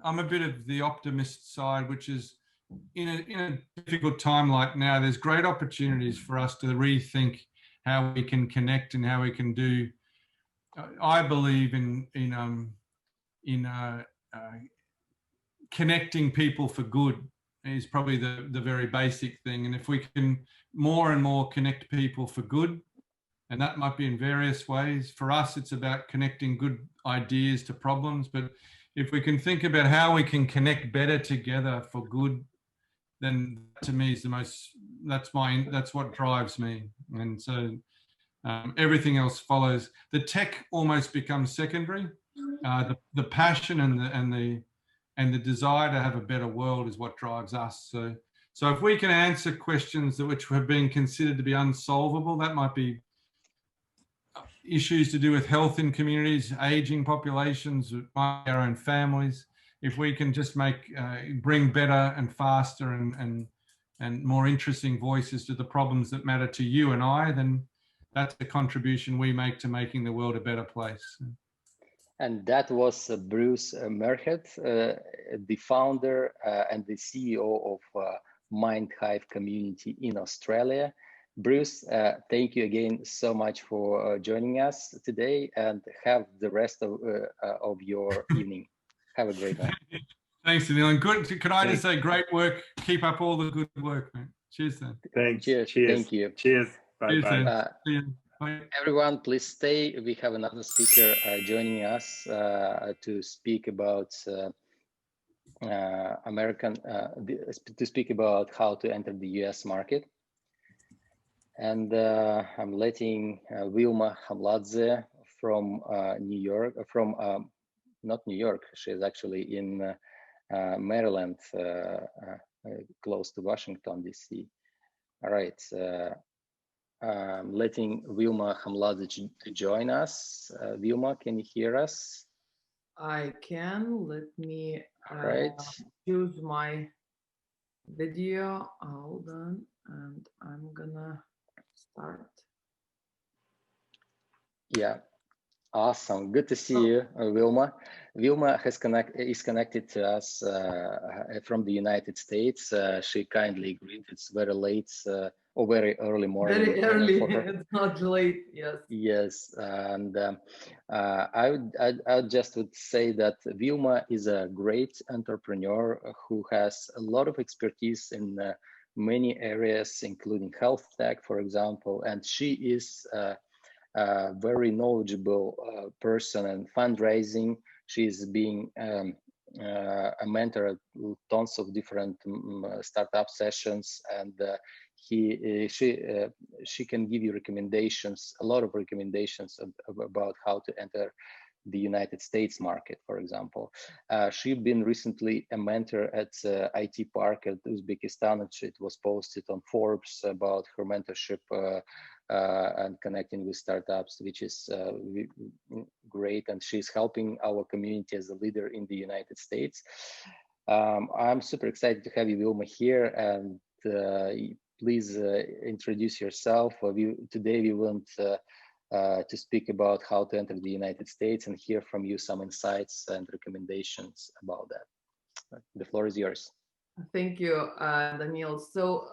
I'm a bit of the optimist side, which is in a difficult time like now, there's great opportunities for us to rethink how we can connect and how we can do. I believe in connecting people for good is probably the very basic thing. And if we can more and more connect people for good, and that might be in various ways. For us, it's about connecting good ideas to problems. But if we can think about how we can connect better together for good, then to me is that's what drives me. And so everything else follows. The tech almost becomes secondary. The passion and the desire to have a better world is what drives us. So if we can answer questions which have been considered to be unsolvable, that might be issues to do with health in communities, aging populations, our own families. If we can just bring better and faster and more interesting voices to the problems that matter to you and I, then that's the contribution we make to making the world a better place. And that was Bruce Muirhead, the founder and the CEO of MindHive community in Australia. Bruce, thank you again so much for joining us today, and have the rest of your evening. Have a great one. Thanks, Danil. And good. Can I just say, great work. Keep up all the good work, man. Cheers, then. Thanks. Cheers. Thank you. Cheers. Bye. Cheers, Bye. Bye. Everyone, please stay. We have another speaker joining us to speak about to speak about how to enter the US market. And I'm letting Vilma Khmaladze from New York, not New York, she's actually in Maryland, close to Washington, DC. All right, I'm letting Vilma Khmaladze to join us. Vilma, can you hear us? I can. Let me Right. choose my video. Hold on, and I'm gonna start. Yeah, awesome. Good to see you, Vilma. Vilma is connected to us from the United States. She kindly agreed. It's very late or very early morning. Very early. It's not late. Yes. Yes, and I would say that Vilma is a great entrepreneur who has a lot of expertise in many areas, including health tech, for example, and she is a very knowledgeable person in fundraising. She's being a mentor at tons of different startup sessions, and she can give you recommendations, a lot of recommendations about how to enter the United States market, for example. She's been recently a mentor at IT Park at Uzbekistan, and it was posted on Forbes about her mentorship and connecting with startups, which is great. And she's helping our community as a leader in the United States. I'm super excited to have you, Vilma, here, and please introduce yourself. Today we want to speak about how to enter the United States and hear from you some insights and recommendations about that. The floor is yours. Thank you, Danil. So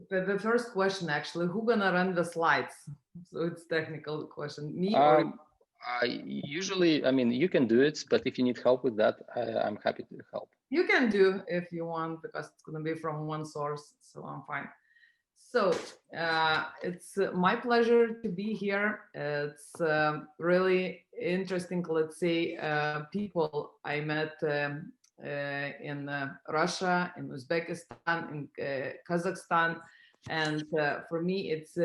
the first question, actually, who's gonna run the slides? So it's technical question, me or? Usually, I mean, you can do it, but if you need help with that, I'm happy to help. You can do if you want, because it's gonna be from one source, so I'm fine. So it's my pleasure to be here. It's really interesting, let's say, people I met in Russia, in Uzbekistan, in Kazakhstan. And for me, it's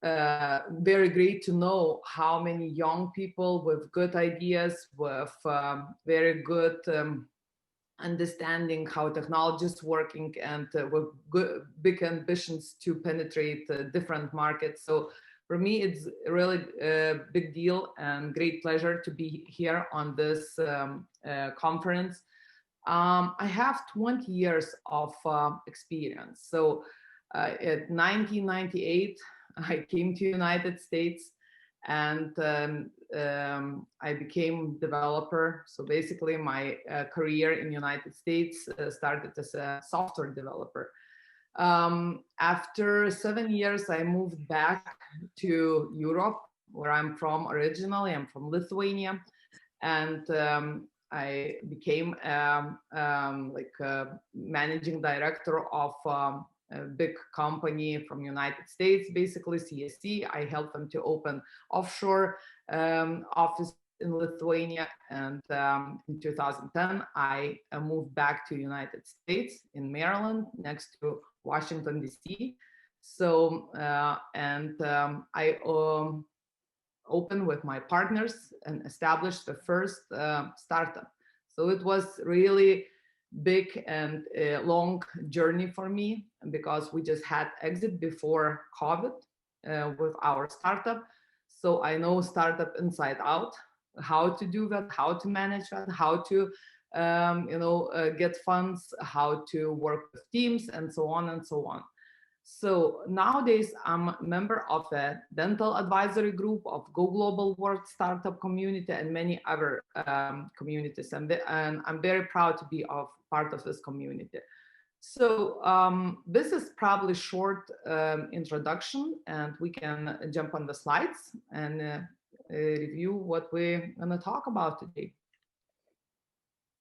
very great to know how many young people with good ideas, with very good understanding how technology is working, and with big ambitions to penetrate different markets. So for me, it's really a big deal and great pleasure to be here on this conference. I have 20 years of experience. So in 1998, I came to United States, and I became developer. So basically my career in United States started as a software developer. After 7 years, I moved back to Europe, where I'm from originally. I'm from Lithuania. And I became like a managing director of a big company from United States, basically CSC. I helped them to open offshore office in Lithuania. And in 2010, I moved back to United States in Maryland, next to Washington, DC. So, I opened with my partners and established the first startup. So it was really big and a long journey for me, because we just had exit before COVID with our startup. So I know startup inside out, how to do that, how to manage that, how to get funds, how to work with teams, and so on and so on. So nowadays, I'm a member of a dental advisory group of Go Global World Startup Community and many other communities. And I'm very proud to be part of this community. So this is probably short introduction, and we can jump on the slides and review what we're going to talk about today.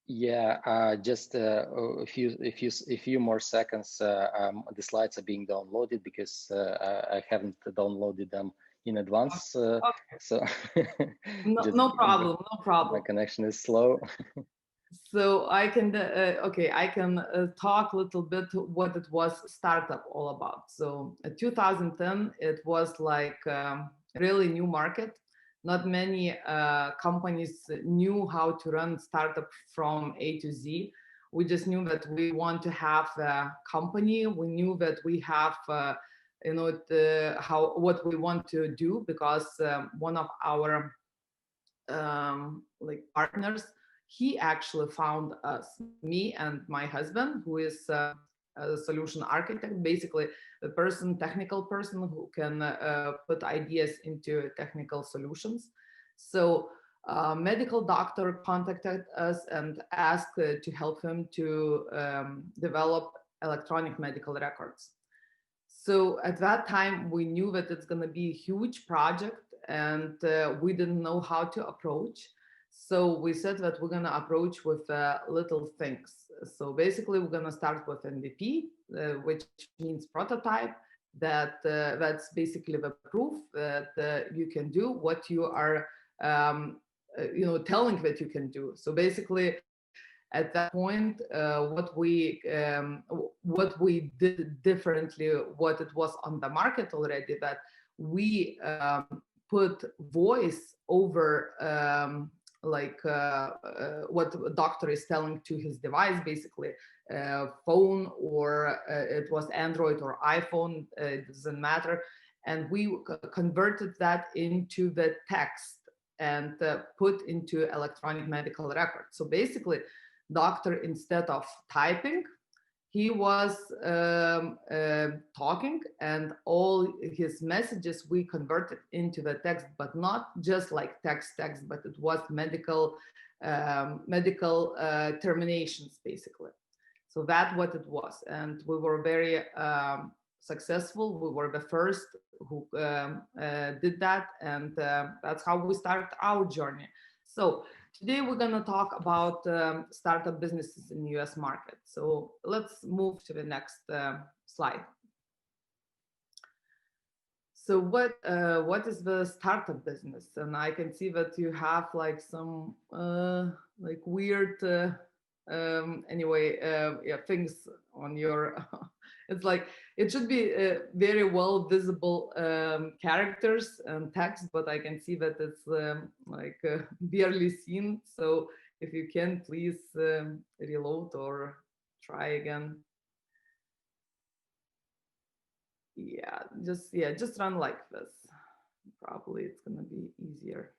Yeah, just a few more seconds. The slides are being downloaded because I haven't downloaded them in advance. Okay. So no problem. My connection is slow. So I can I can talk a little bit what it was startup all about. So 2010, it was like really new market. Not many companies knew how to run startup from A to Z. We just knew that we want to have a company. We knew that we have, what we want to do, because one of our partners, he actually found us, me and my husband, who is a solution architect, basically the technical person who can put ideas into technical solutions. So medical doctor contacted us and asked to help him to develop electronic medical records. So at that time, we knew that it's going to be a huge project, and we didn't know how to approach. So we said that we're going to approach with little things. So basically, we're going to start with MVP, which means prototype. That's basically the proof that you can do what you are, telling that you can do. So basically, at that point, what we did differently, what it was on the market already, that we put voice over what the doctor is telling to his device, basically phone, or it was Android or iPhone, it doesn't matter. And we converted that into the text and put into electronic medical record. So basically, doctor, instead of typing, he was talking, and all his messages we converted into the text, but not just like text, but it was medical terminations, basically. So that's what it was. And we were very successful. We were the first who did that. And that's how we started our journey. So today we're going to talk about startup businesses in the US market. So let's move to the next slide. So what is the startup business? And I can see that you have like some like weird things on your it's like it should be very well visible characters and text, but I can see that it's barely seen. So if you can, please reload or try again. Just run like this. Probably it's gonna be easier.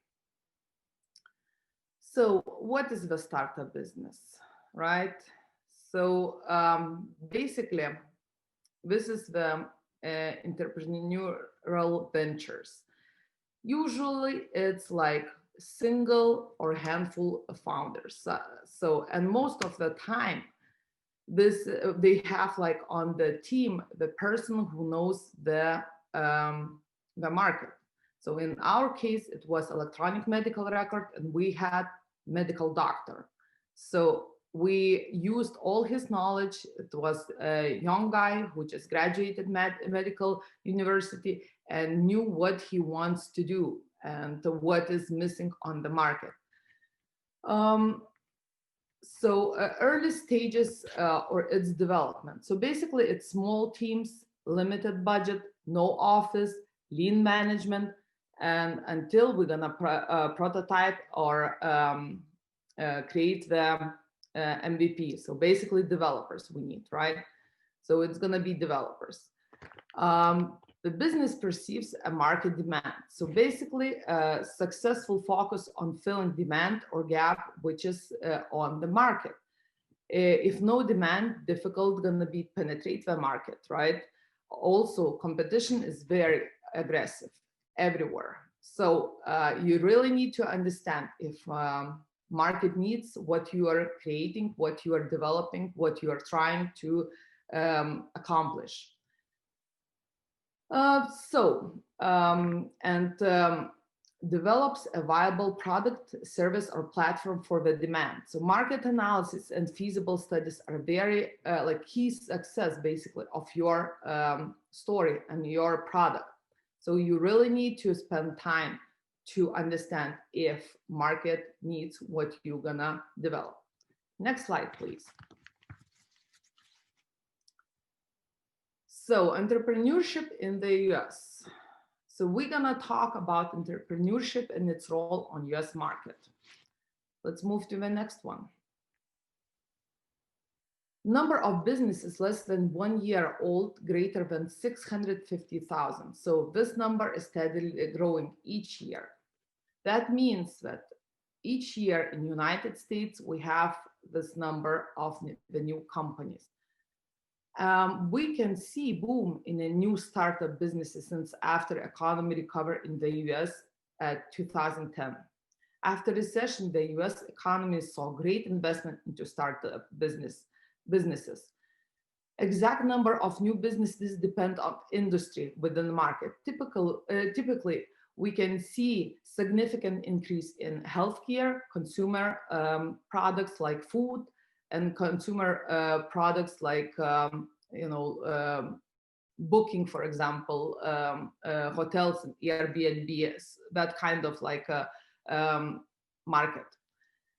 So what is the startup business, right? So basically, this is the entrepreneurial ventures. Usually it's like single or handful of founders. And most of the time, they have like on the team the person who knows the market. So in our case, it was electronic medical record, and we had medical doctor. So we used all his knowledge. It was a young guy who just graduated medical university and knew what he wants to do and what is missing on the market. Early stages or its development. So basically, it's small teams, limited budget, no office, lean management, and until we're gonna prototype or create the MVP. So basically, developers we need, right? So it's gonna be developers. The business perceives a market demand. So basically, a successful focus on filling demand or gap, which is on the market. If no demand, difficult gonna be penetrate the market, right? Also, competition is very aggressive everywhere. So you really need to understand if market needs what you are creating, what you are developing, what you are trying to accomplish. Develops a viable product, service, or platform for the demand. So market analysis and feasible studies are very key success, basically, of your story and your product. So you really need to spend time to understand if market needs what you're gonna develop. Next slide, please. So entrepreneurship in the US. So we're gonna talk about entrepreneurship and its role on US market. Let's move to the next one. Number of businesses less than 1 year old, greater than 650,000. So this number is steadily growing each year. That means that each year in the United States, we have this number of the new companies. We can see boom in a new startup businesses since after economy recovered in the US at 2010. After recession, the US economy saw great investment into startup businesses. Exact number of new businesses depend on industry within the market. Typically, we can see significant increase in healthcare, consumer products like food, and consumer products like booking, for example, hotels and Airbnbs, that kind of like a market.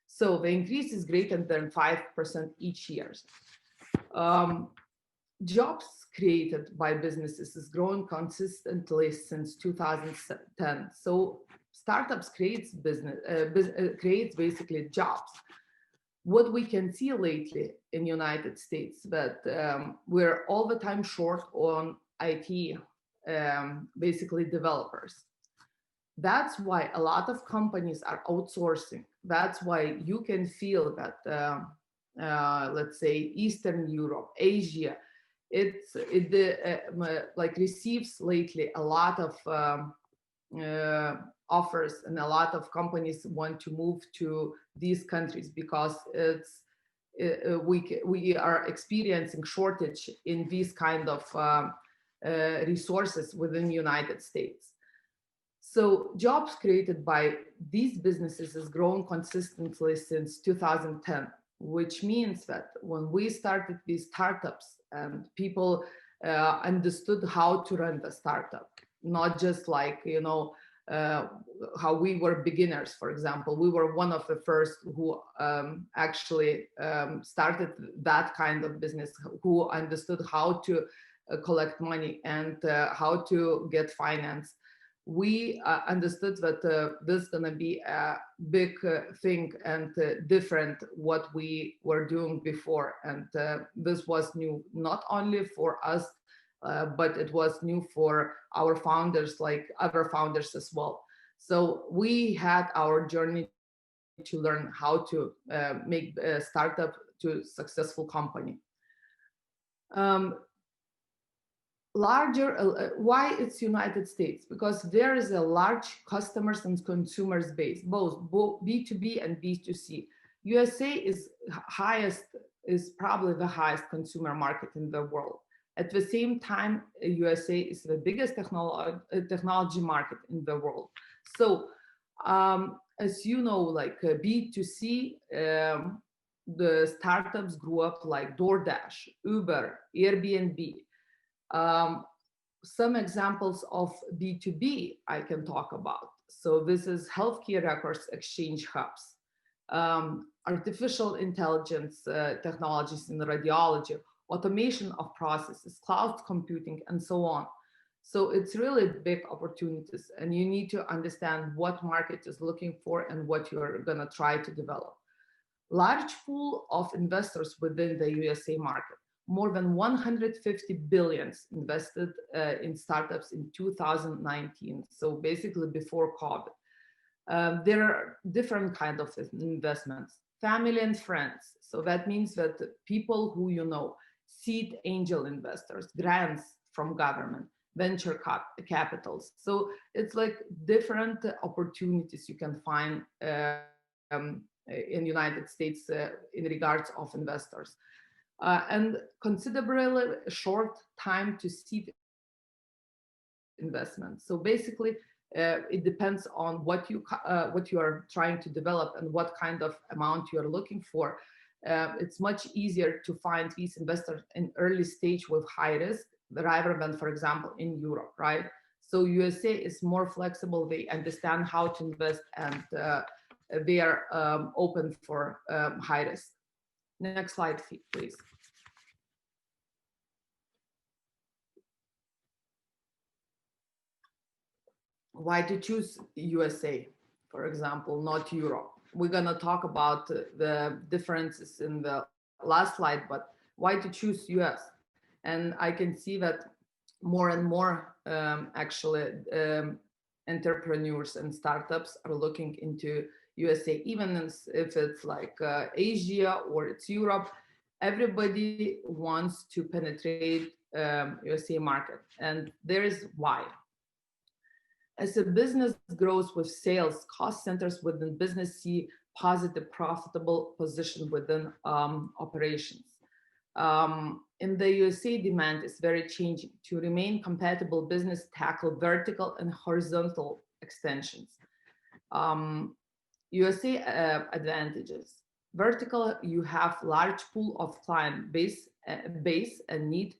So the increase is greater than 5% each year. Jobs created by businesses is growing consistently since 2010. So startups creates creates basically jobs. What we can see lately in United States that we're all the time short on IT, basically developers. That's why a lot of companies are outsourcing. That's why you can feel that, let's say, Eastern Europe, Asia, like receives lately a lot of offers, and a lot of companies want to move to these countries because we are experiencing shortage in these kind of resources within the United States. So jobs created by these businesses has grown consistently since 2010, which means that when we started these startups and people understood how to run the startup, not just like, how we were beginners, for example. We were one of the first who actually started that kind of business, who understood how to collect money and how to get finance. We understood that this is going to be a big thing and different what we were doing before. And this was new, not only for us, but it was new for our founders, like other founders as well. So we had our journey to learn how to make a startup to a successful company. Why it's United States? Because there is a large customers and consumers base, both B2B and B2C. USA is probably the highest consumer market in the world. At the same time, USA is the biggest technology market in the world. So, as you know, like B2C, the startups grew up like DoorDash, Uber, Airbnb. Some examples of B2B I can talk about. So this is healthcare records exchange hubs, artificial intelligence technologies in radiology, automation of processes, cloud computing, and so on. So it's really big opportunities, and you need to understand what market is looking for and what you're going to try to develop. Large pool of investors within the USA market. More than 150 billion invested in startups in 2019. So basically before COVID. There are different kinds of investments. Family and friends. So that means that people who you know, seed angel investors, grants from government, venture capitals. So it's like different opportunities you can find in United States in regards of investors. And considerably short time to seed investment. So basically, it depends on what you are trying to develop and what kind of amount you are looking for. It's much easier to find these investors in early stage with high risk rather than, for example, in Europe, right? So USA is more flexible. They understand how to invest, and they are open for high risk. Next slide, please. Why to choose USA, for example, not Europe? We're going to talk about the differences in the last slide, but why to choose US? And I can see that more and more entrepreneurs and startups are looking into USA, even if it's like Asia or it's Europe. Everybody wants to penetrate USA market, and there is why. As a business grows with sales, cost centers within business see positive, profitable position within operations. In the USA, demand is very changing. To remain compatible, business tackle vertical and horizontal extensions. USA advantages. Vertical, you have large pool of client base and need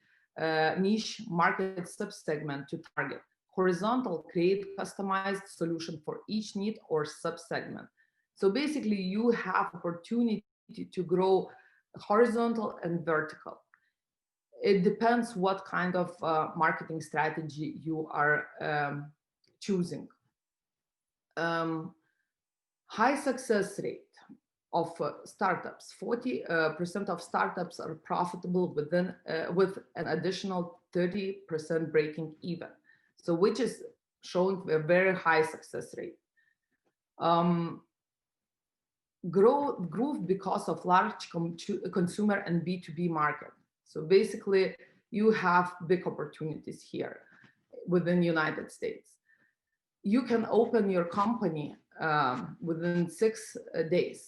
niche market subsegment to target. Horizontal, create customized solution for each need or subsegment. So basically you have opportunity to grow horizontal and vertical. It depends what kind of marketing strategy you are choosing. High success rate of startups. 40% of startups are profitable within with an additional 30% breaking even. So which is showing a very high success rate. Growth because of large consumer and B2B market. So basically you have big opportunities here within the United States. You can open your company within 6 days.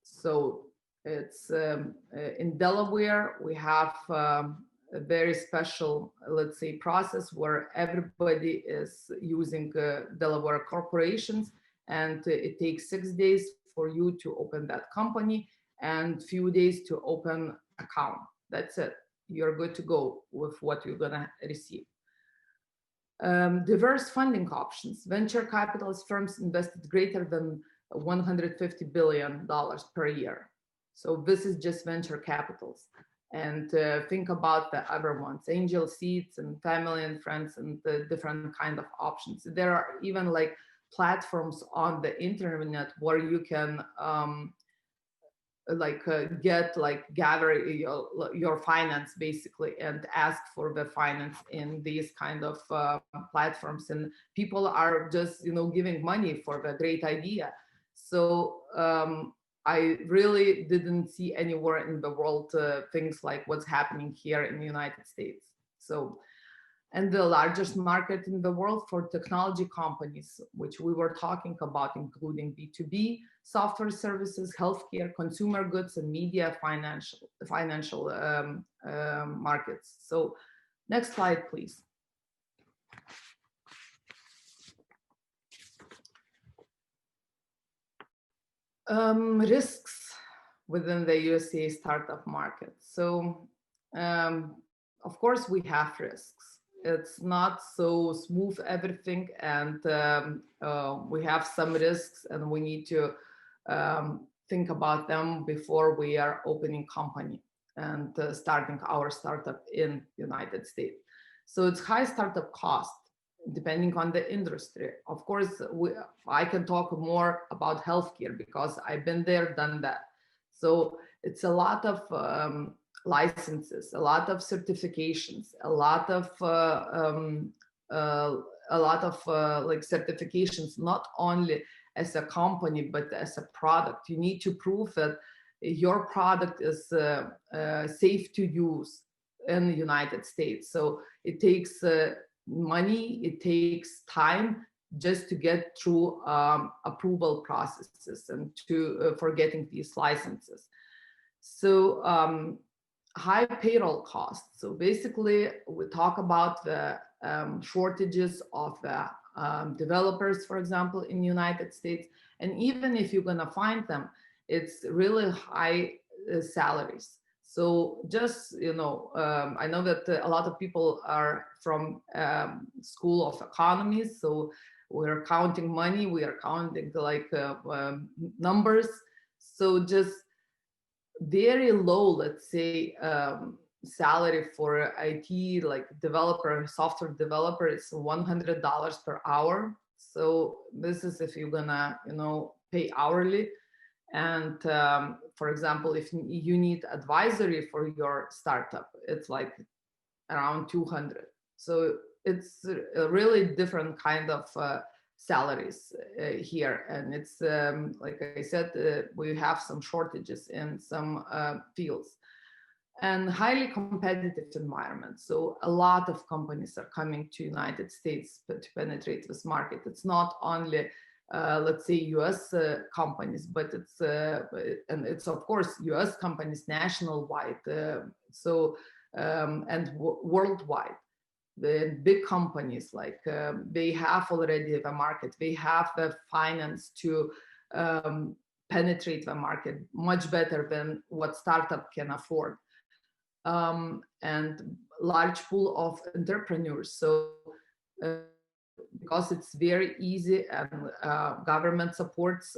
So it's in Delaware, we have a very special, let's say, process where everybody is using Delaware corporations, and it takes 6 days for you to open that company and few days to open account. That's it. You're good to go with what you're gonna receive. Diverse funding options. Venture capitalist firms invested greater than $150 billion per year. So this is just venture capitals. And think about the other ones, angel seeds and family and friends and the different kind of options. There are even like platforms on the internet where you can gather your finance basically and ask for the finance in these kind of platforms, and people are just giving money for the great idea. So I really didn't see anywhere in the world things like what's happening here in the United States. So, and the largest market in the world for technology companies, which we were talking about, including B2B, software services, healthcare, consumer goods, and media, financial markets. So next slide, please. Risks within the USA startup market. So of course we have risks. It's not so smooth everything, and we have some risks, and we need to think about them before we are opening company and starting our startup in United States. So it's high startup cost depending on the industry. Of course, I can talk more about healthcare because I've been there, done that. So it's a lot of licenses, a lot of certifications, a lot of like certifications, not only as a company but as a product. You need to prove that your product is safe to use in the United States. So it takes money, it takes time just to get through approval processes and for getting these licenses. So high payroll costs. So basically we talk about the shortages of the developers, for example, in the United States. And even if you're gonna find them, it's really high salaries. So just, I know that a lot of people are from School of Economics, so we're counting money, we are counting like numbers. So just very low, let's say, salary for IT, like developer, software developer, is $100 per hour. So this is if you're gonna, pay hourly. And for example, if you need advisory for your startup, it's like around 200. So it's a really different kind of salaries here. And it's, like I said, we have some shortages in some fields. And highly competitive environment. So a lot of companies are coming to United States to penetrate this market. It's not only let's say US companies, but it's and it's of course US companies national wide, and worldwide. the big companies, like they have already the market, they have the finance to penetrate the market much better than what startup can afford, and large pool of entrepreneurs. So because it's very easy and government supports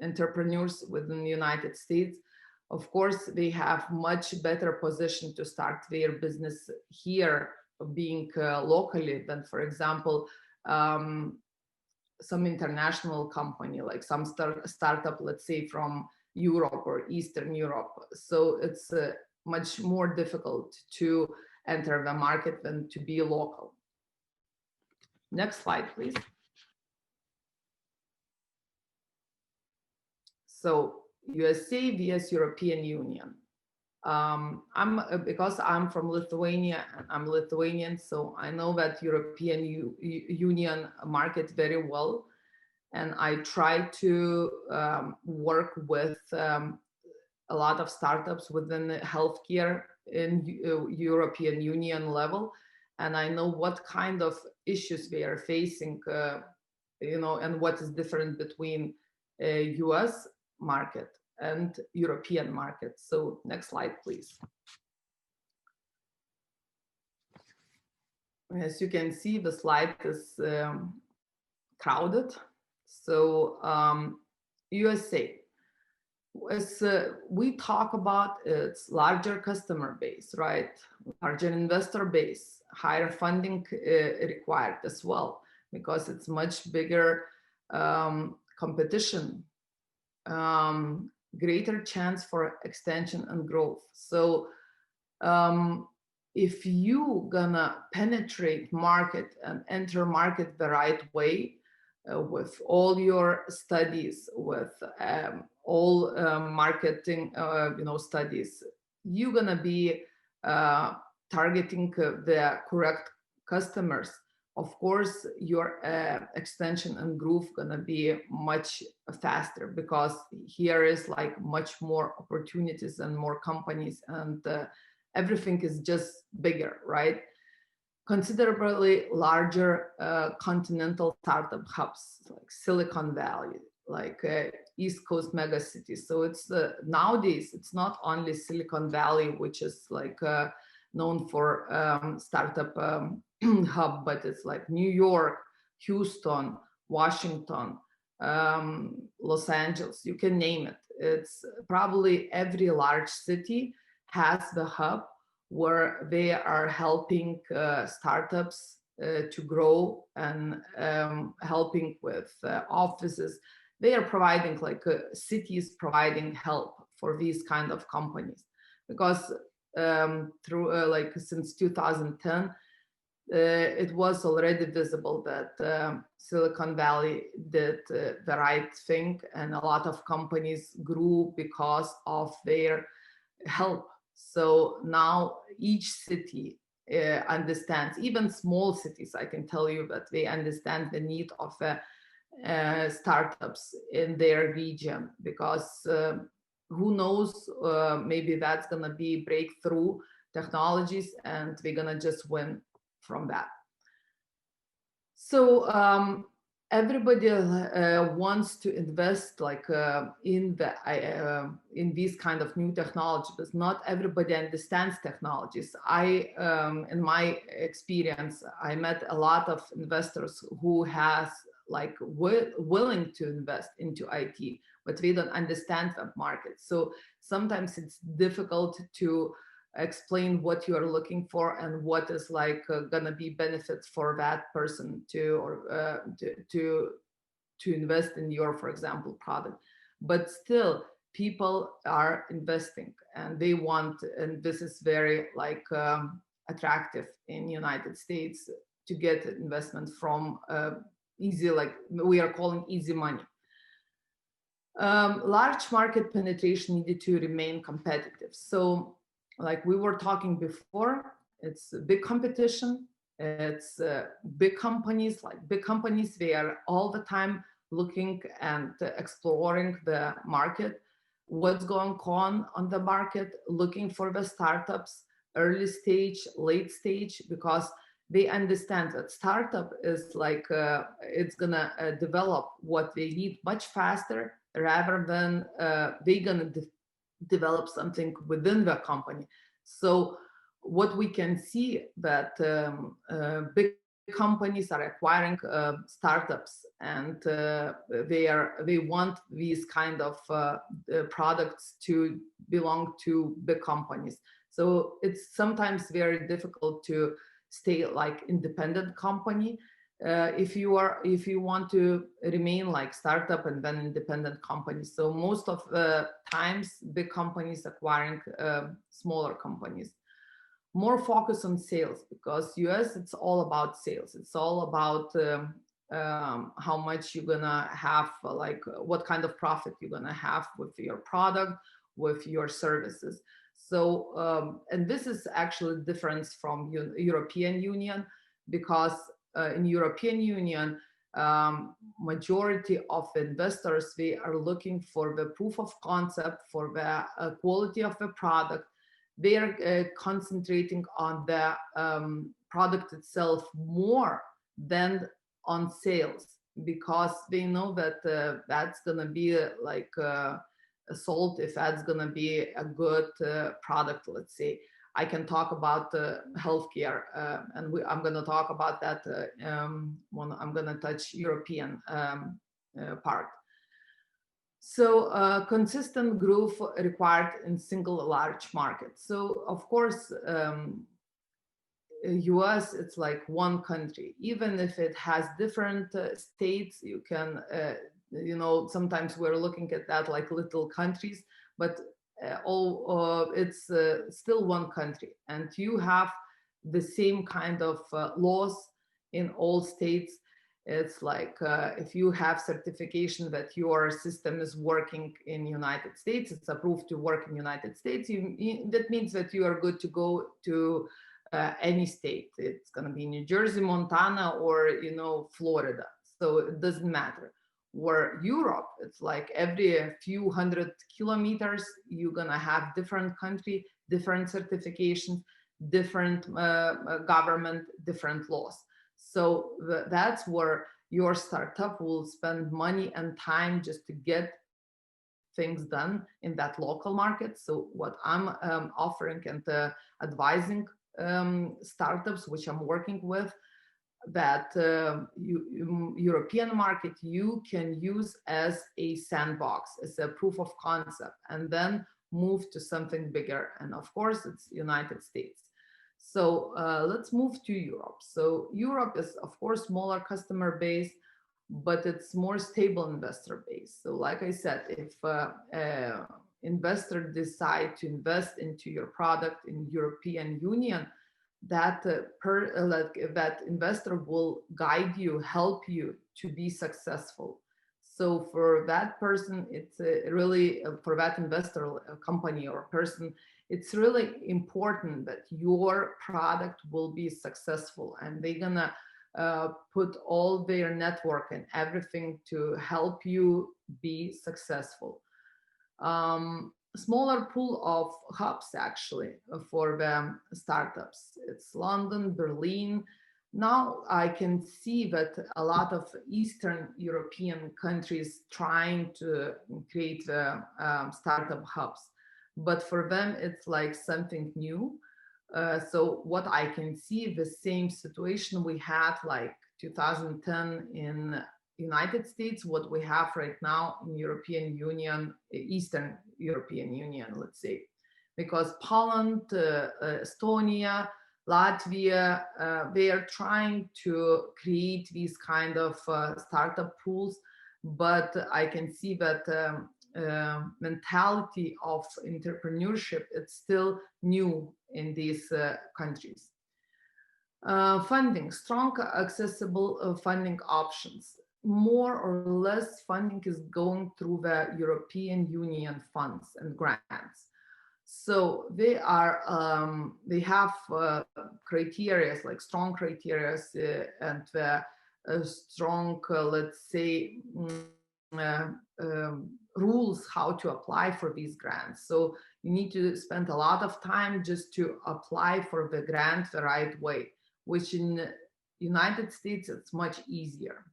entrepreneurs within the United States, of course, they have much better position to start their business here, being locally than, for example, some international company, like some startup, let's say from Europe or Eastern Europe. So it's much more difficult to enter the market than to be local. Next slide, please. So USA vs European Union. Because I'm from Lithuania, I'm Lithuanian, so I know that European Union market very well, and I try to work with a lot of startups within the healthcare in European Union level, and I know what kind of issues they are facing, and what is different between US market and European market. So next slide, please. As you can see, the slide is crowded. So USA, as we talk about, its larger customer base, right? Larger investor base, higher funding required as well, because it's much bigger competition, greater chance for extension and growth. So if you gonna penetrate market and enter market the right way, with all your studies, with all marketing studies, you're gonna be targeting the correct customers. Of course, your extension and growth gonna be much faster, because here is like much more opportunities and more companies, and everything is just bigger, right? Considerably larger continental startup hubs like Silicon Valley, like East Coast mega cities. So it's nowadays it's not only Silicon Valley, which is like known for startup hub, but it's like New York, Houston, Washington, Los Angeles, you can name it. It's probably every large city has the hub where they are helping startups to grow, and helping with offices. They are providing, like cities providing help for these kind of companies, because through like since 2010, it was already visible that Silicon Valley did the right thing, and a lot of companies grew because of their help. So now each city understands, even small cities, I can tell you that they understand the need of startups in their region, because who knows, maybe that's gonna be breakthrough technologies, and we're gonna just win from that. So everybody wants to invest like in these kind of new technologies, but not everybody understands technologies. In my experience, I met a lot of investors who has like willing to invest into IT, but they don't understand the market. So sometimes it's difficult to explain what you are looking for and what is like gonna be benefits for that person to invest in your, for example, product. But still, people are investing, and they want, and this is very like attractive in United States to get investment from easy, like we are calling easy money. Large market penetration needed to remain competitive. So like we were talking before, it's a big competition. It's big companies, like big companies, they are all the time looking and exploring the market, what's going on the market, looking for the startups, early stage, late stage, because they understand that startup is like, it's gonna develop what they need much faster rather than they're gonna develop something within the company. So what we can see that big companies are acquiring startups, and they want these kind of products to belong to big companies. So it's sometimes very difficult to stay like independent company if you want to remain like startup and then independent company. So most of the times big companies acquiring smaller companies. More focus on sales, because US, it's all about sales. It's all about how much you're gonna have, like what kind of profit you're gonna have with your product, with your services. So, and this is actually a difference from European Union, because in European Union, majority of investors, they are looking for the proof of concept, for the quality of the product. They are concentrating on the product itself more than on sales, because they know that that's gonna be like sold if that's gonna be a good product. Let's say I can talk about healthcare, and I'm gonna talk about that when I'm gonna touch European part. So consistent growth required in single large market. So of course, US, it's like one country. Even if it has different states, you can, you know, sometimes we're looking at that like little countries, but it's still one country. And you have the same kind of laws in all states. It's like if you have certification that your system is working in United States, it's approved to work in United States, that means that you are good to go to any state. It's going to be New Jersey, Montana, or, you know, Florida. So it doesn't matter. Where Europe, it's like every few hundred kilometers, you're going to have different country, different certifications, different government, different laws. So that's where your startup will spend money and time just to get things done in that local market. So what I'm offering and advising startups, which I'm working with, that European market you can use as a sandbox, as a proof of concept, and then move to something bigger. And of course, it's United States. So let's move to Europe. So Europe is, of course, smaller customer base, but it's more stable investor base. So like I said, if investor decide to invest into your product in European Union, that that investor will guide you, help you to be successful. So for that person, it's really, for that investor, a company or person, it's really important that your product will be successful, and they're gonna put all their network and everything to help you be successful. Smaller pool of hubs actually for the startups. It's London, Berlin. Now I can see that a lot of Eastern European countries trying to create the startup hubs, but for them it's like something new. So what I can see, the same situation we had like 2010 in United States, what we have right now in European Union, Eastern European Union, let's say, because Poland, Estonia, Latvia, they are trying to create these kind of startup pools, but I can see that mentality of entrepreneurship, it's still new in these countries. Funding, strong accessible funding options. More or less funding is going through the European Union funds and grants. So they have criteria, like strong criteria and strong, let's say, rules how to apply for these grants. So you need to spend a lot of time just to apply for the grant the right way, which in United States, it's much easier.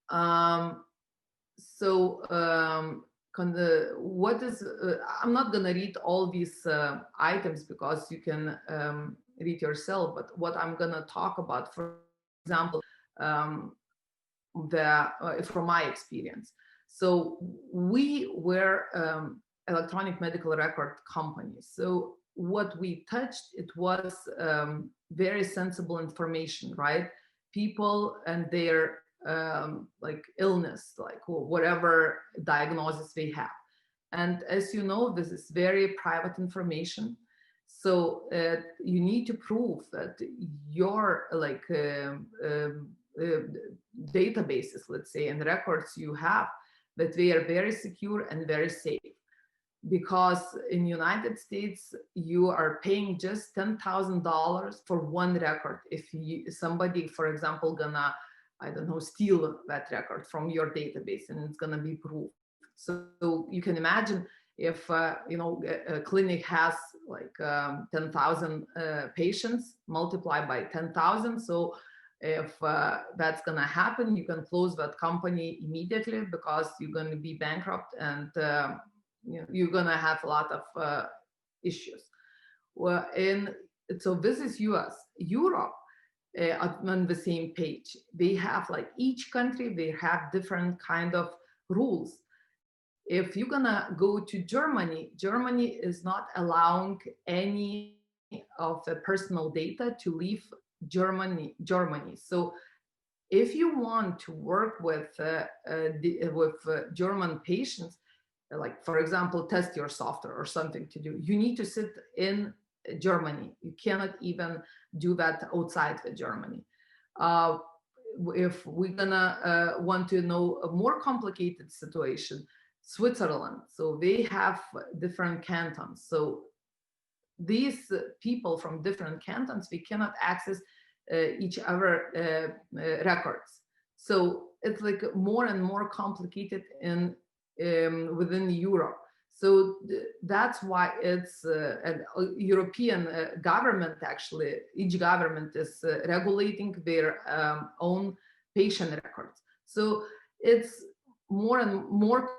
What is, I'm not gonna read all these items because you can read yourself, but what I'm gonna talk about, for example, from my experience. So we were electronic medical record company. So what we touched, it was very sensible information, right? People and their like illness, like whatever diagnosis they have. And as you know, this is very private information. So you need to prove that your like databases, let's say, and records you have, that they are very secure and very safe. Because in United States, you are paying just $10,000 for one record. If somebody, for example, gonna, I don't know, steal that record from your database, and it's gonna be proved. So you can imagine if you know, a clinic has like 10,000 patients, multiplied by 10,000. So if that's gonna happen, you can close that company immediately because you're gonna be bankrupt, and you know, you're gonna have a lot of issues. Well, so this is US. Europe, on the same page, they have, like, each country, they have different kind of rules. If you're gonna go to Germany, Germany is not allowing any of the personal data to leave Germany. So if you want to work with German patients, like, for example, test your software or something to do, you need to sit in Germany. You cannot even do that outside of Germany. If we're gonna want to know a more complicated situation, Switzerland, so they have different cantons. So these people from different cantons, we cannot access each other records. So it's like more and more complicated in within Europe. So that's why it's a European government, actually, each government is regulating their own patient records. So it's more and more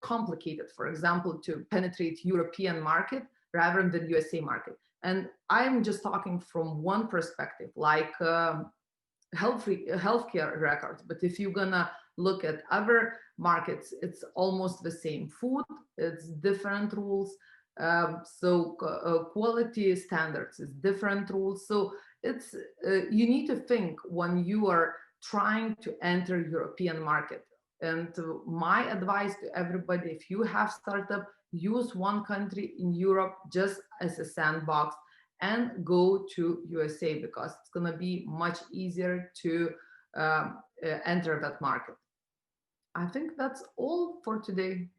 complicated, for example, to penetrate European market rather than the USA market. And I'm just talking from one perspective, like healthcare records. But if you're gonna look at other markets, it's almost the same. Food, it's different rules. So quality standards is different rules. So it's you need to think when you are trying to enter European market. And my advice to everybody, if you have startup, use one country in Europe just as a sandbox and go to USA, because it's going to be much easier to enter that market. I think that's all for today.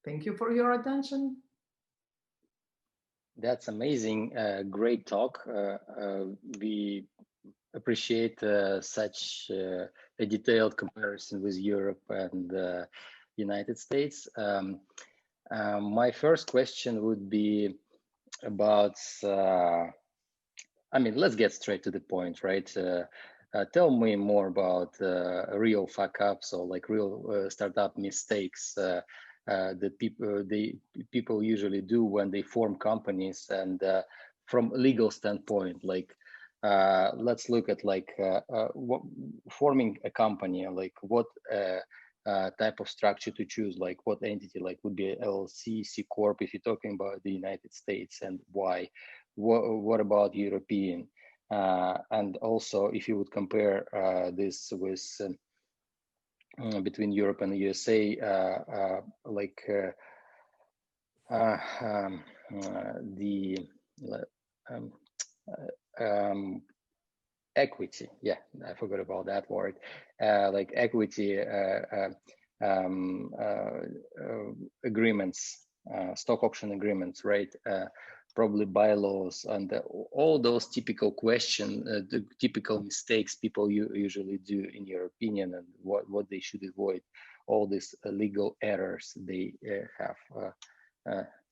Thank you for your attention. That's amazing. Great talk. We appreciate such a detailed comparison with Europe and United States. My first question would be about, I mean, let's get straight to the point, right? Tell me more about real fuck-ups, or like real startup mistakes that people usually do when they form companies. And from a legal standpoint, like, let's look at like forming a company, like what type of structure to choose, like what entity, like would be LLC, C Corp if you're talking about the United States, and why. What about European? And also, if you would compare this with between Europe and the USA, equity. Yeah, I forgot about that word. Like equity agreements stock option agreements, right? Probably bylaws and all those typical questions, the typical mistakes people usually do, in your opinion, and what they should avoid, all these legal errors they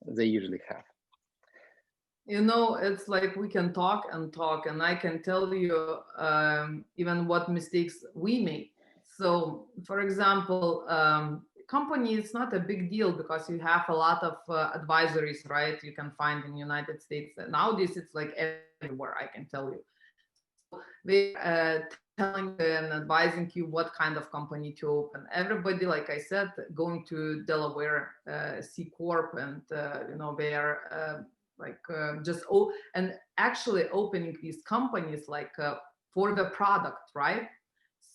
they usually have. You know, it's like we can talk and talk, and I can tell you even what mistakes we made. So, for example, company is not a big deal because you have a lot of advisories, right? You can find in United States. Nowadays, it's like everywhere, I can tell you. So they telling and advising you what kind of company to open. Everybody, like I said, going to Delaware C Corp, and you know, they are and actually opening these companies like for the product, right?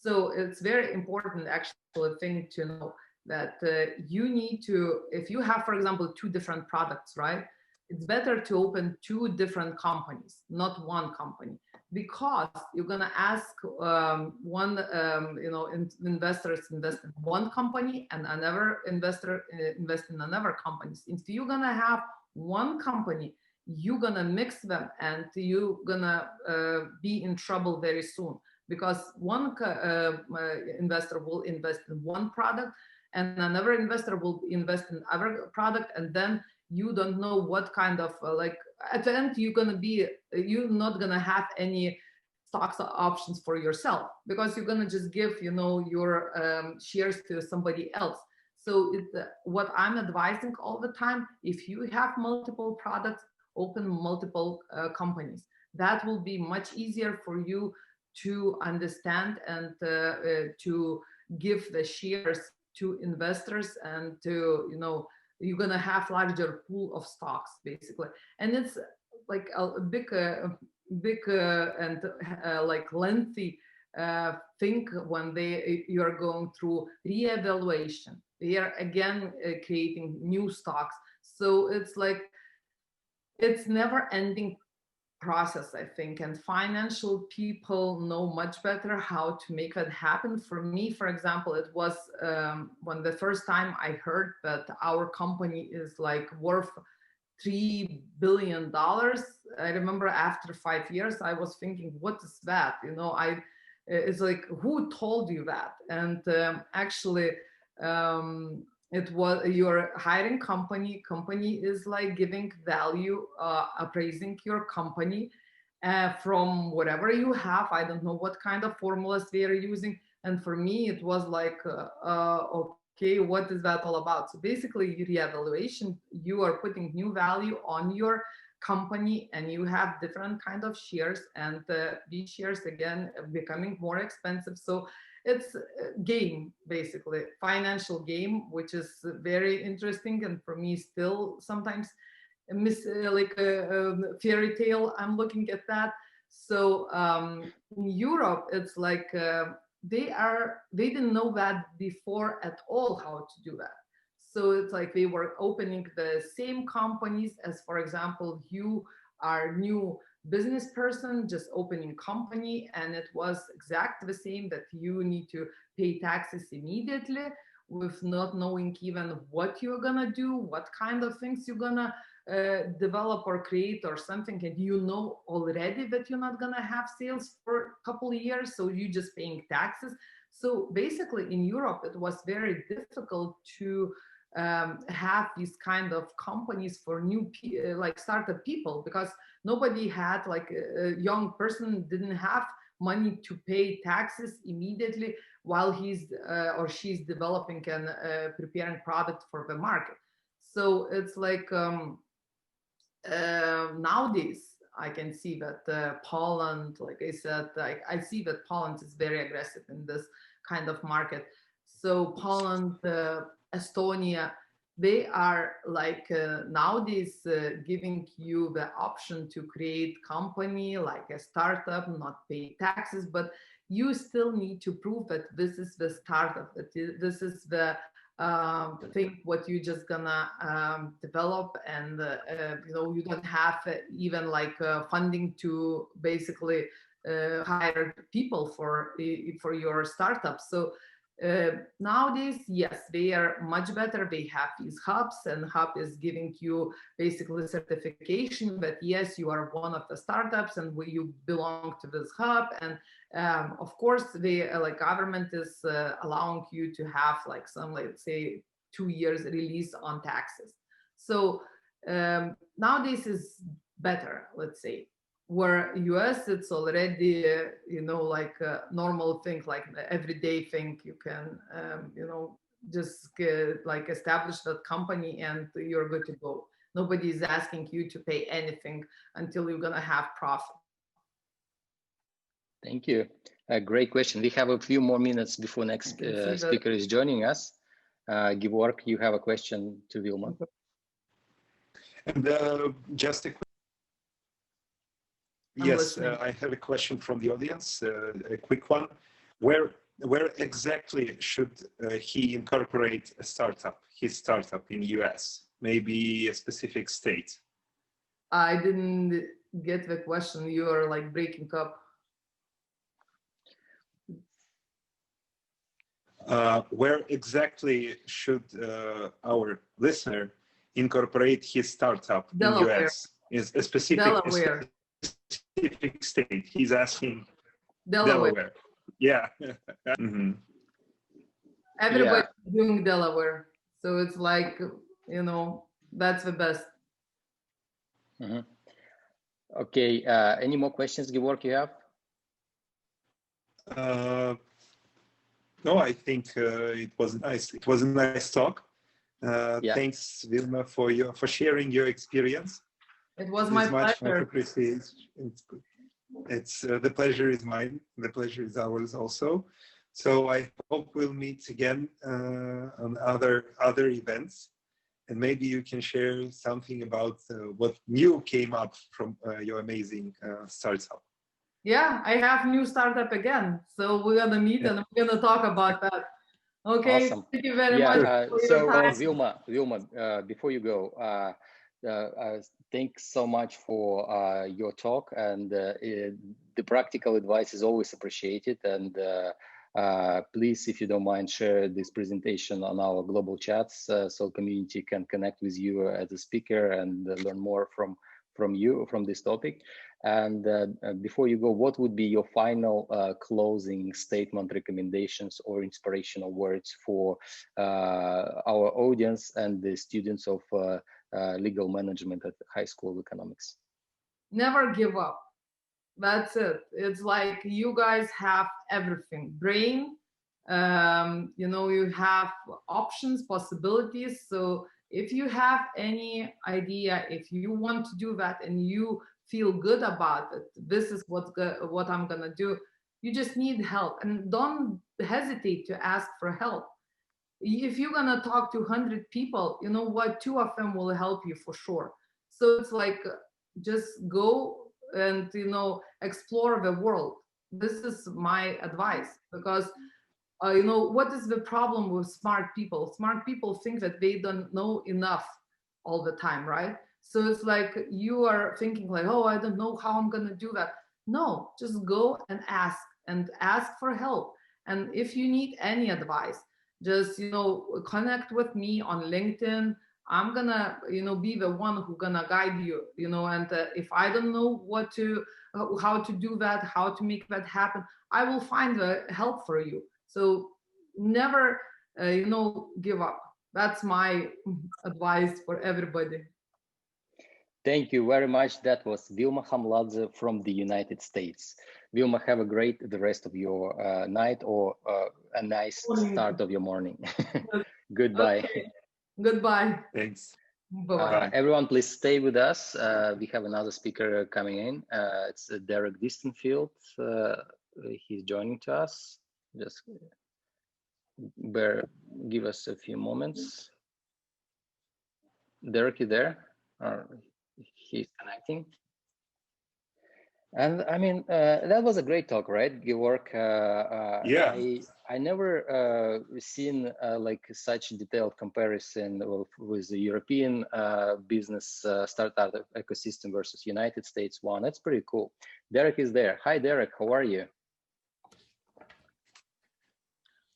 So it's very important actually thing to know that you need to, if you have, for example, 2 different products, right? It's better to open 2 different companies, not one company, because you're gonna ask one, you know, investors invest in one company and another investor invest in another company. If you're gonna have one company, you're gonna mix them and you're gonna be in trouble very soon, because one investor will invest in one product and another investor will invest in other product, and then you don't know what kind of like at the end you're not gonna have any stocks or options for yourself, because you're gonna just give, you know, your shares to somebody else. So what I'm advising all the time, if you have multiple products, open multiple companies. That will be much easier for you to understand and to give the shares to investors, and to, you know, you're gonna have larger pool of stocks basically. And it's like a big and like lengthy thing when you are going through re-evaluation. They are again creating new stocks. So it's like, it's never ending process, I think, and financial people know much better how to make that happen. For me, for example, it was when the first time I heard that our company is like worth $3 billion. I remember after 5 years, I was thinking, what is that? You know, it's like, who told you that? And actually, it was your hiring company is like giving value, appraising your company from whatever you have. I don't know what kind of formulas they are using. And for me, it was like, okay, what is that all about? So basically, reevaluation, you are putting new value on your company, and you have different kind of shares, and these shares again becoming more expensive. So it's a game, basically, financial game, which is very interesting, and for me still sometimes like a fairy tale. I'm looking at that. So in Europe, it's like they didn't know that before at all, how to do that. So it's like they were opening the same companies as, for example, you are new business person just opening company, and it was exactly the same, that you need to pay taxes immediately with not knowing even what you're gonna do, what kind of things you're gonna develop or create or something, and you know already that you're not gonna have sales for a couple of years, so you're just paying taxes. So basically in Europe it was very difficult to have these kind of companies for new like startup people, because nobody had, like a young person didn't have money to pay taxes immediately while he's or she's developing and preparing product for the market. So it's like nowadays I can see that Poland, like I said, I see that Poland is very aggressive in this kind of market. So Poland, Estonia, they are like nowadays giving you the option to create company like a startup, not pay taxes, but you still need to prove that this is the startup, that this is the thing what you just gonna develop, and you know, you don't have even like funding to basically hire people for your startup. So Nowadays, yes, they are much better. They have these hubs, and hub is giving you basically certification that yes, you are one of the startups and you belong to this hub. And of course, the like government is allowing you to have like some, let's say, 2 years release on taxes. So nowadays is better, let's say. Where US, it's already, you know, like a normal thing, like the everyday thing. You can, you know, just like establish that company and you're good to go. Nobody is asking you to pay anything until you're gonna have profit. Thank you. A great question. We have a few more minutes before next speaker is joining us. Georg, you have a question to Vilma. And just a quick. Yes, I have a question from the audience, a quick one. Where exactly should he incorporate a startup, his startup in US? Maybe a specific state? I didn't get the question. You are like breaking up. Where exactly should our listener incorporate his startup Delaware. in US? Is a specific Delaware. Specific state. He's asking Delaware. Yeah. Mm-hmm. Everybody's doing Delaware. So it's like, you know, that's the best. Mm-hmm. Okay. Any more questions, Georg, you have? No, I think it was nice. It was a nice talk. Thanks, Vilma, for sharing your experience. It was my pleasure. Much appreciated. It's the pleasure is mine. The pleasure is ours also. So I hope we'll meet again on other events, and maybe you can share something about what new came up from your amazing startup. Yeah, I have new startup again. So we're gonna meet and we're gonna talk about that. Okay, awesome. Thank you very much. So Vilma, before you go, thanks so much for your talk, and the practical advice is always appreciated. And please, if you don't mind, share this presentation on our global chats so community can connect with you as a speaker and learn more from you from this topic. And before you go, what would be your final closing statement, recommendations, or inspirational words for our audience and the students of legal management at the High School of Economics? Never give up. That's it. It's like you guys have everything. Brain, you know, you have options, possibilities. So if you have any idea, if you want to do that and you feel good about it, this is what I'm gonna do. You just need help, and don't hesitate to ask for help. If you're gonna talk to 100 people, you know what, 2 of them will help you for sure. So it's like just go and, you know, explore the world. This is my advice, because you know, what is the problem with smart people? Smart people think that they don't know enough all the time, right? So it's like you are thinking like, oh, I don't know how I'm gonna do that. No, just go and ask for help. And if you need any advice, just, you know, connect with me on LinkedIn. I'm gonna, you know, be the one who gonna guide you, you know, and if I don't know how to do that, how to make that happen, I will find the help for you. So never, you know, give up. That's my advice for everybody. Thank you very much. That was Vilma Khmaladze from the United States. Vilma, have a great the rest of your night, or a nice start of your morning. Goodbye. Okay. Goodbye. Thanks. Bye-bye. Everyone, please stay with us. We have another speaker coming in. It's Derek Distenfield. He's joining to us. Just give us a few moments. Derek, you there? He's connecting. And I mean, that was a great talk, right, Georg? Yeah. I never seen like such detailed comparison with the European business startup ecosystem versus United States one. That's pretty cool. Derek is there. Hi, Derek. How are you?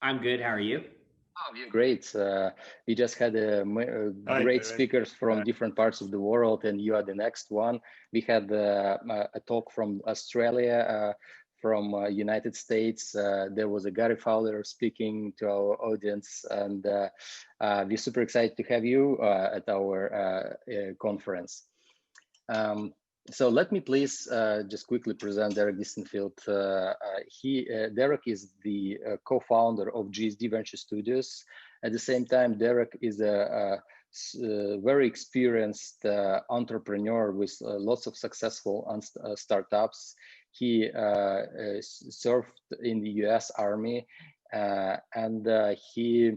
I'm good. How are you? Oh, you're great. We just had Hi, great Derek. speakers from different parts of the world, and you are the next one. We had a talk from Australia, from United States. There was a Gary Fowler speaking to our audience, and we're super excited to have you at our conference. So let me please just quickly present Derek Distenfield. Derek is the co-founder of GSD Venture Studios. At the same time, Derek is a very experienced entrepreneur with lots of successful startups. He served in the US Army, and he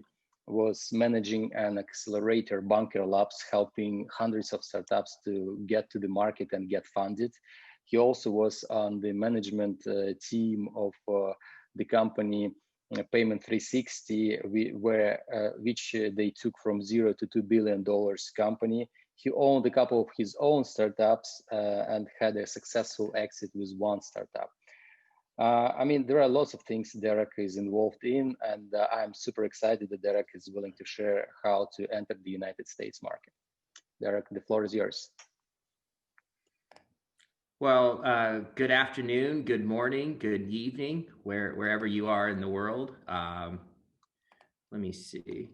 was managing an accelerator, Bunker Labs, helping hundreds of startups to get to the market and get funded. He also was on the management team of the company Payment 360, which they took from $0 to $2 billion company. He owned a couple of his own startups and had a successful exit with one startup. I mean, there are lots of things Derek is involved in, and I'm super excited that Derek is willing to share how to enter the United States market. Derek, the floor is yours. Well, good afternoon, good morning, good evening, wherever you are in the world. Let me see.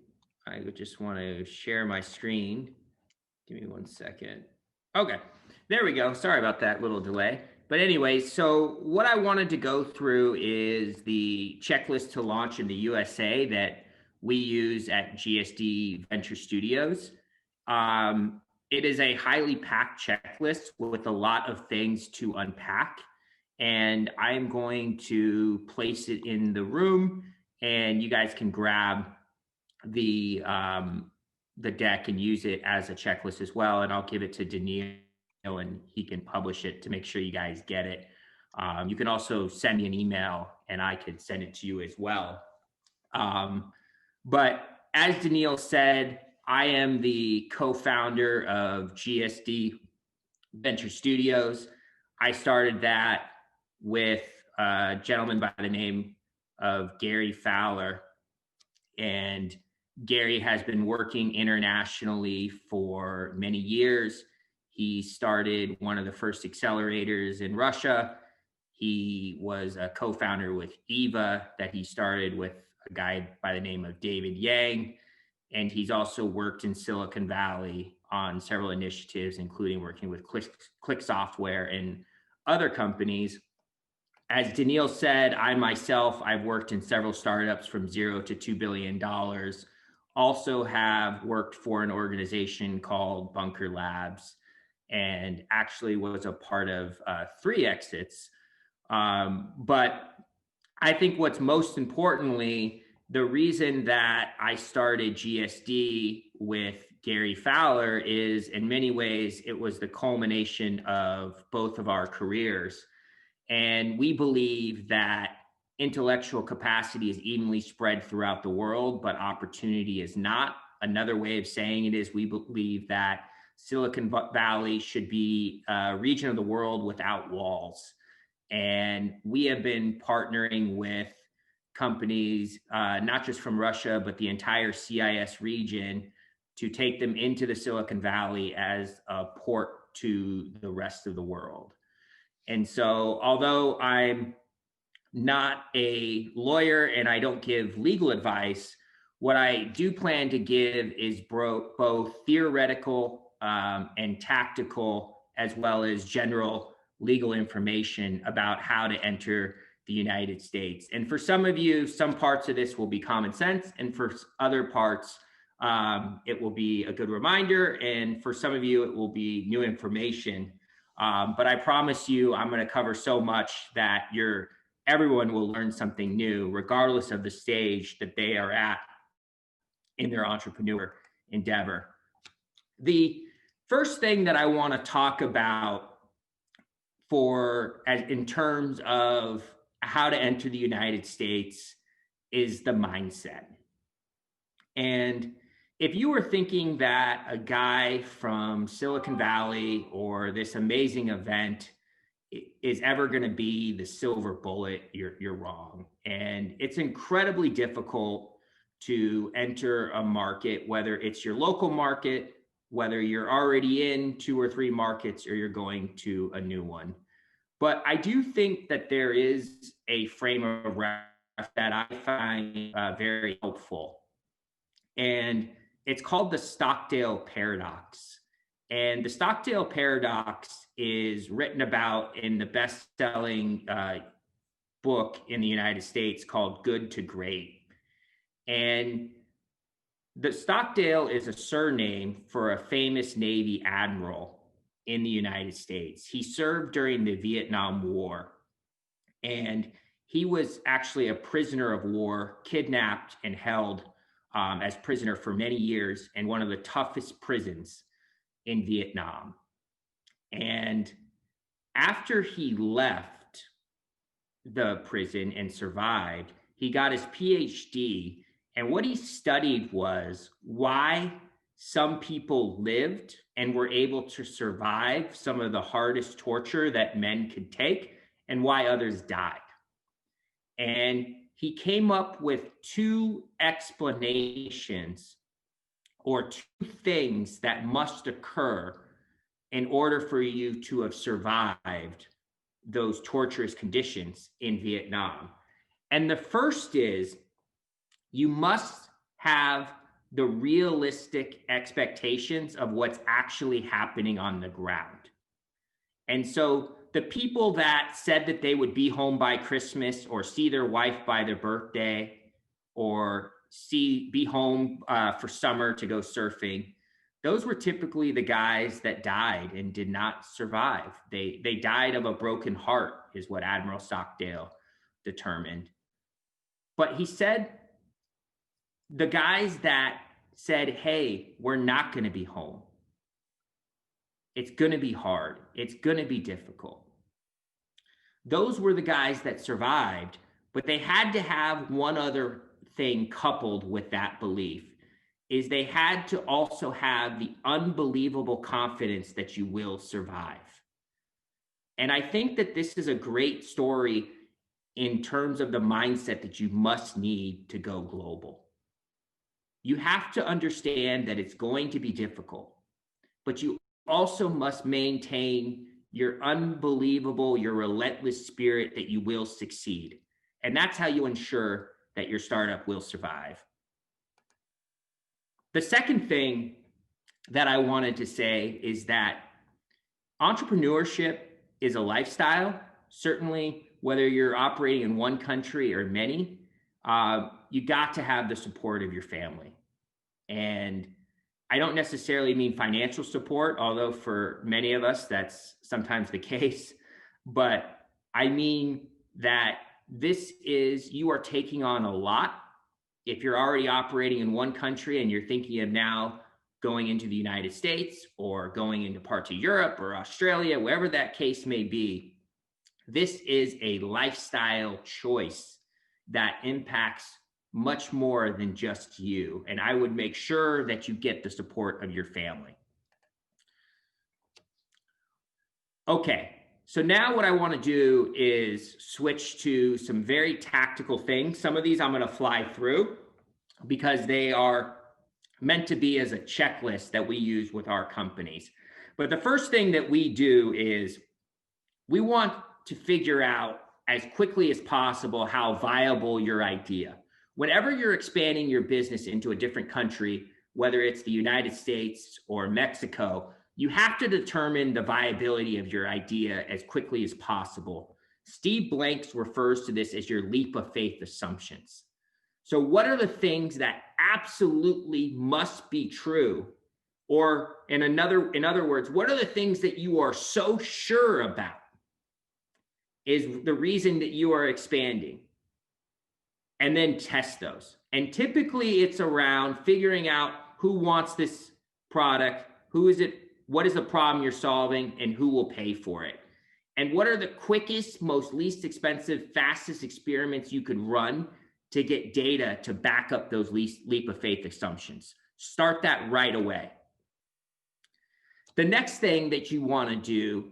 I just want to share my screen. Give me 1 second. Okay, there we go. Sorry about that little delay. But anyway, so what I wanted to go through is the checklist to launch in the USA that we use at GSD Venture Studios. It is a highly packed checklist with a lot of things to unpack. And I'm going to place it in the room, and you guys can grab the deck and use it as a checklist as well. And I'll give it to Danil, and he can publish it to make sure you guys get it. You can also send me an email and I could send it to you as well. But as Danil said, I am the co-founder of GSD Venture Studios. I started that with a gentleman by the name of Gary Fowler. And Gary has been working internationally for many years. He started one of the first accelerators in Russia. He was a co-founder with EVA that he started with a guy by the name of David Yang. And he's also worked in Silicon Valley on several initiatives, including working with Click Software and other companies. As Danil said, I myself, I've worked in several startups from $0 to $2 billion. Also have worked for an organization called Bunker Labs, and actually was a part of 3 exits. But I think what's most importantly, the reason that I started GSD with Gary Fowler is, in many ways, it was the culmination of both of our careers. And we believe that intellectual capacity is evenly spread throughout the world, but opportunity is not. Another way of saying it is we believe that Silicon Valley should be a region of the world without walls. And we have been partnering with companies, not just from Russia, but the entire CIS region, to take them into the Silicon Valley as a port to the rest of the world. And so, although I'm not a lawyer and I don't give legal advice, what I do plan to give is both theoretical and tactical, as well as general legal information about how to enter the United States. And for some of you, some parts of this will be common sense, and for other parts, it will be a good reminder. And for some of you, it will be new information. But I promise you, I'm going to cover so much that everyone will learn something new, regardless of the stage that they are at in their entrepreneur endeavor. The first thing that I want to talk about in terms of how to enter the United States is the mindset. And if you were thinking that a guy from Silicon Valley or this amazing event is ever going to be the silver bullet, you're wrong. And it's incredibly difficult to enter a market, whether it's your local market, whether you're already in 2 or 3 markets, or you're going to a new one. But I do think that there is a frame of reference that I find very helpful. And it's called the Stockdale Paradox. And the Stockdale Paradox is written about in the best-selling book in the United States called Good to Great. And the Stockdale is a surname for a famous Navy admiral in the United States. He served during the Vietnam War, and he was actually a prisoner of war, kidnapped and held as prisoner for many years in one of the toughest prisons in Vietnam. And after he left the prison and survived, he got his PhD. And what he studied was why some people lived and were able to survive some of the hardest torture that men could take, and why others died. And he came up with 2 explanations, or 2 things that must occur in order for you to have survived those torturous conditions in Vietnam. And the first is, you must have the realistic expectations of what's actually happening on the ground. And so the people that said that they would be home by Christmas, or see their wife by their birthday, or be home for summer to go surfing, those were typically the guys that died and did not survive. They died of a broken heart, is what Admiral Stockdale determined. But he said the guys that said, hey, we're not going to be home, it's going to be hard, it's going to be difficult, those were the guys that survived. But they had to have one other thing coupled with that belief, is they had to also have the unbelievable confidence that you will survive. And I think that this is a great story in terms of the mindset that you must need to go global. You have to understand that it's going to be difficult, but you also must maintain your unbelievable, your relentless spirit that you will succeed. And that's how you ensure that your startup will survive. The second thing that I wanted to say is that entrepreneurship is a lifestyle. Certainly, whether you're operating in one country or many, you got to have the support of your family. And I don't necessarily mean financial support, although for many of us, that's sometimes the case. But I mean that you are taking on a lot. If you're already operating in one country and you're thinking of now going into the United States or going into parts of Europe or Australia, wherever that case may be, this is a lifestyle choice that impacts much more than just you. And I would make sure that you get the support of your family. Okay, so now what I want to do is switch to some very tactical things. Some of these I'm going to fly through because they are meant to be as a checklist that we use with our companies. But the first thing that we do is we want to figure out as quickly as possible how viable your idea. Whenever you're expanding your business into a different country, whether it's the United States or Mexico, you have to determine the viability of your idea as quickly as possible. Steve Blanks refers to this as your leap of faith assumptions. So what are the things that absolutely must be true? Or in other words, what are the things that you are so sure about is the reason that you are expanding? And then test those. And typically it's around figuring out who wants this product, who is it, what is the problem you're solving, and who will pay for it. And what are the quickest, most least expensive, fastest experiments you could run to get data to back up those leap of faith assumptions. Start that right away. The next thing that you want to do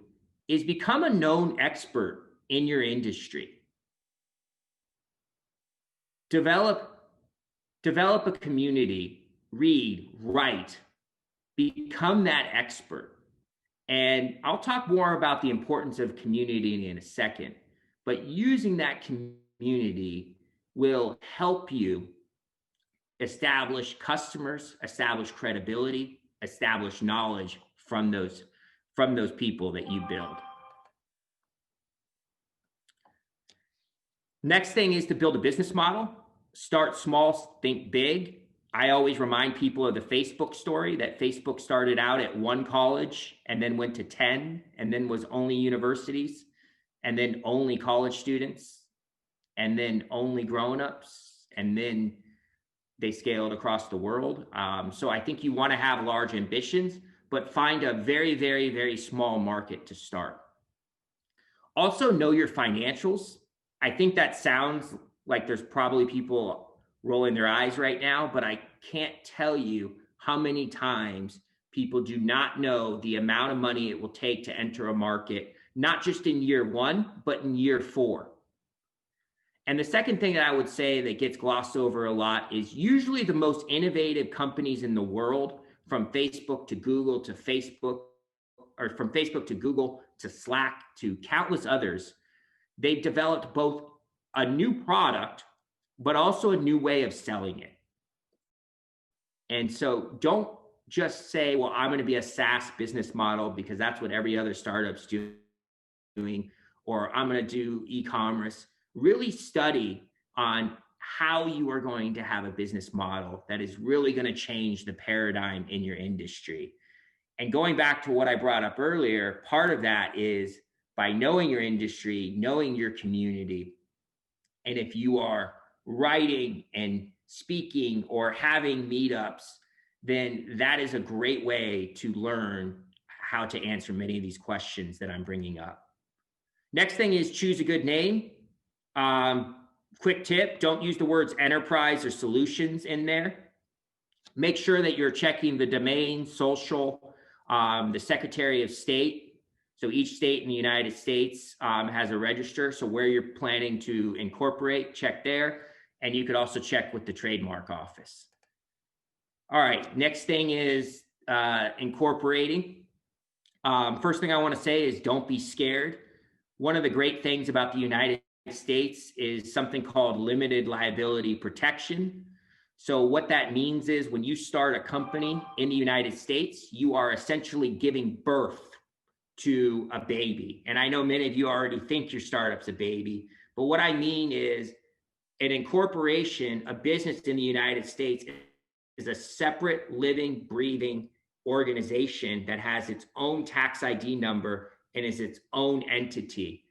is become a known expert in your industry. Develop a community, read, write, become that expert. And I'll talk more about the importance of community in a second, but using that community will help you establish customers, establish credibility, establish knowledge from those people that you build. Next thing is to build a business model. Start small, think big. I always remind people of the Facebook story, that Facebook started out at 1 college and then went to 10 and then was only universities and then only college students and then only grown-ups, and then they scaled across the world. So I think you want to have large ambitions, but find a very, very, very small market to start. Also, know your financials. I think that sounds like there's probably people rolling their eyes right now, but I can't tell you how many times people do not know the amount of money it will take to enter a market, not just in year 1, but in year 4. And the second thing that I would say that gets glossed over a lot is usually the most innovative companies in the world, from Facebook to Google to Facebook, or from Facebook to Google to Slack to countless others, they've developed both a new product, but also a new way of selling it. And so don't just say, well, I'm going to be a SaaS business model because that's what every other startup's doing, or I'm going to do e-commerce. Really study on how you are going to have a business model that is really going to change the paradigm in your industry. And going back to what I brought up earlier, part of that is by knowing your industry, knowing your community. And if you are writing and speaking or having meetups, then that is a great way to learn how to answer many of these questions that I'm bringing up. Next thing is choose a good name. Quick tip, don't use the words enterprise or solutions in there. Make sure that you're checking the domain, social, the Secretary of State. So each state in the United States has a register. So where you're planning to incorporate, check there. And you could also check with the trademark office. All right, next thing is incorporating. First thing I want to say is don't be scared. One of the great things about the United States is something called limited liability protection. So what that means is when you start a company in the United States, you are essentially giving birth to a baby. And I know many of you already think your startup's a baby, but what I mean is an incorporation, a business in the United States, is a separate, living, breathing organization that has its own tax ID number and is its own entity.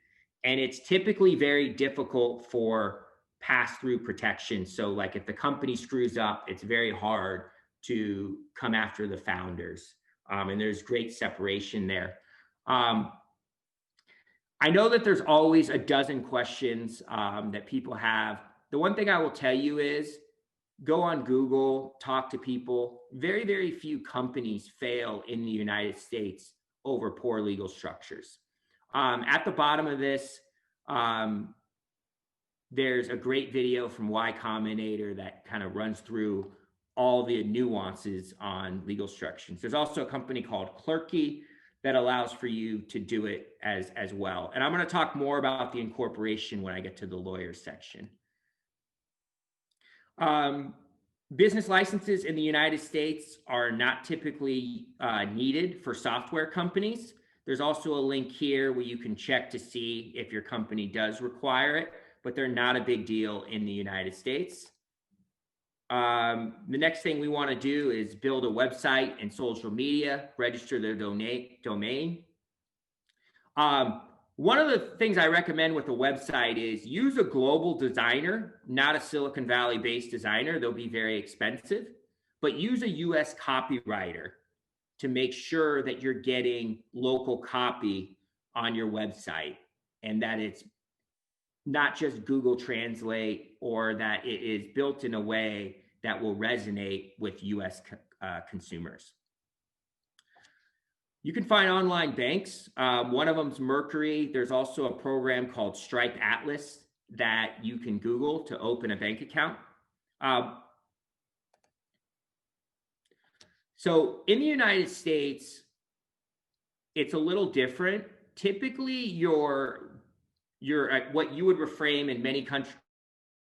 And it's typically very difficult for pass-through protection. So like if the company screws up, it's very hard to come after the founders. And there's great separation there. I know that there's always a dozen questions that people have. The one thing I will tell you is go on Google, talk to people. Very, very few companies fail in the United States over poor legal structures. At the bottom of this, there's a great video from Y Combinator that kind of runs through all the nuances on legal structures. There's also a company called Clerky that allows for you to do it as well. And I'm going to talk more about the incorporation when I get to the lawyer section. Business licenses in the United States are not typically needed for software companies. There's also a link here where you can check to see if your company does require it, but they're not a big deal in the United States. The next thing we want to do is build a website and social media, register their domain. One of the things I recommend with a website is use a global designer, not a Silicon Valley based designer. They'll be very expensive, but use a US copywriter to make sure that you're getting local copy on your website and that it's not just Google Translate, or that it is built in a way that will resonate with US consumers. You can find online banks. One of them's Mercury. There's also a program called Stripe Atlas that you can Google to open a bank account. So in the United States, it's a little different. Typically, your what you would reframe in many countries,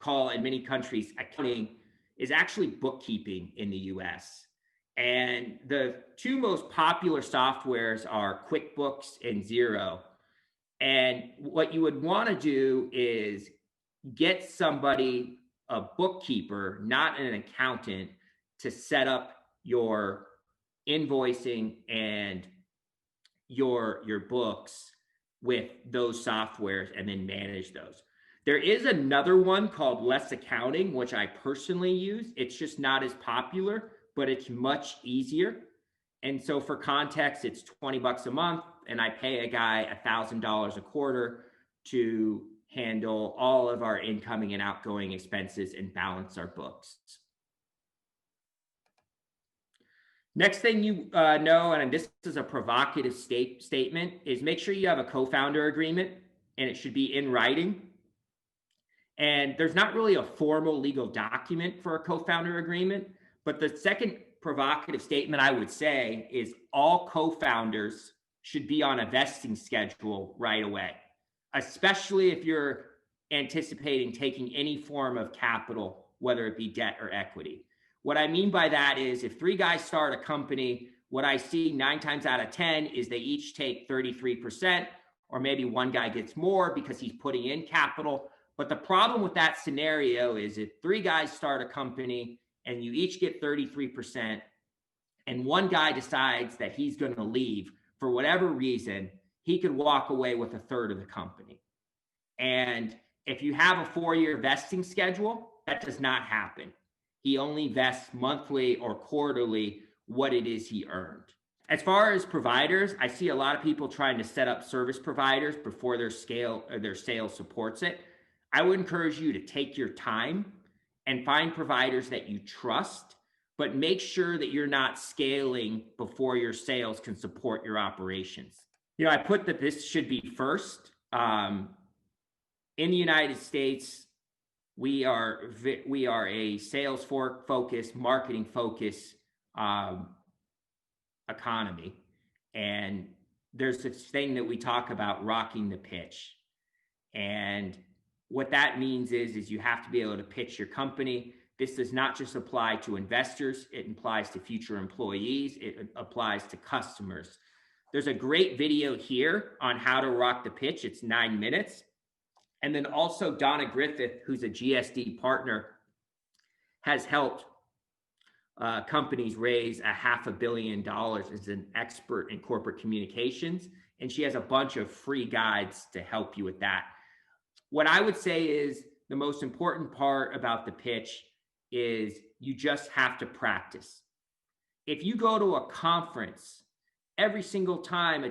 call in many countries accounting, is actually bookkeeping in the US. And the two most popular softwares are QuickBooks and Xero. And what you would want to do is get somebody, a bookkeeper, not an accountant, to set up your invoicing and your books with those softwares and then manage those. There is another one called Less Accounting, which I personally use. It's just not as popular, but it's much easier. And so for context, it's $20 a month, and I pay a guy $1,000 a quarter to handle all of our incoming and outgoing expenses and balance our books. Next thing you know, and this is a provocative statement, is make sure you have a co-founder agreement, and it should be in writing. And there's not really a formal legal document for a co-founder agreement, but the second provocative statement I would say is all co-founders should be on a vesting schedule right away, especially if you're anticipating taking any form of capital, whether it be debt or equity. What I mean by that is if 3 guys start a company, what I see 9 times out of 10 is they each take 33%, or maybe one guy gets more because he's putting in capital. But the problem with that scenario is if 3 guys start a company and you each get 33%, and one guy decides that he's going to leave for whatever reason, he could walk away with 1/3 of the company. And if you have a 4-year vesting schedule, that does not happen. He only vests monthly or quarterly what it is he earned. As far as providers, I see a lot of people trying to set up service providers before their sales supports it. I would encourage you to take your time and find providers that you trust, but make sure that you're not scaling before your sales can support your operations. You know, I put that this should be first. In the United States, we are a sales focused, marketing focused economy, and there's this thing that we talk about, rocking the pitch. And what that means is you have to be able to pitch your company. This does not just apply to investors, it applies to future employees, it applies to customers. There's a great video here on how to rock the pitch. It's 9 minutes. And then also Donna Griffith, who's a GSD partner, has helped companies raise $500 million as an expert in corporate communications. And she has a bunch of free guides to help you with that. What I would say is the most important part about the pitch is you just have to practice. If you go to a conference, every single time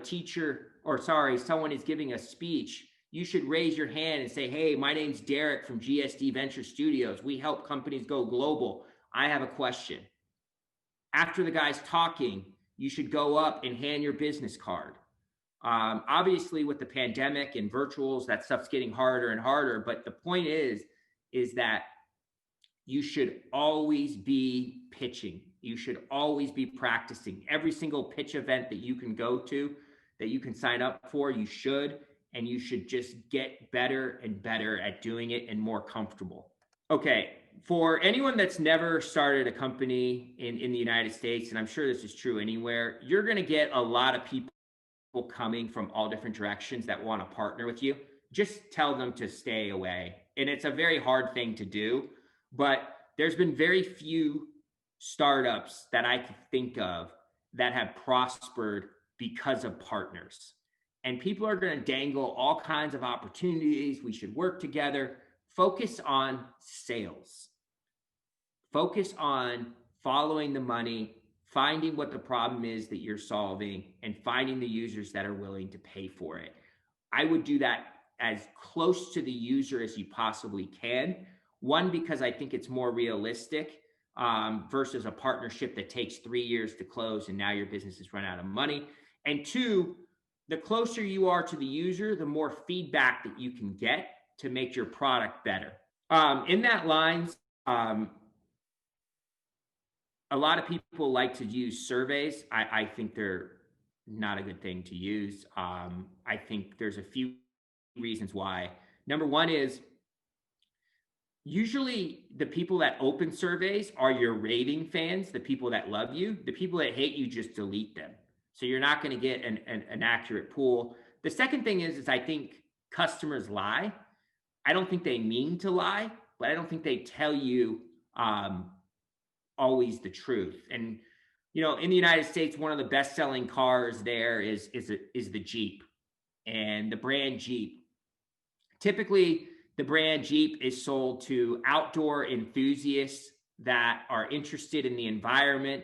someone is giving a speech, you should raise your hand and say, hey, my name's Derek from GSD Venture Studios. We help companies go global. I have a question. After the guy's talking, you should go up and hand your business card. Obviously, with the pandemic and virtuals, that stuff's getting harder and harder. But the point is that you should always be pitching. You should always be practicing. Every single pitch event that you can go to, that you can sign up for, you should. And you should just get better and better at doing it and more comfortable. Okay, for anyone that's never started a company in the United States, and I'm sure this is true anywhere, you're going to get a lot of people coming from all different directions that want to partner with you. Just tell them to stay away. And it's a very hard thing to do, but there's been very few startups that I could think of that have prospered because of partners. And people are going to dangle all kinds of opportunities. We should work together. Focus on sales. Focus on following the money, finding what the problem is that you're solving, and finding the users that are willing to pay for it. I would do that as close to the user as you possibly can. One, because I think it's more realistic versus a partnership that takes 3 years to close and now your business has run out of money. And two, the closer you are to the user, the more feedback that you can get to make your product better. In that lines, a lot of people like to use surveys. I think they're not a good thing to use. I think there's a few reasons why. Number one is usually the people that open surveys are your raving fans, the people that love you. The people that hate you, just delete them. So you're not going to get an accurate pool. The second thing is I think customers lie. I don't think they mean to lie, but I don't think they tell you always the truth. And you know, in the United States, one of the best-selling cars there is the Jeep, and the brand Jeep. Typically, the brand Jeep is sold to outdoor enthusiasts that are interested in the environment,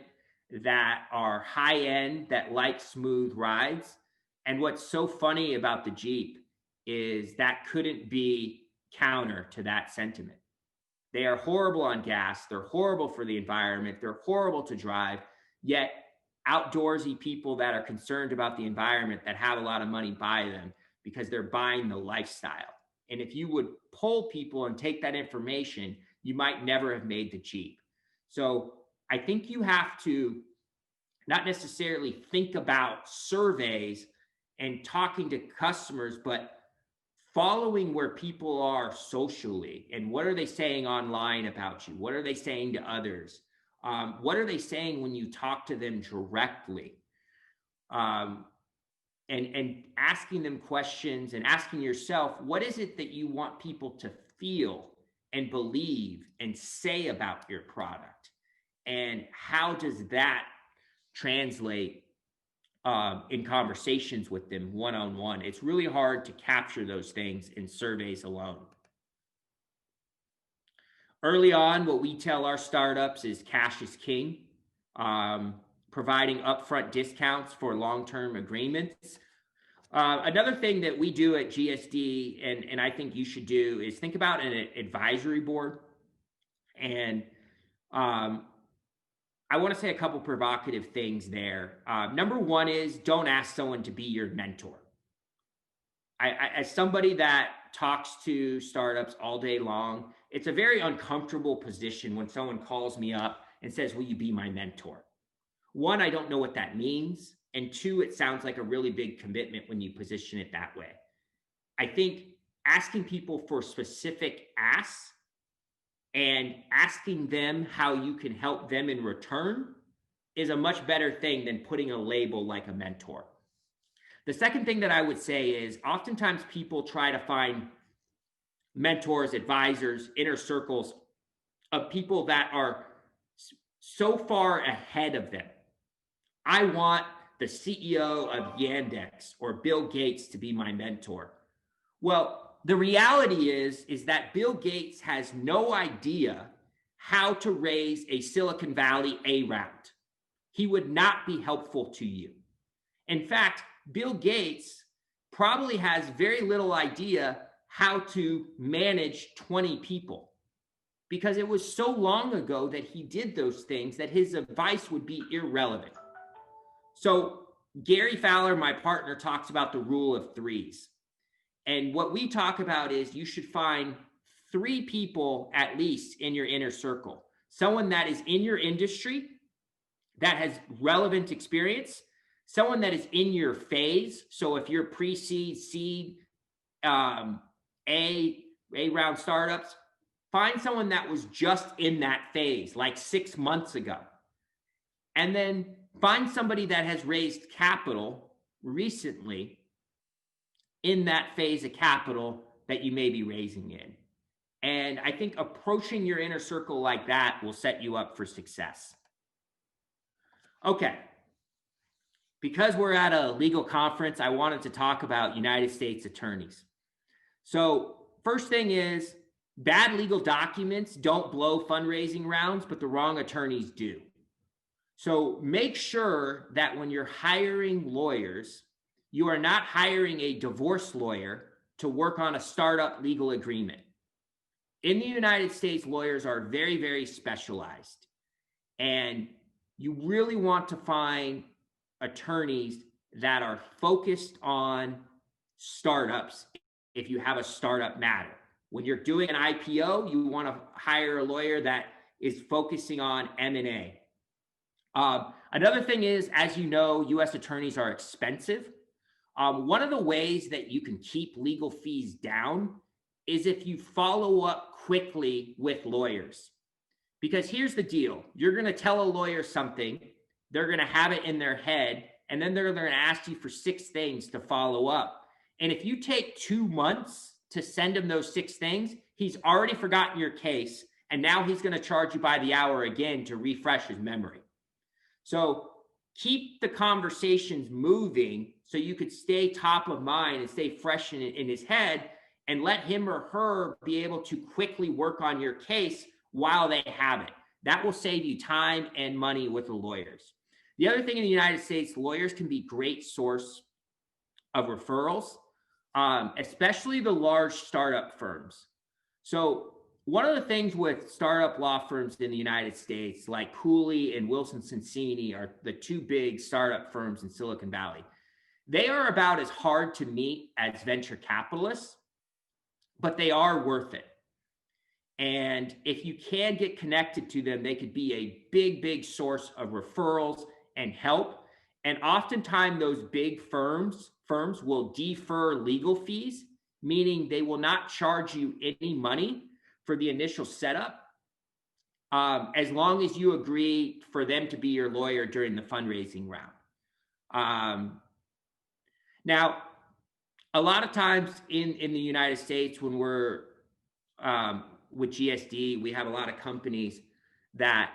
that are high-end, that like smooth rides. And what's so funny about the Jeep is that couldn't be counter to that sentiment. They are horrible on gas. They're horrible for the environment. They're horrible to drive. Yet outdoorsy people that are concerned about the environment, that have a lot of money, buy them because they're buying the lifestyle. And if you would poll people and take that information, you might never have made the Jeep. So I think you have to not necessarily think about surveys and talking to customers, but following where people are socially and what are they saying online about you? What are they saying to others? What are they saying when you talk to them directly? And asking them questions and asking yourself, what is it that you want people to feel and believe and say about your product? And how does that translate in conversations with them one-on-one? It's really hard to capture those things in surveys alone. Early on, what we tell our startups is cash is king, providing upfront discounts for long-term agreements. Another thing that we do at GSD, and I think you should do, is think about an advisory board. And I want to say a couple provocative things there. Number one is don't ask someone to be your mentor. As somebody that talks to startups all day long, it's a very uncomfortable position when someone calls me up and says, will you be my mentor? One, I don't know what that means. And two, it sounds like a really big commitment when you position it that way. I think asking people for specific asks and asking them how you can help them in return is a much better thing than putting a label like a mentor. The second thing that I would say is oftentimes people try to find mentors, advisors, inner circles of people that are so far ahead of them. I want the CEO of Yandex or Bill Gates to be my mentor. Well, the reality is that Bill Gates has no idea how to raise a Silicon Valley A round. He would not be helpful to you. In fact, Bill Gates probably has very little idea how to manage 20 people because it was so long ago that he did those things that his advice would be irrelevant. So Gary Fowler, my partner, talks about the rule of threes. And what we talk about is you should find 3 people at least in your inner circle. Someone that is in your industry, that has relevant experience, someone that is in your phase. So if you're pre-seed, seed, A round startups, find someone that was just in that phase, like 6 months ago. And then find somebody that has raised capital recently in that phase of capital that you may be raising in. And I think approaching your inner circle like that will set you up for success. Okay. Because we're at a legal conference, I wanted to talk about United States attorneys. So first thing is, bad legal documents don't blow fundraising rounds, but the wrong attorneys do. So make sure that when you're hiring lawyers, you are not hiring a divorce lawyer to work on a startup legal agreement. In the United States, lawyers are very, very specialized. And you really want to find attorneys that are focused on startups. If you have a startup matter, when you're doing an IPO, you want to hire a lawyer that is focusing on M&A. Another thing is, as you know, U.S. attorneys are expensive. One of the ways that you can keep legal fees down is if you follow up quickly with lawyers. Because here's the deal. You're going to tell a lawyer something, they're going to have it in their head, and then they're going to ask you for 6 things to follow up. And if you take 2 months to send him those 6 things, he's already forgotten your case, and now he's going to charge you by the hour again to refresh his memory. So keep the conversations moving so you could stay top of mind and stay fresh in his head, and let him or her be able to quickly work on your case while they have it. That will save you time and money with the lawyers. The other thing in the United States, lawyers can be a great source of referrals, especially the large startup firms. So one of the things with startup law firms in the United States, like Cooley and Wilson Sonsini, are the 2 big startup firms in Silicon Valley. They are about as hard to meet as venture capitalists, but they are worth it. And if you can get connected to them, they could be a big, big source of referrals and help. And oftentimes those big firms will defer legal fees, meaning they will not charge you any money for the initial setup, as long as you agree for them to be your lawyer during the fundraising round. Now, a lot of times in the United States, when we're with GSD, we have a lot of companies that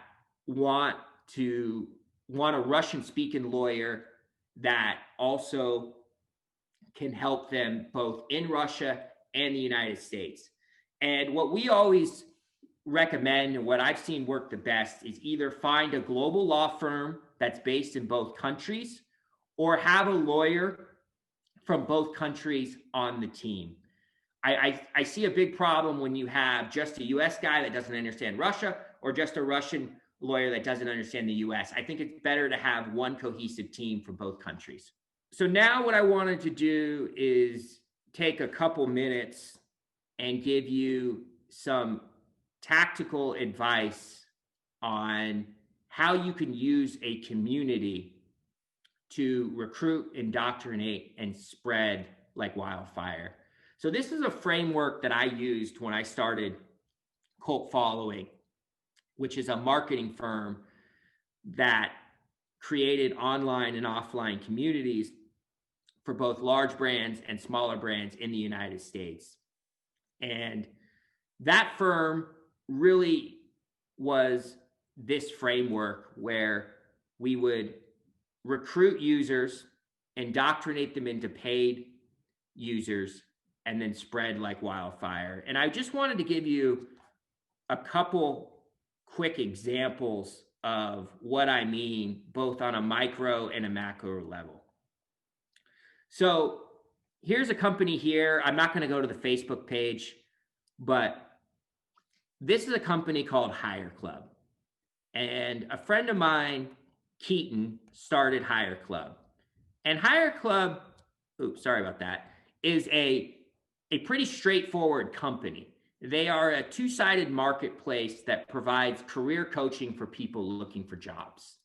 want a Russian-speaking lawyer that also can help them both in Russia and the United States. And what we always recommend, and what I've seen work the best, is either find a global law firm that's based in both countries, or have a lawyer from both countries on the team. I see a big problem when you have just a US guy that doesn't understand Russia, or just a Russian lawyer that doesn't understand the US. I think it's better to have one cohesive team from both countries. So now what I wanted to do is take a couple minutes and give you some tactical advice on how you can use a community to recruit, indoctrinate, and spread like wildfire. So this is a framework that I used when I started Cult Following, which is a marketing firm that created online and offline communities for both large brands and smaller brands in the United States. And that firm really was this framework where we would recruit users, indoctrinate them into paid users, and then spread like wildfire. And I just wanted to give you a couple quick examples of what I mean, both on a micro and a macro level. So here's a company here. I'm not going to go to the Facebook page, but this is a company called Hire Club. And a friend of mine, Keaton, started Hire Club. And Hire Club, oops, sorry about that, is a pretty straightforward company. They are a two-sided marketplace that provides career coaching for people looking for jobs.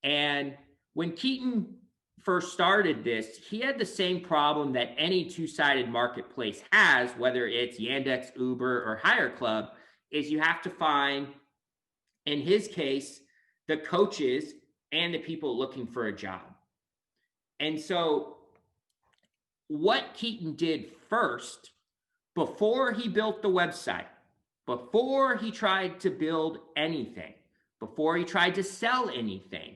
And when Keaton first started this, he had the same problem that any two-sided marketplace has, whether it's Yandex, Uber, or Hire Club, is you have to find, in his case, the coaches and the people looking for a job. And so what Keaton did first, before he built the website, before he tried to build anything, before he tried to sell anything,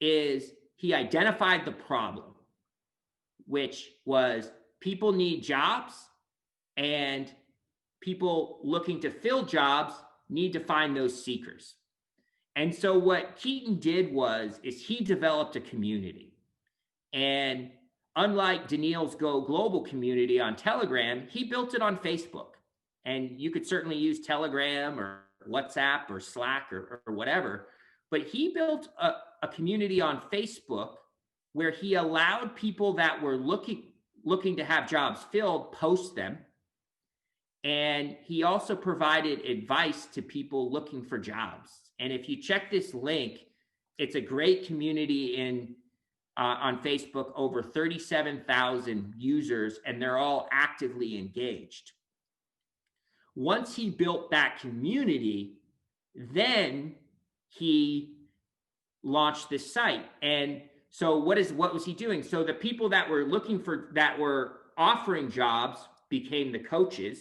is he identified the problem, which was people need jobs, and people looking to fill jobs need to find those seekers. And so what Keaton did is he developed a community. And unlike Danil's Go Global community on Telegram, he built it on Facebook. And you could certainly use Telegram or WhatsApp or Slack or whatever, but he built a community on Facebook where he allowed people that were looking to have jobs filled post them. And he also provided advice to people looking for jobs. And if you check this link, it's a great community on Facebook, over 37,000 users, and they're all actively engaged. Once he built that community, then he launched this site. And so what was he doing? So the people that were offering jobs became the coaches,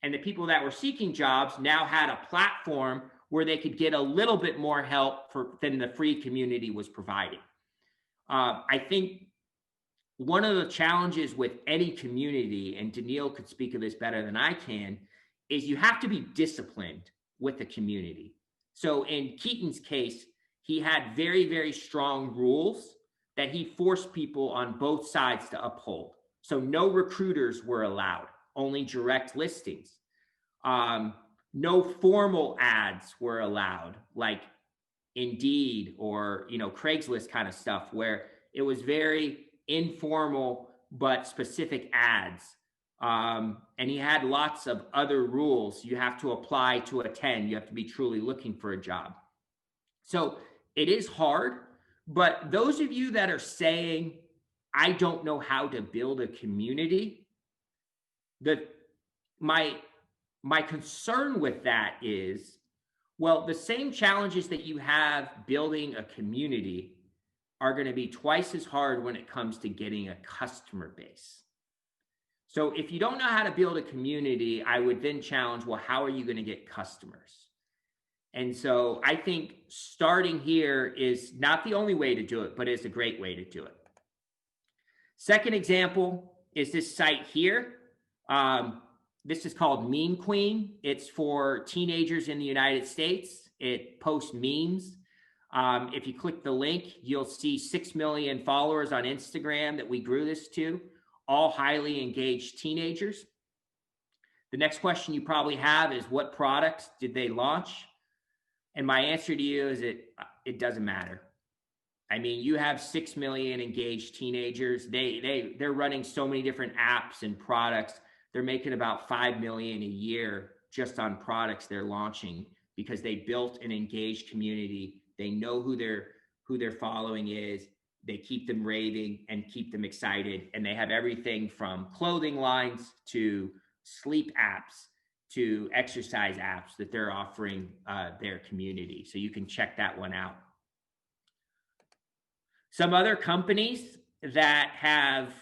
and the people that were seeking jobs now had a platform where they could get a little bit more help than the free community was providing. I think one of the challenges with any community, and Danil could speak of this better than I can, is you have to be disciplined with the community. So in Keaton's case, he had very, very strong rules that he forced people on both sides to uphold. So no recruiters were allowed, only direct listings. No formal ads were allowed, like Indeed or Craigslist kind of stuff, where it was very informal but specific ads. And he had lots of other rules. You have to apply to attend. You have to be truly looking for a job. So it is hard, but those of you that are saying, I don't know how to build a community, my concern with that is, well, the same challenges that you have building a community are going to be twice as hard when it comes to getting a customer base. So if you don't know how to build a community, I would then challenge, well, how are you going to get customers? And so I think starting here is not the only way to do it, but it's a great way to do it. Second example is this site here. This is called Meme Queen. It's for teenagers in the United States. It posts memes. If you click the link, you'll see 6 million followers on Instagram that we grew this to, all highly engaged teenagers. The next question you probably have is, what products did they launch? And my answer to you is it doesn't matter. I mean, you have 6 million engaged teenagers. They're running so many different apps and products. They're making about 5 million a year just on products they're launching because they built an engaged community. They know who their following is. They keep them raving and keep them excited. And they have everything from clothing lines to sleep apps to exercise apps that they're offering their community. So you can check that one out. Some other companies that have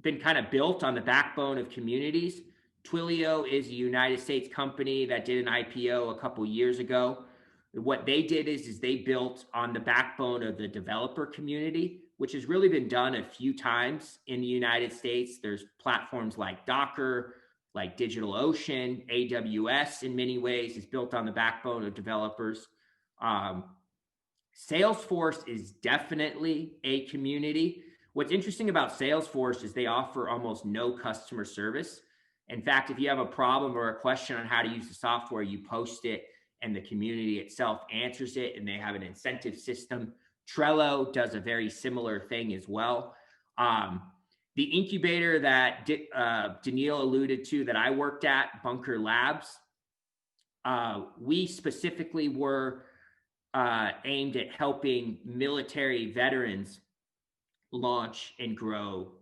been kind of built on the backbone of communities. Twilio is a United States company that did an IPO a couple years ago. What they did is they built on the backbone of the developer community, which has really been done a few times in the United States. There's platforms like Docker, like DigitalOcean, AWS in many ways is built on the backbone of developers. Salesforce is definitely a community. What's interesting about Salesforce is they offer almost no customer service. In fact, if you have a problem or a question on how to use the software, you post it and the community itself answers it, and they have an incentive system. Trello does a very similar thing as well. The incubator that Danil alluded to that I worked at, Bunker Labs, we specifically were aimed at helping military veterans launch and grow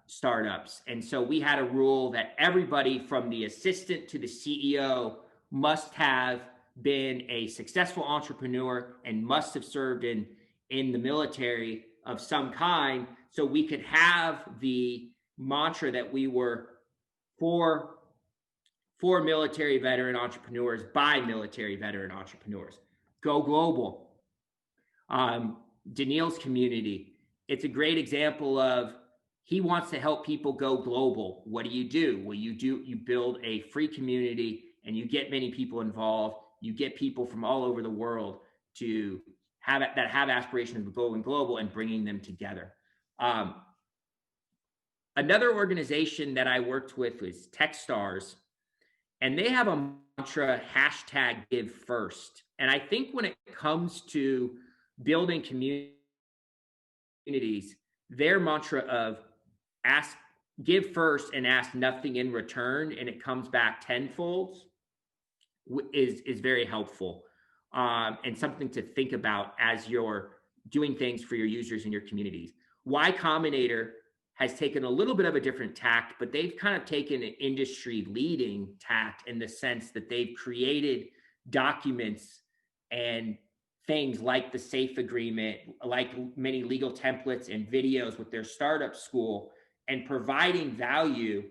startups. And so we had a rule that everybody from the assistant to the CEO must have been a successful entrepreneur and must have served in the military of some kind, so we could have the mantra that we were for military veteran entrepreneurs by military veteran entrepreneurs. Go global. Danil's community, it's a great example of he wants to help people go global. What do? Well, you build a free community and you get many people involved. You get people from all over the world to have aspirations of going global and bringing them together. Another organization that I worked with was Techstars, and they have a mantra, #GiveFirst. And I think when it comes to building communities, their mantra of give first and ask nothing in return, and it comes back tenfold, is very helpful, and something to think about as you're doing things for your users and your communities. Y Combinator has taken a little bit of a different tact, but they've kind of taken an industry leading tact in the sense that they've created documents and things like the SAFE agreement, like many legal templates and videos with their startup school, and providing value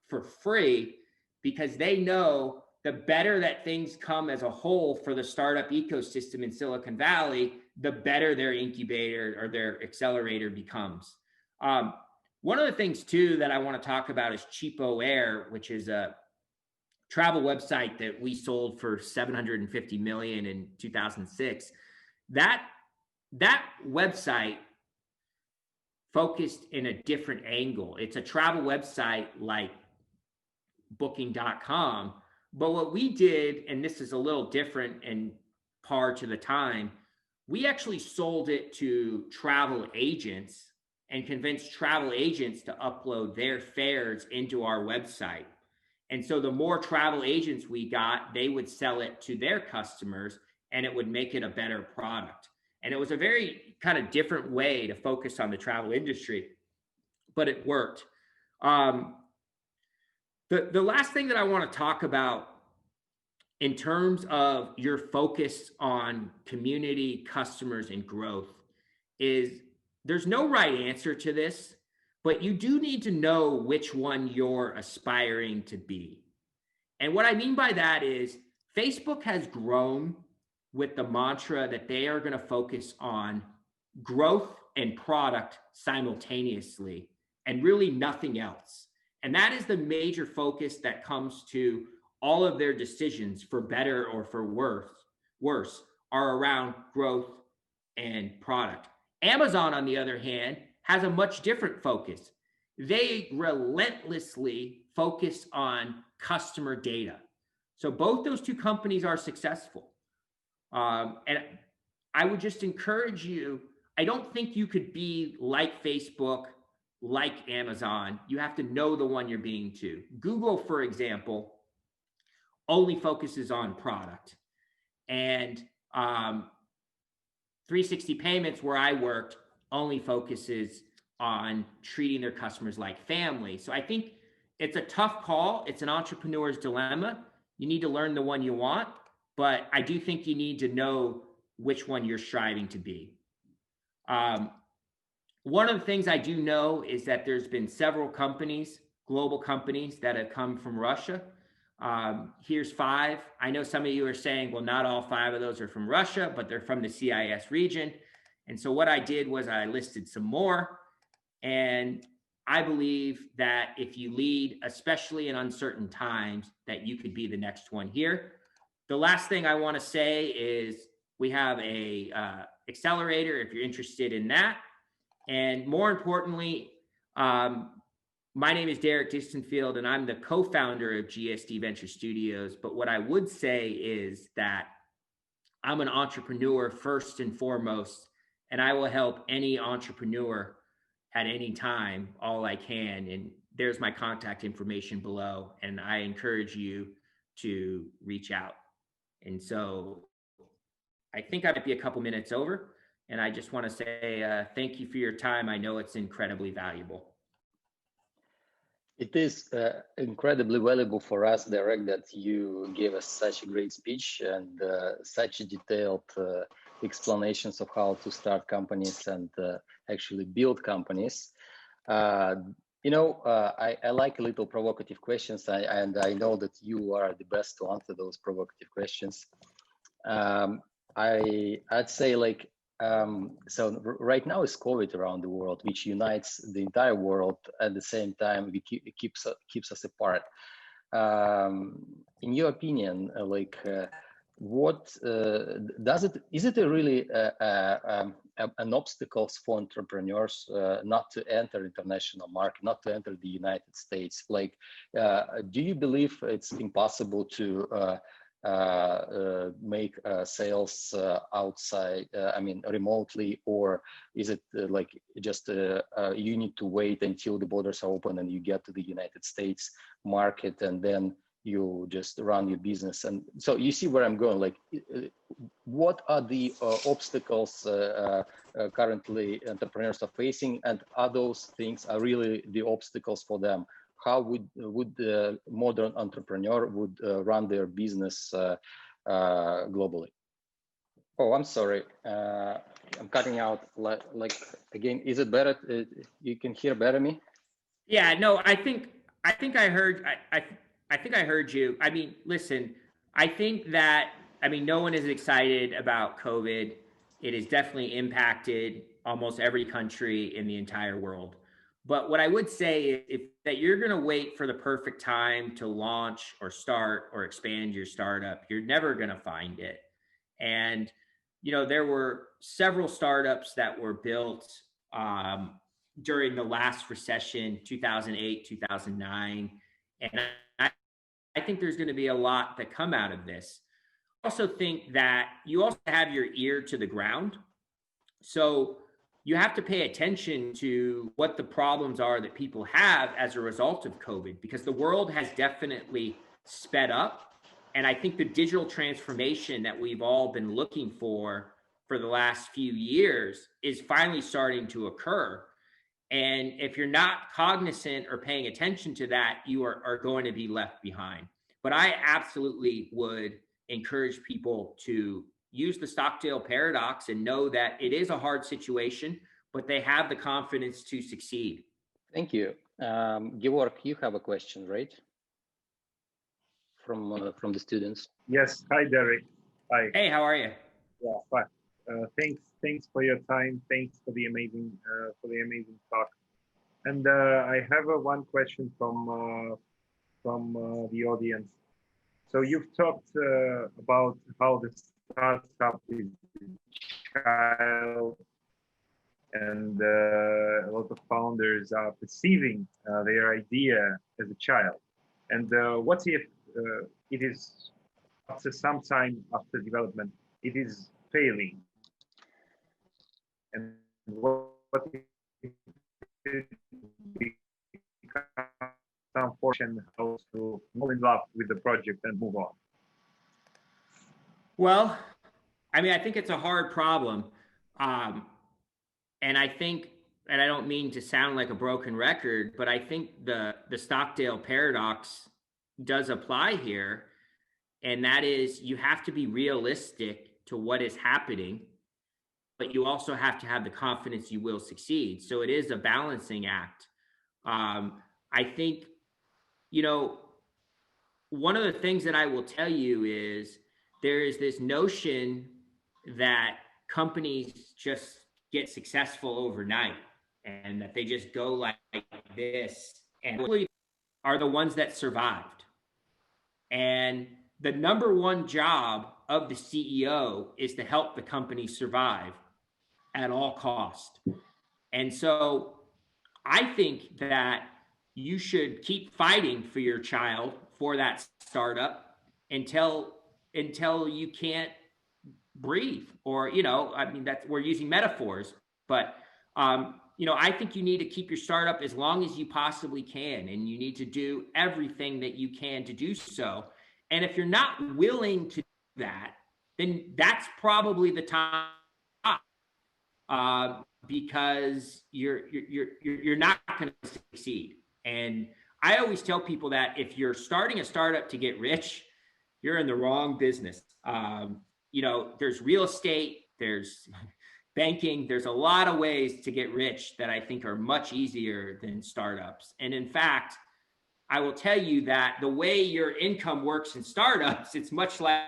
for free, because they know the better that things come as a whole for the startup ecosystem in Silicon Valley, the better their incubator or their accelerator becomes. One of the things too that I want to talk about is Cheapo Air, which is a travel website that we sold for $750 million in 2006. That website focused in a different angle. It's a travel website like booking.com, but what we did, and this is a little different and par to the time, we actually sold it to travel agents and convinced travel agents to upload their fares into our website. And so the more travel agents we got, they would sell it to their customers, and it would make it a better product. And it was a very kind of different way to focus on the travel industry, but it worked. The last thing that I want to talk about in terms of your focus on community, customers, and growth is there's no right answer to this, but you do need to know which one you're aspiring to be. And what I mean by that is Facebook has grown with the mantra that they are going to focus on growth and product simultaneously and really nothing else. And that is the major focus that comes to all of their decisions, for better or for worse, are around growth and product. Amazon, on the other hand, has a much different focus. They relentlessly focus on customer data. So both those two companies are successful. And I would just encourage you, I don't think you could be like Facebook, like Amazon. You have to know the one you're being to. Google, for example, only focuses on product. And 360 Payments, where I worked, only focuses on treating their customers like family. So I think it's a tough call. It's an entrepreneur's dilemma. You need to learn the one you want, but I do think you need to know which one you're striving to be. One of the things I do know is that there's been several companies, global companies, that have come from Russia. Here's 5. I know some of you are saying, well, not all 5 of those are from Russia, but they're from the CIS region. And so what I did was I listed some more. And I believe that if you lead, especially in uncertain times, that you could be the next one here. The last thing I want to say is we have a accelerator if you're interested in that. And more importantly, my name is Derek Distenfield, and I'm the co-founder of GSD Venture Studios. But what I would say is that I'm an entrepreneur first and foremost, and I will help any entrepreneur at any time, all I can. And there's my contact information below, and I encourage you to reach out. And so I think I might be a couple minutes over, and I just want to say thank you for your time. I know it's incredibly valuable. It is incredibly valuable for us, Derek, that you gave us such a great speech and such detailed explanations of how to start companies and actually build companies. I like a little provocative questions, and I know that you are the best to answer those provocative questions. I'd say like, so right now is COVID around the world, which unites the entire world. At the same time, it keeps us apart. In your opinion, what is it a really an obstacle for entrepreneurs not to enter international market, not to enter the United States? Do you believe it's impossible to make sales outside, I mean, remotely, or is it like just you need to wait until the borders are open and you get to the United States market and then you just run your business? And so you see where I'm going, like what are the obstacles currently entrepreneurs are facing, and are those things are really the obstacles for them? How would the modern entrepreneur would run their business globally? Oh, I'm sorry, I'm cutting out. Like again, is it better? You can hear better me? Yeah, no, I think I heard. I think I heard you. I mean, listen, I think that, I mean, no one is excited about COVID. It has definitely impacted almost every country in the entire world. But what I would say is that you're going to wait for the perfect time to launch or start or expand your startup, you're never going to find it. And, you know, there were several startups that were built during the last recession, 2008, 2009. And I think there's going to be a lot that come out of this. I also think that you also have your ear to the ground. So you have to pay attention to what the problems are that people have as a result of COVID, because the world has definitely sped up. And I think the digital transformation that we've all been looking for the last few years is finally starting to occur. And if you're not cognizant or paying attention to that, you are going to be left behind. But I absolutely would encourage people to use the Stockdale paradox and know that it is a hard situation, but they have the confidence to succeed. Thank you. Georg, you have a question, right? From the students. Yes. Hi, Derek. Hi. Hey, how are you? Yeah, fine. Thanks for your time. Thanks for the amazing talk. And I have one question from the audience. So you've talked about how the startup is a child, and a lot of founders are perceiving their idea as a child. And what if it is, after some time after development, it is failing? And what if it becomes unfortunate, how to fall in love with the project and move on? Well, I mean, I think it's a hard problem. And I think, and I don't mean to sound like a broken record, but I think the Stockdale paradox does apply here. And that is, you have to be realistic to what is happening, but you also have to have the confidence you will succeed. So it is a balancing act. I think, you know, one of the things that I will tell you is there is this notion that companies just get successful overnight and that they just go like this and really are the ones that survived. And the number one job of the CEO is to help the company survive at all cost. And so I think that you should keep fighting for your child, for that startup, until you can't breathe. Or, you know, I mean, that's, we're using metaphors, but you know, I think you need to keep your startup as long as you possibly can, and you need to do everything that you can to do so. And if you're not willing to do that, then that's probably the time, because you're not going to succeed. And I always tell people that if you're starting a startup to get rich, you're in the wrong business. You know, there's real estate, there's banking, there's a lot of ways to get rich that I think are much easier than startups. And in fact, I will tell you that the way your income works in startups, it's much like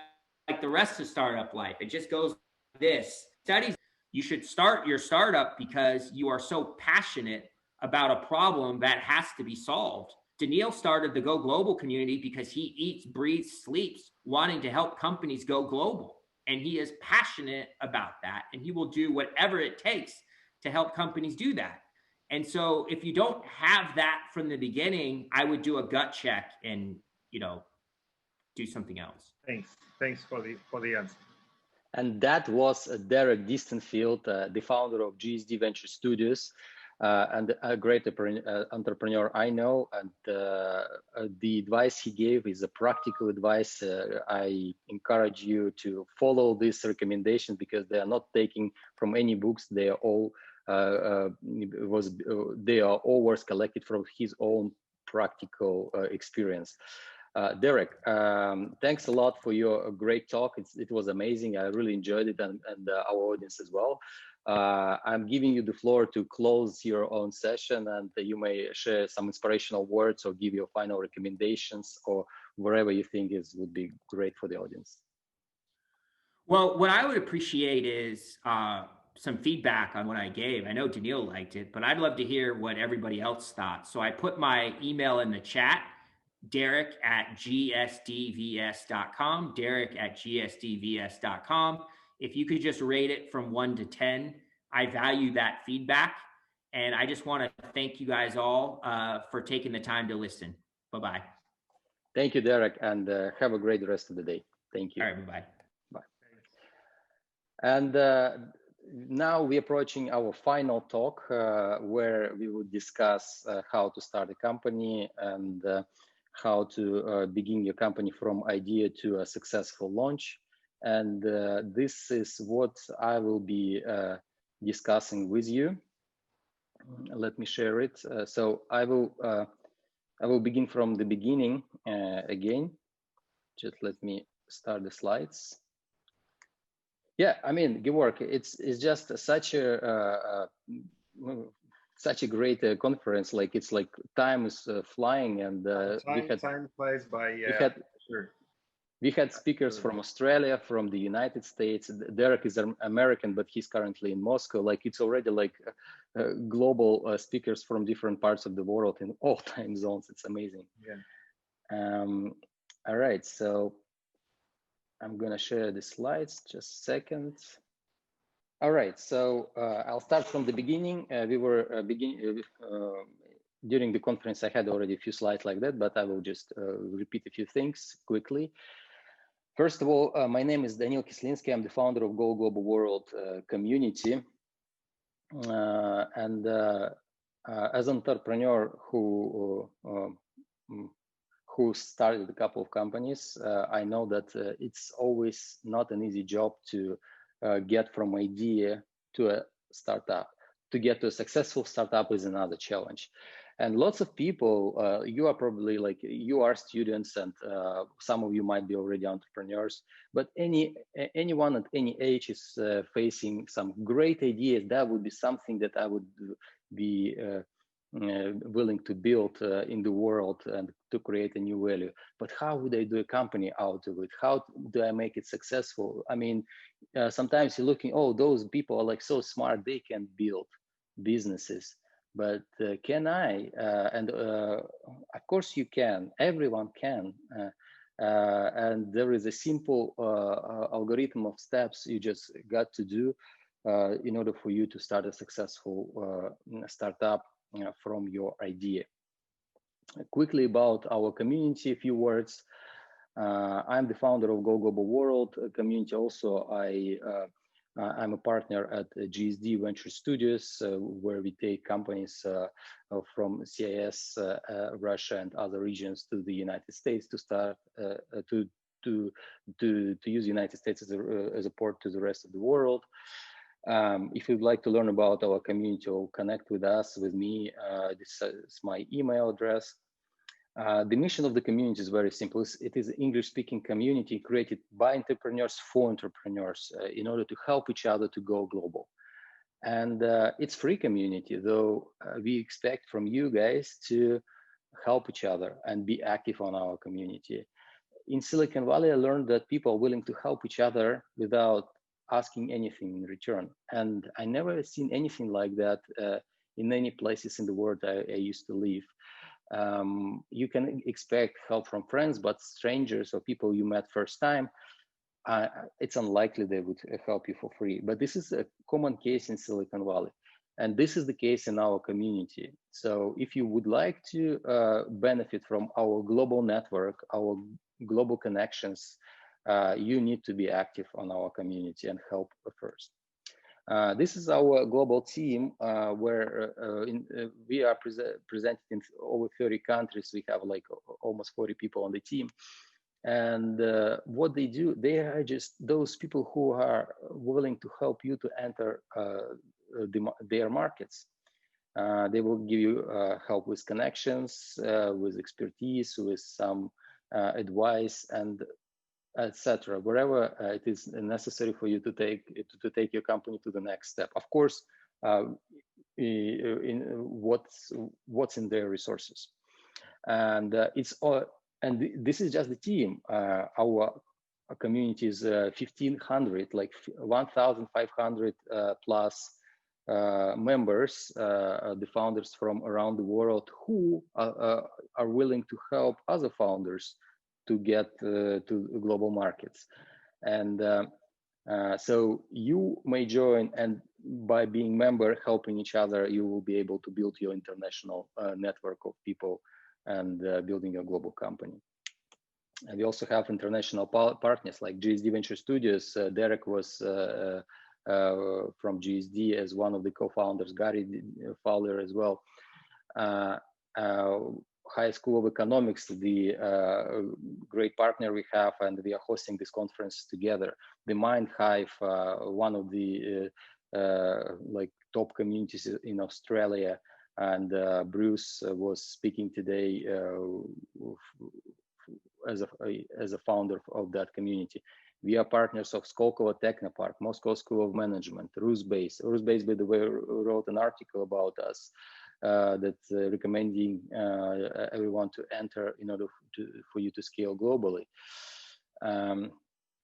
the rest of startup life. It just goes like this. Studies, you should start your startup because you are so passionate about a problem that has to be solved. Danil started the Go Global community because he eats, breathes, sleeps wanting to help companies go global. And he is passionate about that. And he will do whatever it takes to help companies do that. And so if you don't have that from the beginning, I would do a gut check and, you know, do something else. Thanks for the answer. And that was Derek Distenfield, the founder of GSD Venture Studios, and a great entrepreneur I know. And the advice he gave is a practical advice. I encourage you to follow these recommendations because they are not taken from any books. They are all they are always collected from his own practical experience. Derek, thanks a lot for your great talk. It was amazing. I really enjoyed it, and our audience as well. I'm giving you the floor to close your own session, and you may share some inspirational words or give your final recommendations or wherever you think would be great for the audience. Well, what I would appreciate is some feedback on what I gave. I know Danil liked it, but I'd love to hear what everybody else thought. So I put my email in the chat. Derek@gsdvs.com, Derek@gsdvs.com. If you could just rate it from 1 to 10, I value that feedback. And I just want to thank you guys all for taking the time to listen. Bye-bye. Thank you, Derek, and have a great rest of the day. Thank you. All right, bye-bye. Bye. And now we're approaching our final talk where we would discuss how to start a company and how to begin your company from idea to a successful launch. And this is what I will be discussing with you. Let me share it. So I will begin from the beginning again. Just let me start the slides. Yeah, I mean, Georg, it's just such a great conference. Like it's like time is flying, and time flies by. We had speakers from Australia, from the United States. Derek is American, but he's currently in Moscow. Like it's already like global speakers from different parts of the world in all time zones. It's amazing. Yeah. All right, so I'm gonna share the slides. Just a second. All right, so I'll start from the beginning. We were during the conference. I had already a few slides like that, but I will just repeat a few things quickly. First of all, my name is Danil Kislinskiy. I'm the founder of Go Global World community. And as an entrepreneur who started a couple of companies, I know that it's always not an easy job to get from idea to a startup. To get to a successful startup is another challenge. And lots of people, you are probably like, you are students, and some of you might be already entrepreneurs, but anyone at any age is facing some great ideas. That would be something that I would be willing to build in the world and to create a new value. But how would I do a company out of it? How do I make it successful? I mean, sometimes you're looking, oh, those people are like so smart, they can build businesses. But can I? And of course you can. Everyone can. And there is a simple algorithm of steps you just got to do in order for you to start a successful startup from your idea. Quickly about our community, a few words. I'm the founder of Go Global World community. Also, I'm a partner at GSD Venture Studios, where we take companies from CIS, Russia, and other regions to the United States to start to use the United States as a port to the rest of the world. If you'd like to learn about our community or connect with us, with me, this is my email address. The mission of the community is very simple. It is an English-speaking community created by entrepreneurs for entrepreneurs in order to help each other to go global. And it's free community, though we expect from you guys to help each other and be active on our community. In Silicon Valley, I learned that people are willing to help each other without asking anything in return. And I never seen anything like that in many places in the world I used to live. You can expect help from friends, but strangers or people you met first time, it's unlikely they would help you for free. But this is a common case in Silicon Valley. And this is the case in our community. So if you would like to benefit from our global network, our global connections, you need to be active on our community and help first. This is our global team, where we are presented in over 30 countries. We have like almost 40 people on the team. And what they do, they are just those people who are willing to help you to enter their markets. They will give you help with connections, with expertise, with some advice, and etc. Wherever it is necessary for you to take your company to the next step. Of course, in what's in their resources, and it's all. And this is just the team. Our community is 1,500, like 1,500 plus members, the founders from around the world who are willing to help other founders to get to global markets. And so you may join, and by being member, helping each other, you will be able to build your international network of people and building a global company. And we also have international partners like GSD Venture Studios. Derek was from GSD as one of the co-founders, Gary Fowler as well. High School of Economics, the great partner we have, and we are hosting this conference together. The MindHive, one of the like top communities in Australia, and Bruce was speaking today as a founder of that community. We are partners of Skolkovo Technopark, Moscow School of Management, Rusbase. Rusbase, by the way, wrote an article about us that's recommending everyone to enter in order for you to scale globally.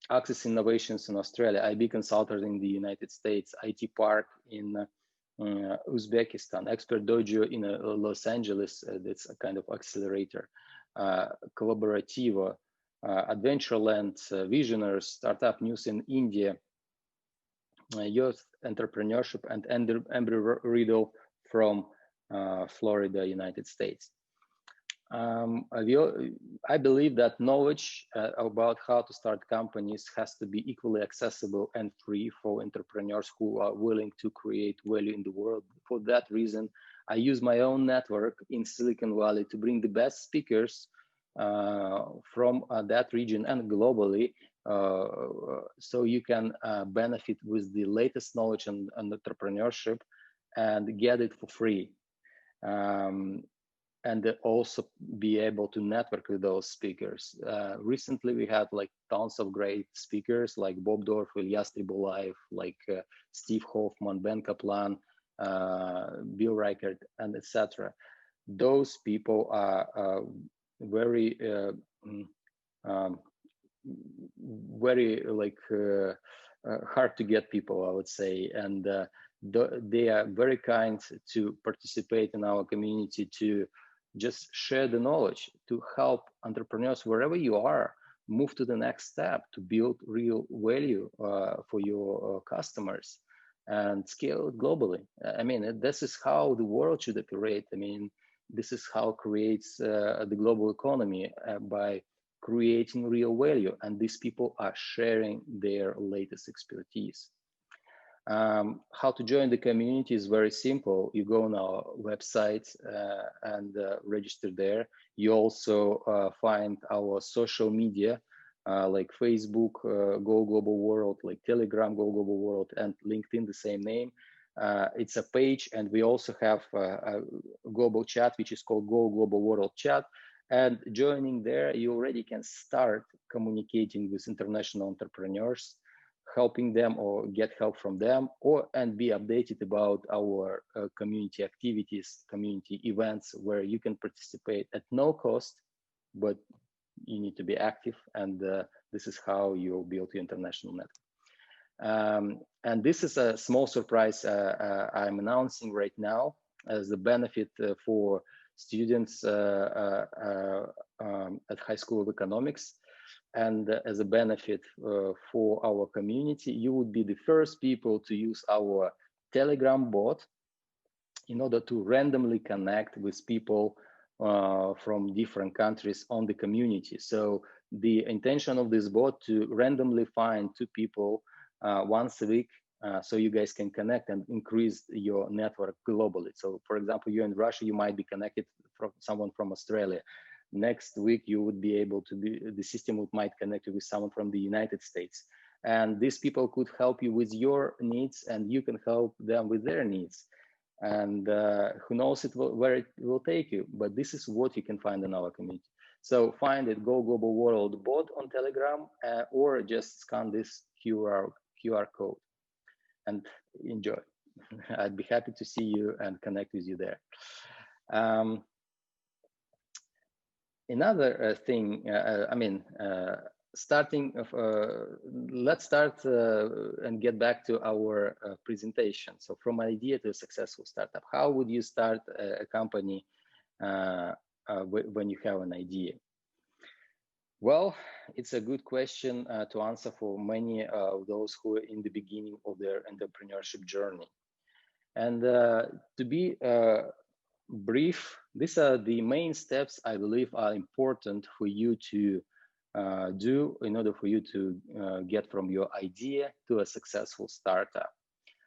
Access Innovations in Australia, IB Consultant in the United States, IT Park in Uzbekistan, Expert Dojo in Los Angeles, that's a kind of accelerator, Collaborativa, Adventureland, Visionaries, Startup News in India, Youth Entrepreneurship, and Amber Riddle from Florida, United States. I believe that knowledge about how to start companies has to be equally accessible and free for entrepreneurs who are willing to create value in the world. For that reason, I use my own network in Silicon Valley to bring the best speakers from that region and globally, so you can benefit with the latest knowledge and entrepreneurship and get it for free. And also be able to network with those speakers. Recently, we had like tons of great speakers like Bob Dorff, Ilya Stribulaev, like Steve Hoffman, Ben Kaplan, Bill Reichert, and etc. Those people are very like hard to get people, I would say, and they are very kind to participate in our community, to just share the knowledge, to help entrepreneurs wherever you are move to the next step, to build real value for your customers and scale it globally. I mean, this is how the world should operate. I mean, this is how creates the global economy, by creating real value. And these people are sharing their latest expertise. How to join the community is very simple. You go on our website and register there. You also find our social media like Facebook, Go Global World, like Telegram, Go Global World, and LinkedIn, the same name. It's a page, and we also have a global chat, which is called Go Global World Chat. And joining there, you already can start communicating with international entrepreneurs, helping them or get help from them, and be updated about our community activities, community events, where you can participate at no cost, but you need to be active. And this is how you build your international network. And this is a small surprise I'm announcing right now as a benefit for students at High School of Economics. And as a benefit for our community, you would be the first people to use our Telegram bot in order to randomly connect with people from different countries on the community. So the intention of this bot to randomly find 2 people once a week, so you guys can connect and increase your network globally. So for example, you're in Russia, you might be connected from someone from Australia. Next week, you would be able to be, the system might connect you with someone from the United States. And these people could help you with your needs, and you can help them with their needs. And who knows where it will take you, but this is what you can find in our community. So find it, Go Global World bot on Telegram, or just scan this QR code and enjoy. I'd be happy to see you and connect with you there. Another thing, let's start and get back to our presentation. So from idea to a successful startup, how would you start a company when you have an idea? Well, it's a good question to answer for many of those who are in the beginning of their entrepreneurship journey. And to be brief, these are the main steps I believe are important for you to do in order for you to get from your idea to a successful startup.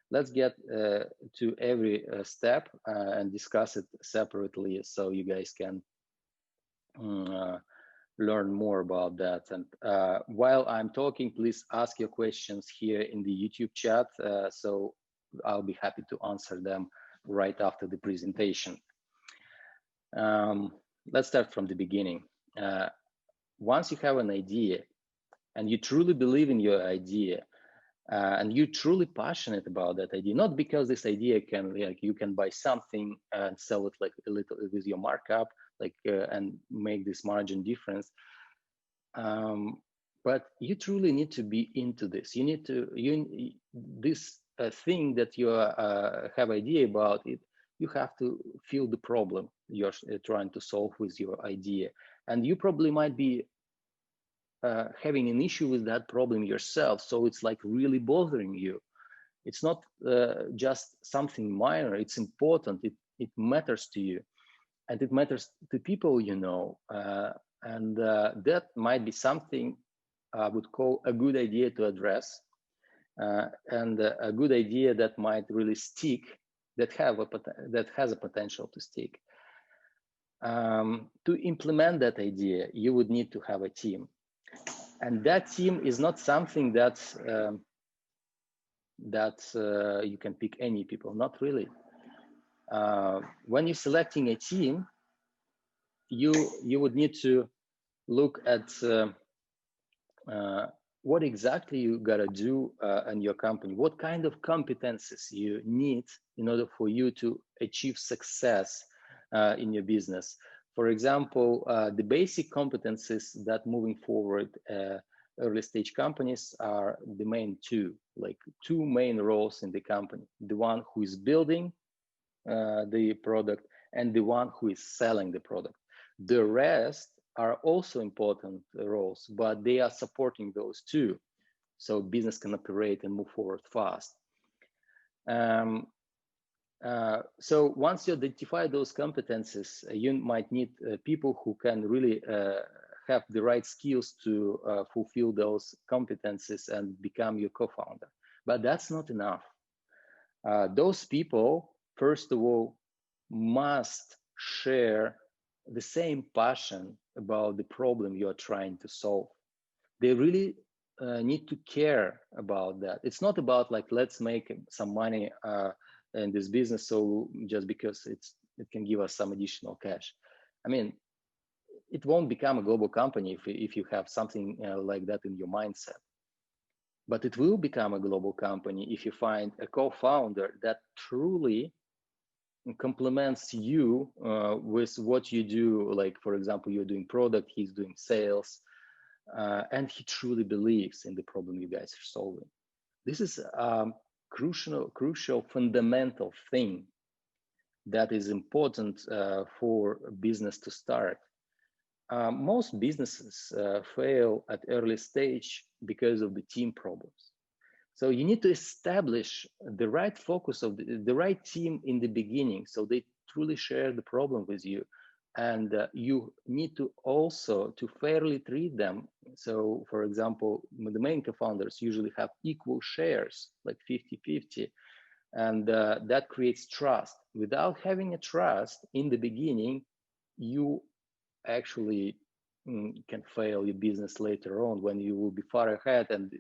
Let's get to every step and discuss it separately so you guys can learn more about that. And while I'm talking, please ask your questions here in the YouTube chat, so I'll be happy to answer them right after the presentation. Let's start from the beginning. Once you have an idea and you truly believe in your idea and you're truly passionate about that idea, not because this idea can, like, you can buy something and sell it like a little with your markup, like and make this margin difference, but you truly need to be into this. You need to, this thing that you have idea about it, you have to feel the problem you're trying to solve with your idea. And you probably might be having an issue with that problem yourself. So it's like really bothering you. It's not just something minor, it's important, it matters to you. And it matters to people you know. And that might be something I would call a good idea to address. And a good idea that might really stick, that has a potential to stick. To implement that idea, you would need to have a team. And that team is not something that you can pick any people, not really. When you're selecting a team, you would need to look at what exactly you gotta do in your company, what kind of competencies you need in order for you to achieve success in your business. For example, the basic competencies that moving forward early stage companies are the main two main roles in the company: the one who is building the product and the one who is selling the product. The rest are also important roles, but they are supporting those two, so business can operate and move forward fast. So once you identify those competencies, you might need people who can really have the right skills to fulfill those competencies and become your co-founder. But that's not enough. Those people, first of all, must share the same passion about the problem you are trying to solve. They really need to care about that. It's not about like, let's make some money in this business, so just because it can give us some additional cash. I mean, it won't become a global company if you have something like that in your mindset. But it will become a global company if you find a co-founder that truly complements you with what you do. Like, for example, you're doing product, he's doing sales, and he truly believes in the problem you guys are solving. This is crucial, fundamental thing that is important for business to start. Most businesses fail at early stage because of the team problems. So you need to establish the right focus of the right team in the beginning, so they truly share the problem with you. and you need to also to fairly treat them. So for example, the main co-founders usually have equal shares, like 50-50, and that creates trust. Without having a trust in the beginning, you actually can fail your business later on, when you will be far ahead and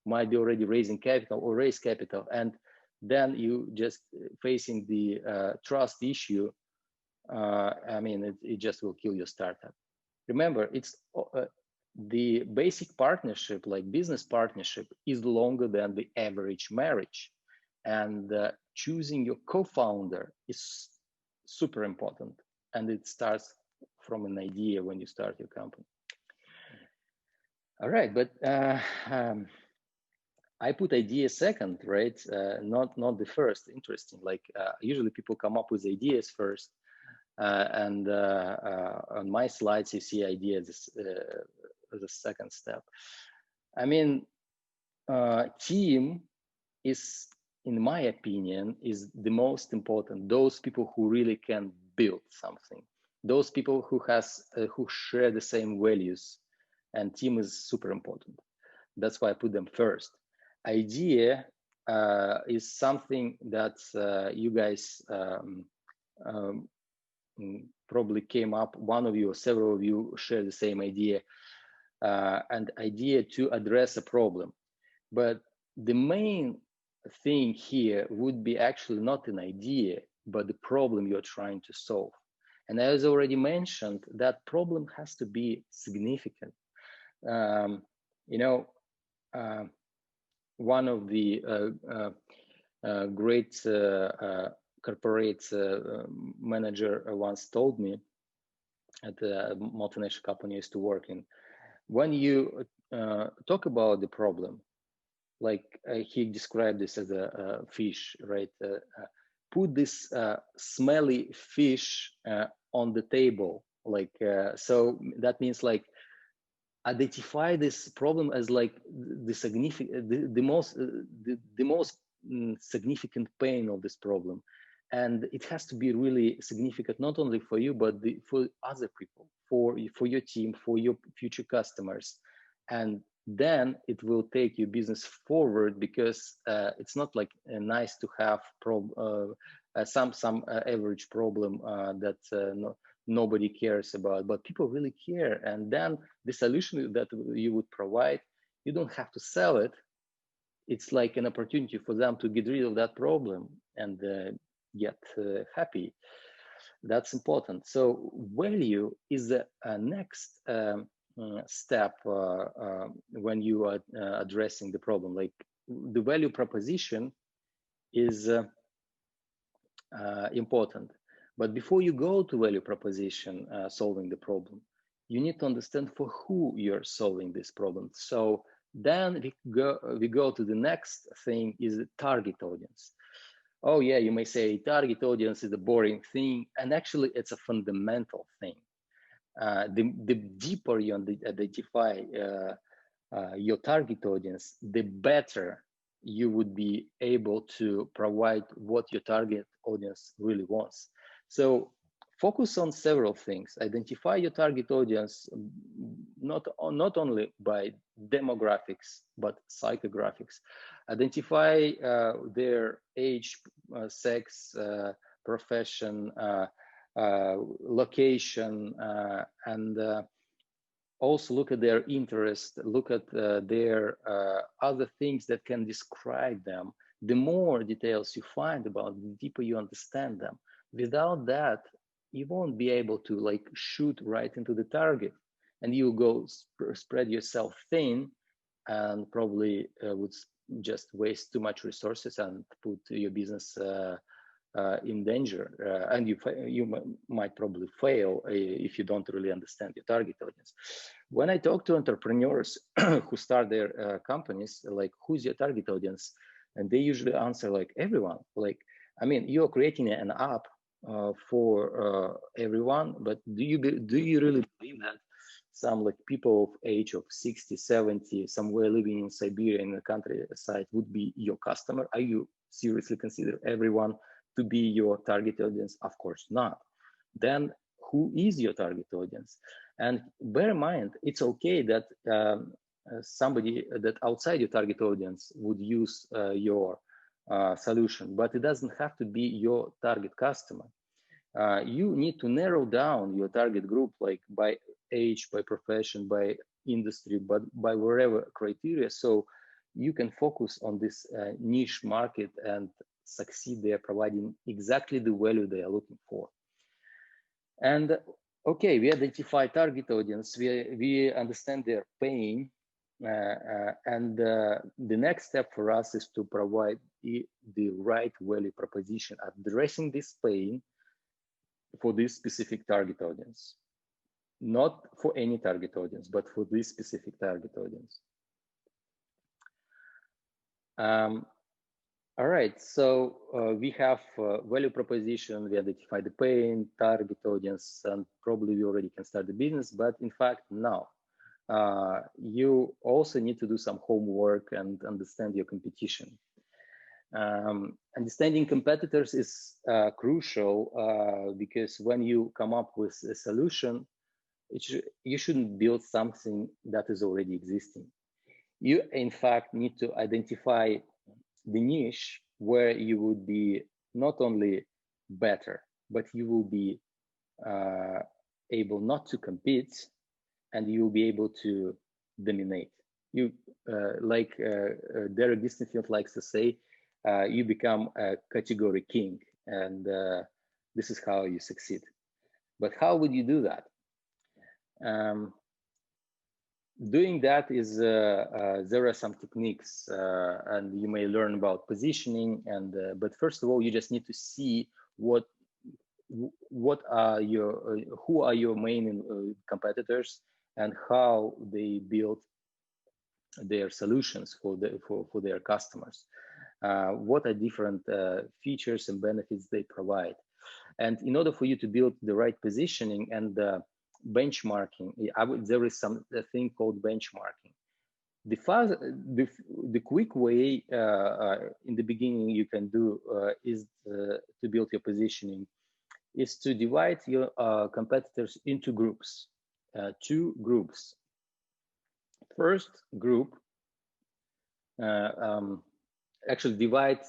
might be already raising capital or raise capital, and then you just facing the trust issue. I mean, it just will kill your startup. Remember, it's the basic partnership, like business partnership, is longer than the average marriage, and choosing your co-founder is super important, and it starts from an idea when you start your company. All right, but I put idea second, right? Not the first. Interesting. Like usually people come up with ideas first, and on my slides you see ideas as a second step. I mean, team is, in my opinion, is the most important. Those people who really can build something. Those people who share the same values, and team is super important. That's why I put them first. Idea is something that you guys probably came up, one of you or several of you share the same idea, and idea to address a problem. But the main thing here would be actually not an idea, but the problem you're trying to solve. And as already mentioned, that problem has to be significant. You know, one of the great corporate manager once told me at a multinational company I used to work in, when you talk about the problem, like he described this as a fish, right? Put this smelly fish on the table, like so that means like identify this problem as like the significant, the most significant pain of this problem, and it has to be really significant not only for you but for other people, for your team, for your future customers, and then it will take your business forward, because it's not like nice to have some average problem that nobody cares about, but people really care. And then the solution that you would provide, you don't have to sell it. It's like an opportunity for them to get rid of that problem and get happy. That's important. So value is the next step when you are addressing the problem. Like the value proposition is important. But before you go to value proposition, solving the problem, you need to understand for who you're solving this problem. So then we go to the next thing, is the target audience. Oh yeah, you may say target audience is a boring thing, and actually it's a fundamental thing. The deeper you identify your target audience, the better you would be able to provide what your target audience really wants. So focus on several things. Identify your target audience, not only by demographics, but psychographics. Identify their age, sex, profession, location, and also look at their interest, look at their other things that can describe them. The more details you find about, the deeper you understand them. Without that, you won't be able to like shoot right into the target, and you go spread yourself thin, and probably would just waste too much resources and put your business in danger, and you might probably fail if you don't really understand your target audience. When I talk to entrepreneurs who start their companies, like, who's your target audience? And they usually answer like, everyone. Like, I mean, you're creating an app for everyone, but do you really believe that some like people of age of 60, 70, somewhere living in Siberia in the countryside would be your customer? Are you seriously consider everyone to be your target audience? Of course not. Then who is your target audience. And bear in mind, it's okay that somebody that outside your target audience would use your solution, but it doesn't have to be your target customer. You need to narrow down your target group, like by age, by profession, by industry, but by wherever criteria, so you can focus on this niche market and succeed there, providing exactly the value they are looking for. And okay, we identify target audience, we understand their pain, and the next step for us is to provide the right value proposition, addressing this pain for this specific target audience. Not for any target audience, but for this specific target audience. All right, so we have value proposition, we identify the pain, target audience, and probably we already can start the business, but in fact, now you also need to do some homework and understand your competition. Understanding competitors is crucial because when you come up with a solution, you shouldn't build something that is already existing. You, in fact, need to identify the niche where you would be not only better, but you will be able not to compete, and you will be able to dominate. You, like Derek Distenfield likes to say, you become a category king, and this is how you succeed. But how would you do that? Doing that is, there are some techniques, and you may learn about positioning, and but first of all, you just need to see what are your, who are your main competitors, and how they build their solutions for their customers. What are different features and benefits they provide. And in order for you to build the right positioning and benchmarking, there is a thing called benchmarking. The quick way in the beginning you can do is to build your positioning is to divide your competitors into groups, 2 groups. First group, actually divide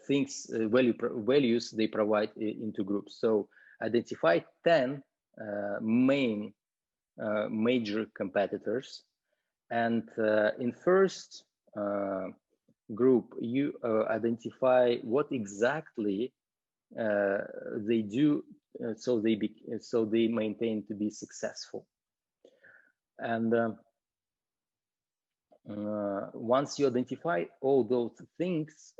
things, values they provide into groups. So identify 10 main major competitors, and in first group you identify what exactly they do, so they maintain to be successful. And once you identify all those things,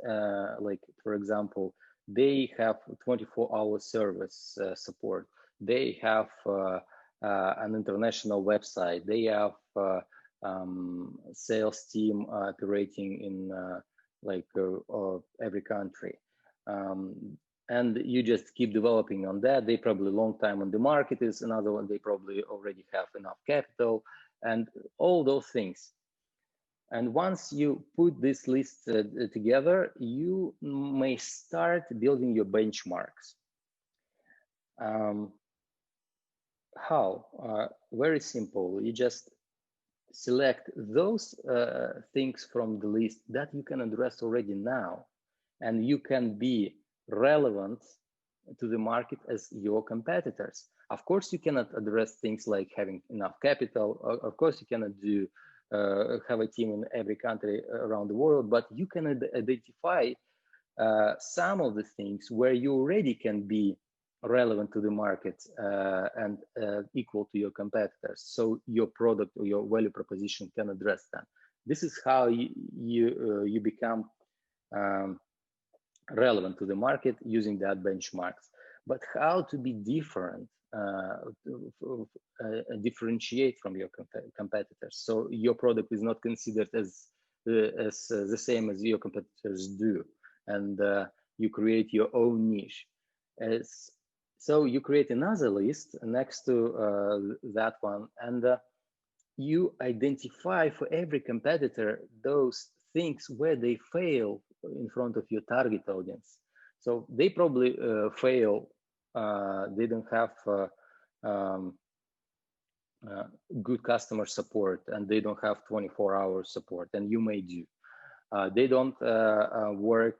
like for example, they have 24-hour service support, they have an international website, they have sales team operating in every country, and you just keep developing on that. They probably long time on the market is another one. They probably already have enough capital and all those things. And once you put this list together, you may start building your benchmarks. How? Very simple. You just select those things from the list that you can address already now, and you can be relevant to the market as your competitors. Of course, you cannot address things like having enough capital. Of course, you cannot do have a team in every country around the world, but you can identify some of the things where you already can be relevant to the market and equal to your competitors, so your product or your value proposition can address them. This is how you become relevant to the market using that benchmarks. But how to be different, differentiate from your competitors, so your product is not considered as the same as your competitors do, and you create your own niche. So you create another list next to that one, and you identify for every competitor those things where they fail in front of your target audience. So they probably fail good customer support, and they don't have 24-hour support, and you may do. They don't work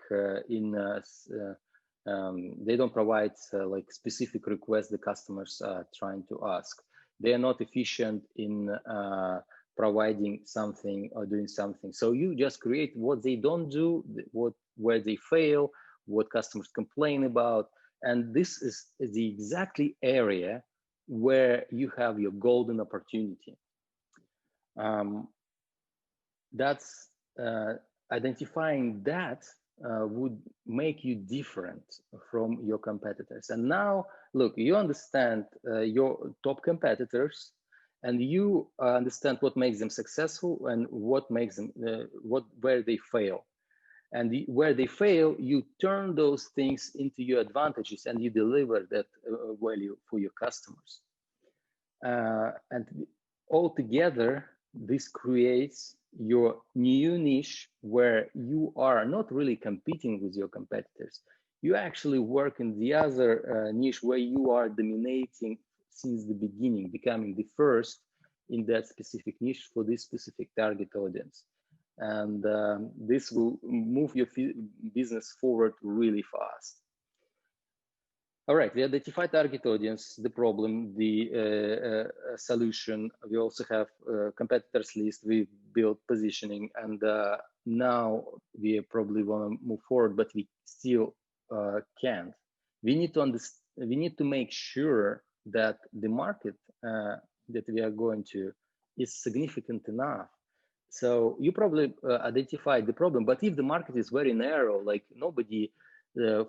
they don't provide like specific requests the customers are trying to ask. They are not efficient in providing something or doing something. So you just create what they don't do, where they fail, what customers complain about, and this is the exactly area where you have your golden opportunity. That's identifying that would make you different from your competitors. And now, look, you understand your top competitors, and you understand what makes them successful and what makes them where they fail. And where they fail, you turn those things into your advantages, and you deliver that value for your customers. And altogether, this creates your new niche where you are not really competing with your competitors. You actually work in the other niche where you are dominating since the beginning, becoming the first in that specific niche for this specific target audience. And this will move your business forward really fast. All right, we identify target audience, the problem, the solution. We also have competitors list. We build positioning, and now we probably want to move forward, but we still can't. We need to understand. We need to make sure that the market that we are going to is significant enough. So you probably identified the problem, but if the market is very narrow, like nobody.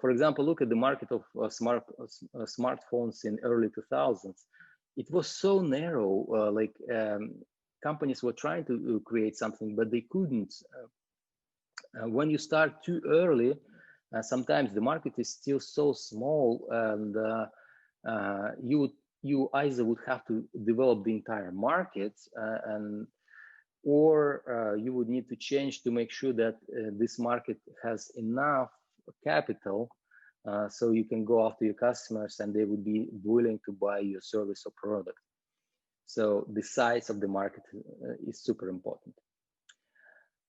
For example, look at the market of smartphones in early 2000s. It was so narrow, companies were trying to create something, but they couldn't. When you start too early, sometimes the market is still so small, and you either would have to develop the entire market, or you would need to change to make sure that this market has enough capital so you can go after your customers and they would be willing to buy your service or product. So the size of the market is super important.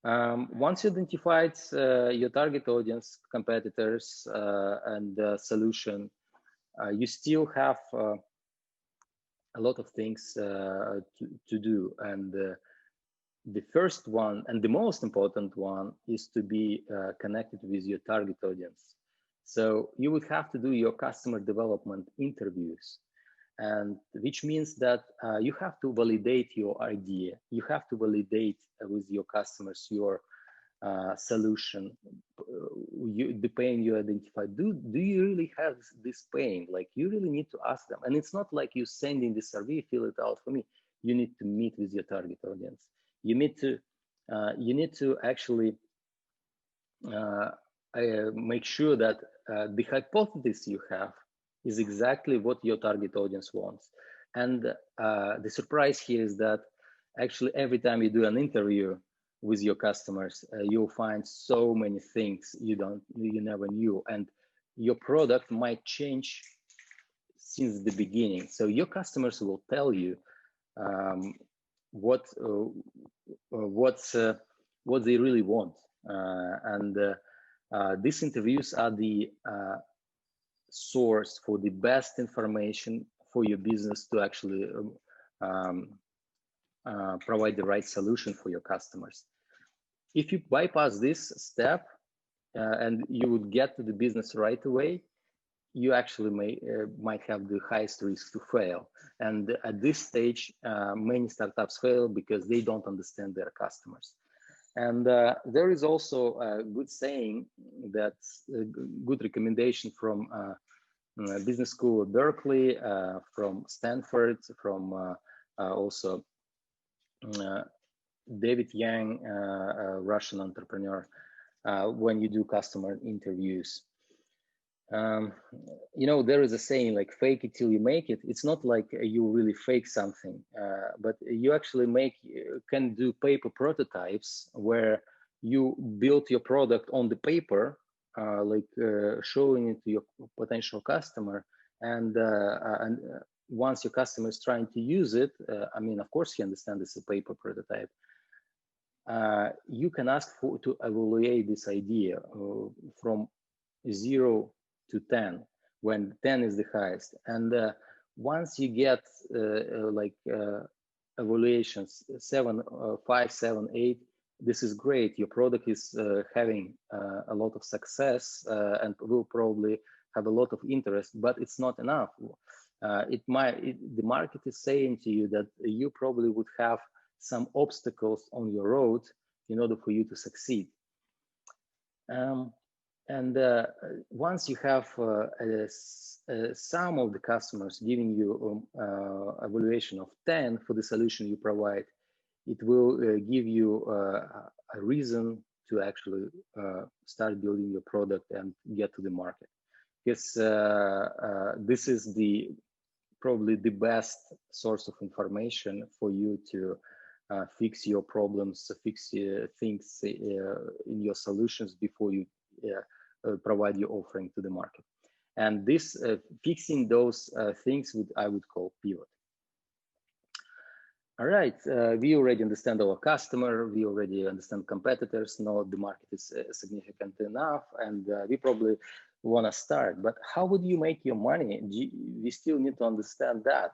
Once you identified your target audience, competitors, and solution, you still have a lot of things to do. And the first one and the most important one is to be connected with your target audience. So you would have to do your customer development interviews, and which means that you have to validate your idea. You have to validate with your customers your solution, the pain you identify. Do you really have this pain? Like, you really need to ask them. And it's not like you sending the survey, fill it out for me. You need to meet with your target audience. You need to actually make sure that the hypothesis you have is exactly what your target audience wants. And the surprise here is that actually every time you do an interview with your customers, you'll find so many things you never knew, and your product might change since the beginning. So your customers will tell you what they really want, and these interviews are the source for the best information for your business to actually provide the right solution for your customers. If you bypass this step and you would get to the business right away, you actually might have the highest risk to fail. And at this stage, many startups fail because they don't understand their customers. And there is also a good saying, that's a good recommendation from business school at Berkeley, from Stanford, from also David Yang, a Russian entrepreneur, when you do customer interviews. There is a saying like, fake it till you make it. It's not like you really fake something, but you actually can do paper prototypes where you build your product on the paper, showing it to your potential customer, And once your customer is trying to use it, I mean, of course, he understands it's a paper prototype. You can ask to evaluate this idea from 0 to 10, when 10 is the highest. And once you get evaluations 7, 5, 7, 8, this is great. Your product is having a lot of success and will probably have a lot of interest, but it's not enough. The market is saying to you that you probably would have some obstacles on your road in order for you to succeed. Once you have some of the customers giving you evaluation of 10 for the solution you provide, it will give you a reason to actually start building your product and get to the market. Because this is probably the best source of information for you to fix your problems, fix things in your solutions before you provide your offering to the market. And this fixing those things I would call pivot. All right, we already understand our customer, we already understand competitors, know the market is significant enough, and we probably want to start. But how would you make your money? We still need to understand that.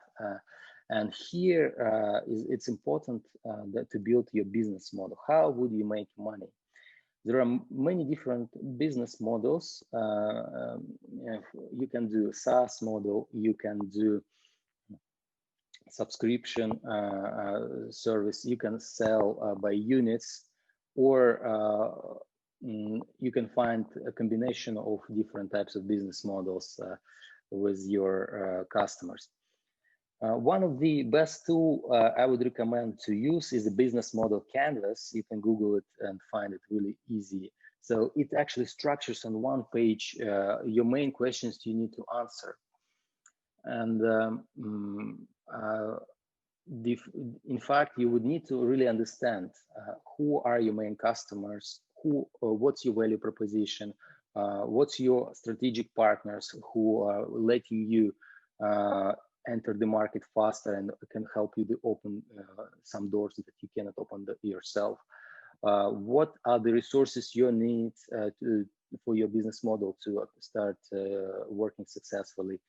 And here it's important to build your business model. How would you make money? There are many different business models. You can do SaaS model, you can do subscription service, you can sell by units, or you can find a combination of different types of business models with your customers. One of the best tools I would recommend to use is the business model canvas. You can Google it and find it really easy. So it actually structures on one page your main questions you need to answer. And in fact, you would need to really understand who are your main customers, what's your value proposition, what's your strategic partners who are letting you enter the market faster and can help you to open some doors that you cannot open yourself. What are the resources you need for your business model to start working successfully,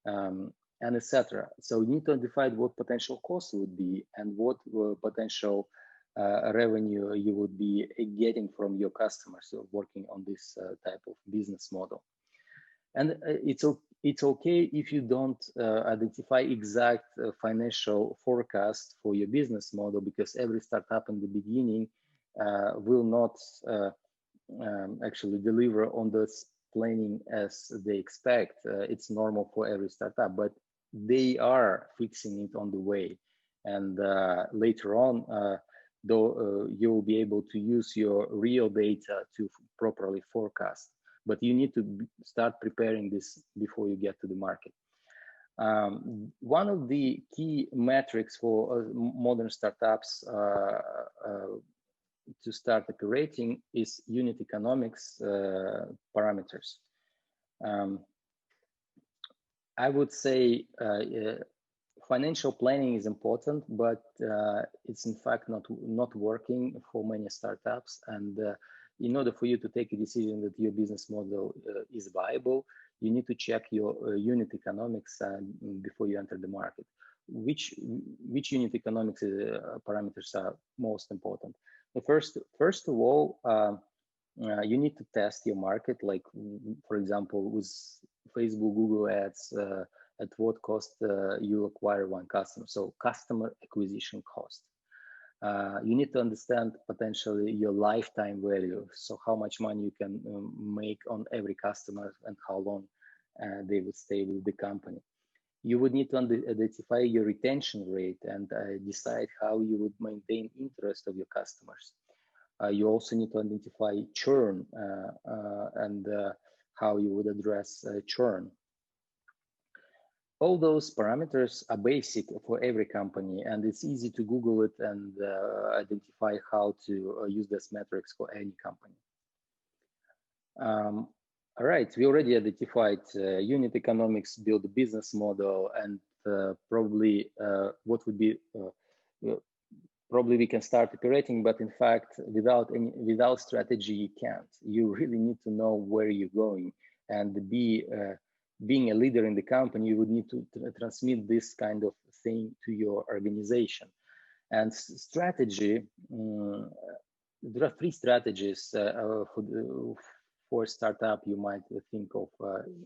and etc. So you need to define what potential costs would be and what potential revenue you would be getting from your customers working on this type of business model. And it's okay if you don't identify exact financial forecast for your business model, because every startup in the beginning will not actually deliver on this planning as they expect. It's normal for every startup, but they are fixing it on the way. And later on, though, you will be able to use your real data to properly forecast. But you need to start preparing this before you get to the market. One of the key metrics for modern startups to start operating is unit economics parameters. I would say financial planning is important, but it's in fact not working for many startups. And in order for you to take a decision that your business model is viable, you need to check your unit economics before you enter the market. Which unit economics parameters are most important? First of all, you need to test your market. Like, for example, with Facebook, Google Ads, at what cost you acquire one customer. So customer acquisition cost. You need to understand potentially your lifetime value. So how much money you can make on every customer and how long they would stay with the company. You would need to identify your retention rate and decide how you would maintain interest of your customers. You also need to identify churn and how you would address churn. All those parameters are basic for every company, and it's easy to Google it and identify how to use these metrics for any company. All right, we already identified unit economics, build a business model, and probably what would be probably we can start operating, but in fact, without strategy, you can't. You really need to know where you're going, and being a leader in the company, you would need to transmit this kind of thing to your organization. And strategy, there are three strategies for startup you might think of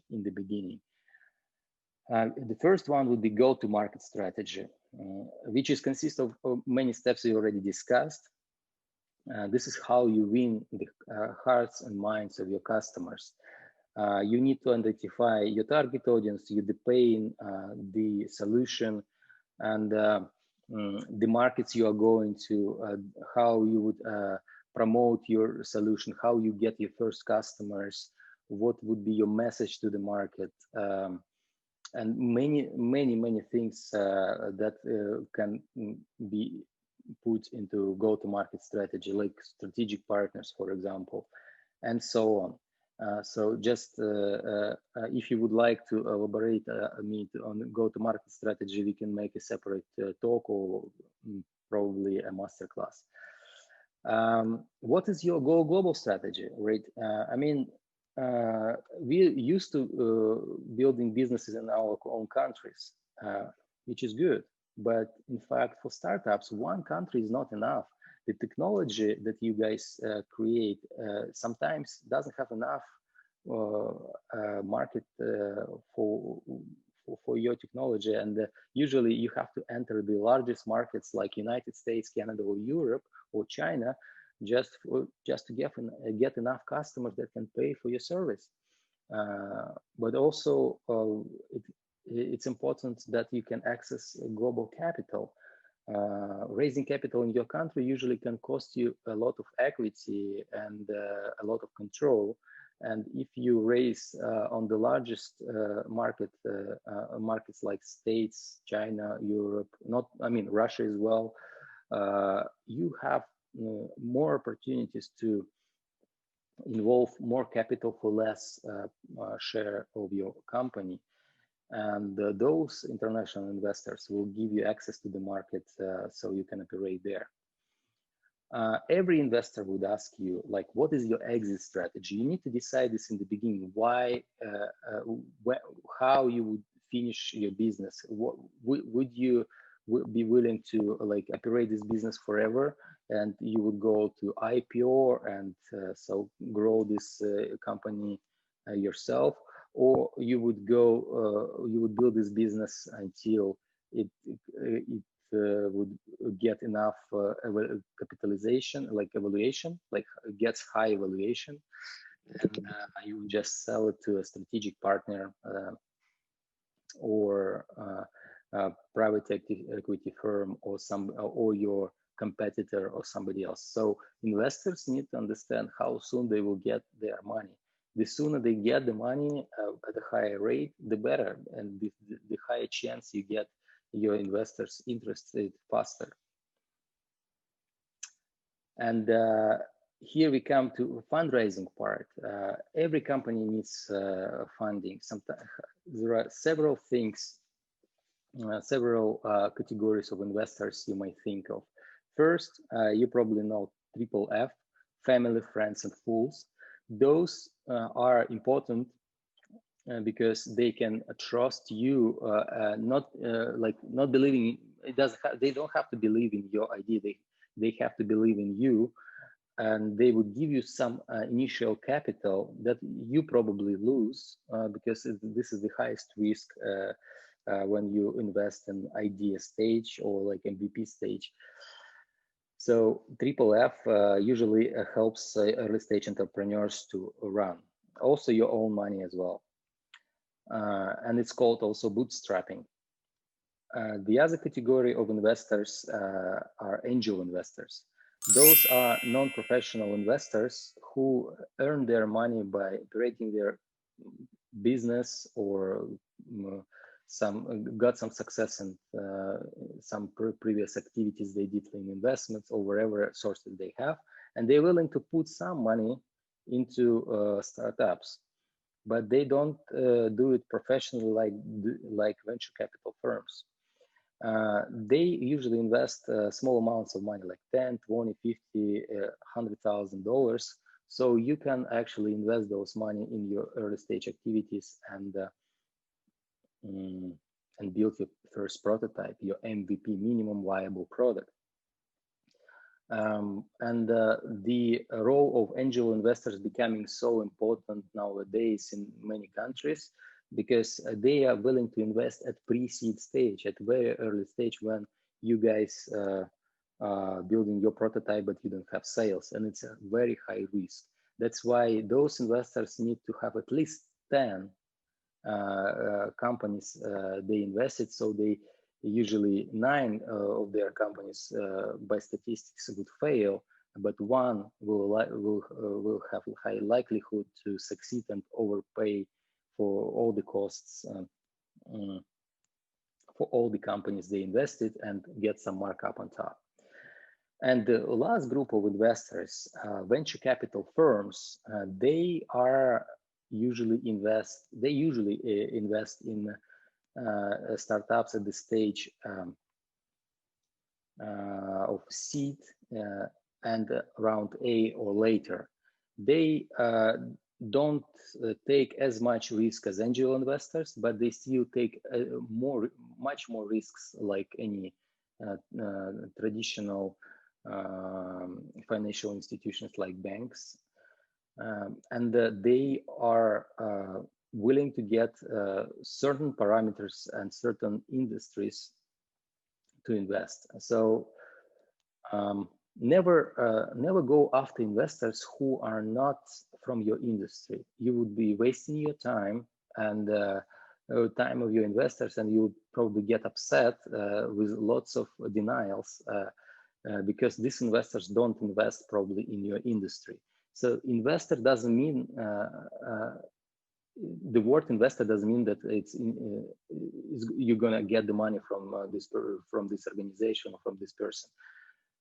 in the beginning. The first one would be go-to-market strategy, which is consists of many steps we already discussed. This is how you win the hearts and minds of your customers. You need to identify your target audience, the pain, the solution, and the markets you are going to, how you would promote your solution, how you get your first customers, what would be your message to the market, and many things that can be put into go-to-market strategy, like strategic partners, for example, and so on. So just if you would like to elaborate on go-to-market strategy, we can make a separate talk or probably a masterclass. What is your go global strategy, right? I mean, we used to building businesses in our own countries, which is good. But in fact, for startups, one country is not enough. The technology that you guys create sometimes doesn't have enough market for your technology. And usually you have to enter the largest markets like United States, Canada, or Europe, or China, just to get enough customers that can pay for your service. But also it's important that you can access global capital. Raising capital in your country usually can cost you a lot of equity and a lot of control. And if you raise on the largest markets like States, China, Europe, Russia as well, you have more opportunities to involve more capital for less share of your company. And those international investors will give you access to the market so you can operate there. Every investor would ask you, like, what is your exit strategy? You need to decide this in the beginning. Why, how you would finish your business? Would you be willing to operate this business forever, and you would go to IPO and so grow this company yourself, or you would build this business until it would get enough capitalization, evaluation, gets high evaluation, and you would just sell it to a strategic partner or private equity firm or your competitor or somebody else. So investors need to understand how soon they will get their money. The sooner they get the money at a higher rate, the better, and the higher chance you get your investors interested faster. And here we come to fundraising part. Every company needs funding. Sometimes there are several things, several categories of investors you might think of. First, you probably know FFF, family, friends, and fools. Those are important because they can trust you, not believing. They don't have to believe in your idea. They have to believe in you, and they would give you some initial capital that you probably lose because this is the highest risk when you invest in idea stage or MVP stage. So FFF usually helps early stage entrepreneurs to run. Also your own money as well. And it's called also bootstrapping. The other category of investors are angel investors. Those are non-professional investors who earn their money by operating their business or got some success in some previous activities they did in investments or wherever sources they have, and they're willing to put some money into startups. but they don't do it professionally like venture capital firms. They usually invest small amounts of money, like 10, 20, 50, $100,000. So you can actually invest those money in your early stage activities and build your first prototype, your MVP, minimum viable product. The role of angel investors becoming so important nowadays in many countries, because they are willing to invest at pre-seed stage, at very early stage, when you guys building your prototype, but you don't have sales, and it's a very high risk. That's why those investors need to have at least 10 companies they invested. So they usually 9 of their companies by statistics would fail, but one will have a high likelihood to succeed and overpay for all the costs for all the companies they invested and get some markup on top. And the last group of investors, venture capital firms, they usually invest in startups at the stage of seed and round A or later. They don't take as much risk as angel investors, but they still take much more risks like any traditional financial institutions like banks. And they are willing to get certain parameters and certain industries to invest. So never go after investors who are not from your industry. You would be wasting your time and time of your investors, and you would probably get upset with lots of denials because these investors don't invest probably in your industry. So investor doesn't mean the word investor doesn't mean that you're gonna get the money from this organization or from this person.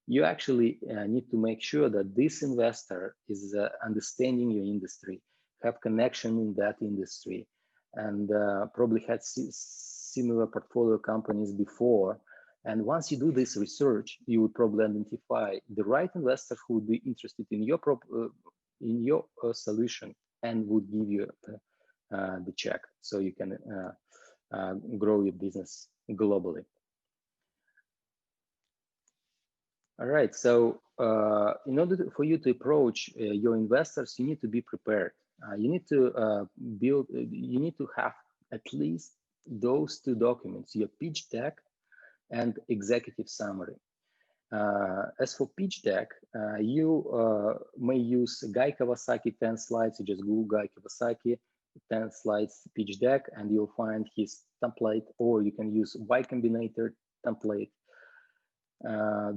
You actually need to make sure that this investor is understanding your industry, have connection in that industry, and probably had similar portfolio companies before. And once you do this research, you would probably identify the right investors who would be interested in your solution and would give you the check, so you can grow your business globally. All right, so in order for you to approach your investors, you need to be prepared. You need to you need to have at least those 2 documents, your pitch deck and executive summary. As for pitch deck, you may use Guy Kawasaki 10 slides. You just Google Guy Kawasaki 10 slides pitch deck, and you'll find his template, or you can use Y Combinator template.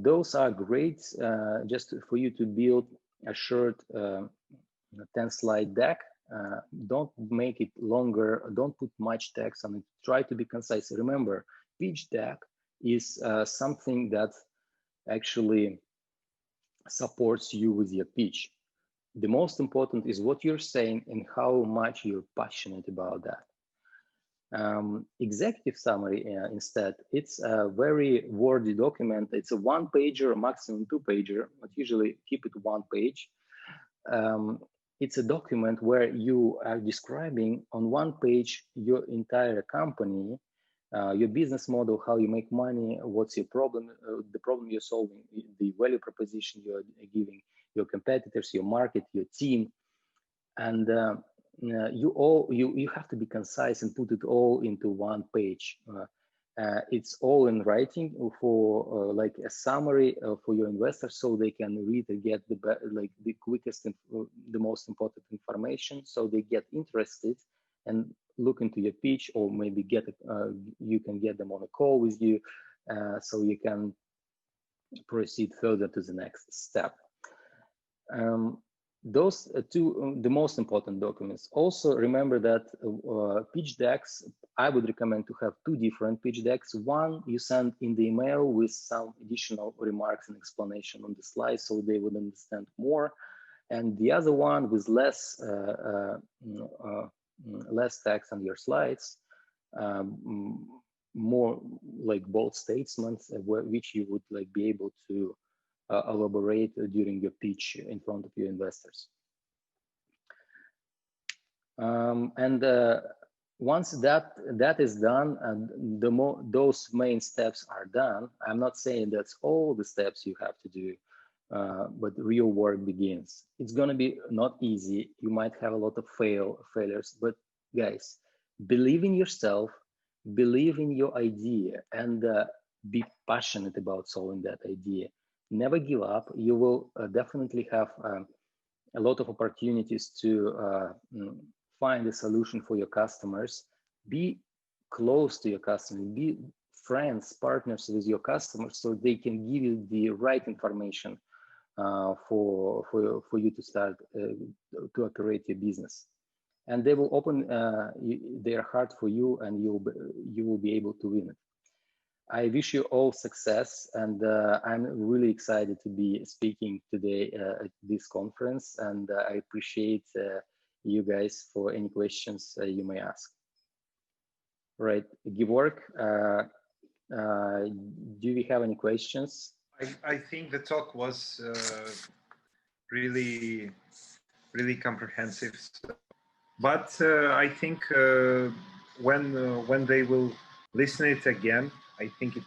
Those are great just for you to build a short 10-slide deck. Don't make it longer. Don't put much text on it. Try to be concise. Remember, pitch deck is something that actually supports you with your pitch. The most important is what you're saying and how much you're passionate about that. Executive summary instead, it's a very wordy document. It's a 1-pager, maximum 2-pager, but usually keep it 1 page. It's a document where you are describing on 1 page your entire company, your business model, how you make money, what's your problem, the problem you're solving, the value proposition you're giving your competitors, your market, your team. And you have to be concise and put it all into 1 page. It's all in writing for like a summary for your investors, so they can read and get the quickest and the most important information, so they get interested and look into your pitch, or maybe you can get them on a call with you, so you can proceed further to the next step. Those 2 the most important documents. Also remember that pitch decks, I would recommend to have 2 different pitch decks. One you send in the email with some additional remarks and explanation on the slide, so they would understand more, and the other one with less less text on your slides, more like bold statements which you would like be able to elaborate during your pitch in front of your investors. Once that is done, and those main steps are done, I'm not saying that's all the steps you have to do, but real work begins. It's gonna be not easy. You might have a lot of failures, but guys, believe in yourself, believe in your idea, and be passionate about solving that idea. Never give up. You will definitely have a lot of opportunities to find a solution for your customers. Be close to your customers, be friends, partners with your customers, so they can give you the right information for you to start to operate your business. And they will open their heart for you, and you will be able to win it. I wish you all success, and I'm really excited to be speaking today at this conference, and I appreciate you guys for any questions you may ask. Right, Georg, do we have any questions? I think the talk was really comprehensive, but I think when they will listen it again, I think it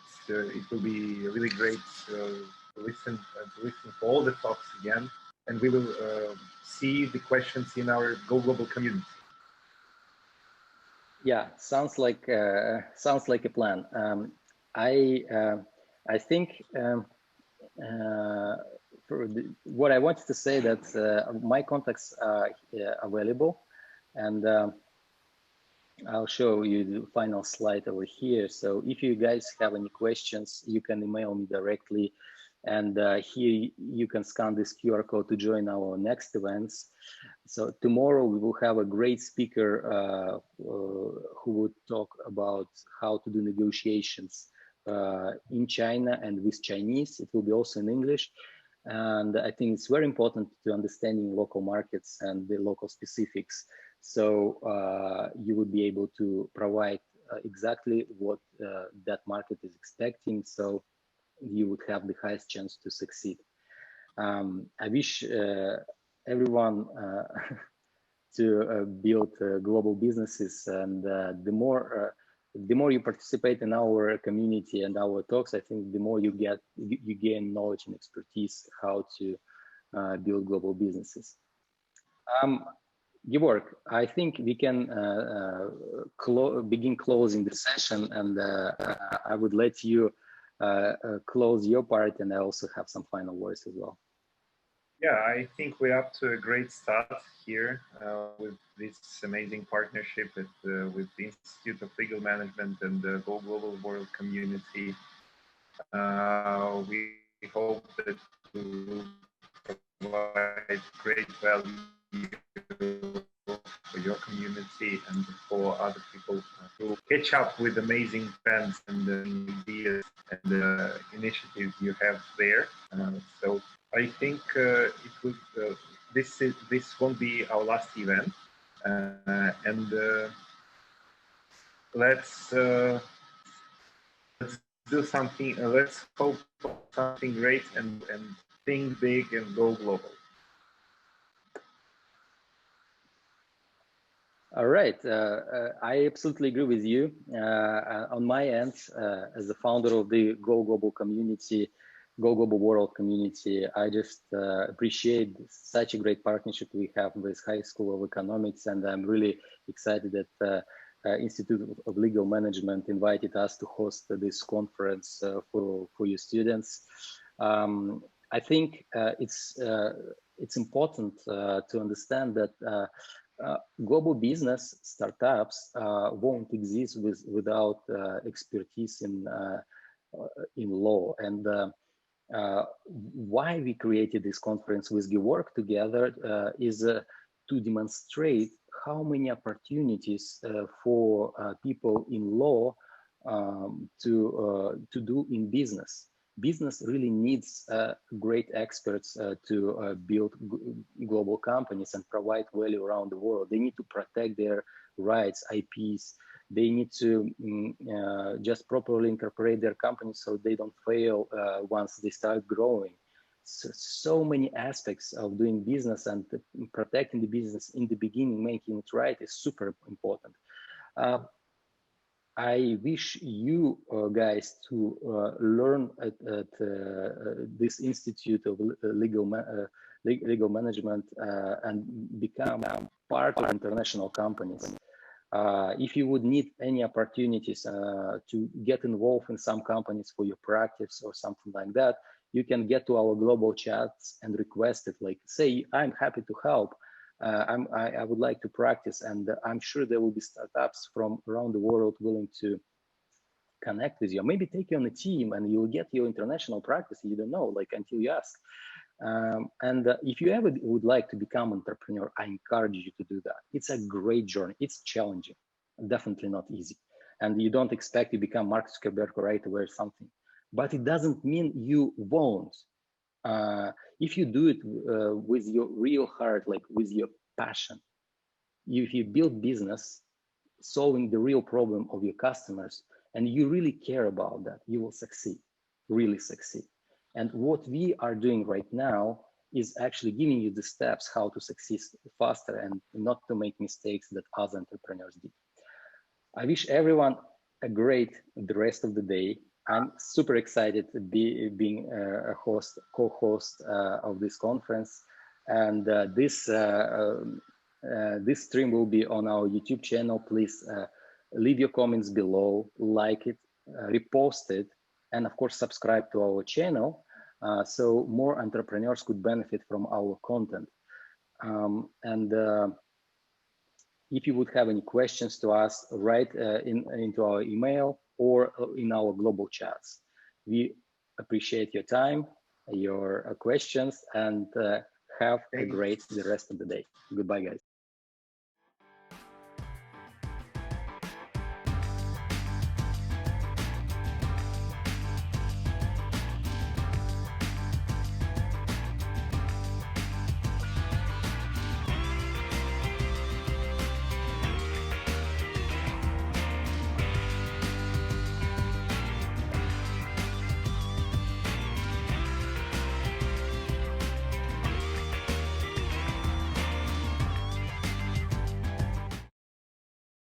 will be really great to listen to all the talks again, and we will see the questions in our Go Global community. Yeah, sounds like a plan. I think what I wanted to say that my contacts are available, and I'll show you the final slide over here. So if you guys have any questions, you can email me directly, and here you can scan this QR code to join our next events. So tomorrow we will have a great speaker who would talk about how to do negotiations in China and with Chinese. It will be also in English. And I think it's very important to understanding local markets and the local specifics. So you would be able to provide exactly what that market is expecting. So you would have the highest chance to succeed. I wish everyone to build global businesses, and the more you participate in our community and our talks, I think the more you gain knowledge and expertise how to build global businesses. Georg, I think we can begin closing the session, and I would let you close your part, and I also have some final words as well. Yeah, I think we're up to a great start here with this amazing partnership with the Institute of Legal Management and the Go Global World Community. We hope that we will provide great value for your community and for other people to catch up with amazing trends and ideas and initiatives you have there. So I think this won't be our last event, and let's do something. Let's hope for something great and think big and go global. All right, I absolutely agree with you. On my end, as the founder of the Go Global community, Go Global World community, I just appreciate such a great partnership we have with High School of Economics, and I'm really excited that Institute of Legal Management invited us to host this conference for your students. I think it's important to understand that global business startups won't exist without expertise in law, and why we created this conference with Georg together is to demonstrate how many opportunities for people in law to do in business. business really needs great experts to build global companies and provide value around the world. They need to protect their rights, IPs. They need to just properly incorporate their companies so they don't fail once they start growing. So many aspects of doing business, and protecting the business in the beginning, making it right, is super important. I wish you guys to learn at this Institute of Legal Management and become part of international companies. If you would need any opportunities to get involved in some companies for your practice or something like that, you can get to our global chats and request it. Like, say, I'm happy to help. I would like to practice, and I'm sure there will be startups from around the world willing to connect with you. Maybe take you on a team, and you'll get your international practice. You don't know, like, until you ask. If you ever would like to become an entrepreneur, I encourage you to do that. It's a great journey. It's challenging, definitely not easy. And you don't expect to become Mark Zuckerberg right away or something, but it doesn't mean you won't. If you do it with your real heart, like with your passion, if you build business solving the real problem of your customers, and you really care about that, you will succeed, really succeed. And what we are doing right now is actually giving you the steps how to succeed faster and not to make mistakes that other entrepreneurs did. I wish everyone a great the rest of the day. I'm super excited to be being a host, co-host of this conference, and this stream will be on our YouTube channel. Please leave your comments below, like it, repost it, and of course subscribe to our channel so more entrepreneurs could benefit from our content. If you would have any questions to us, write into our email or in our global chats. We appreciate your time, your questions, and have a great the rest of the day. Goodbye, guys.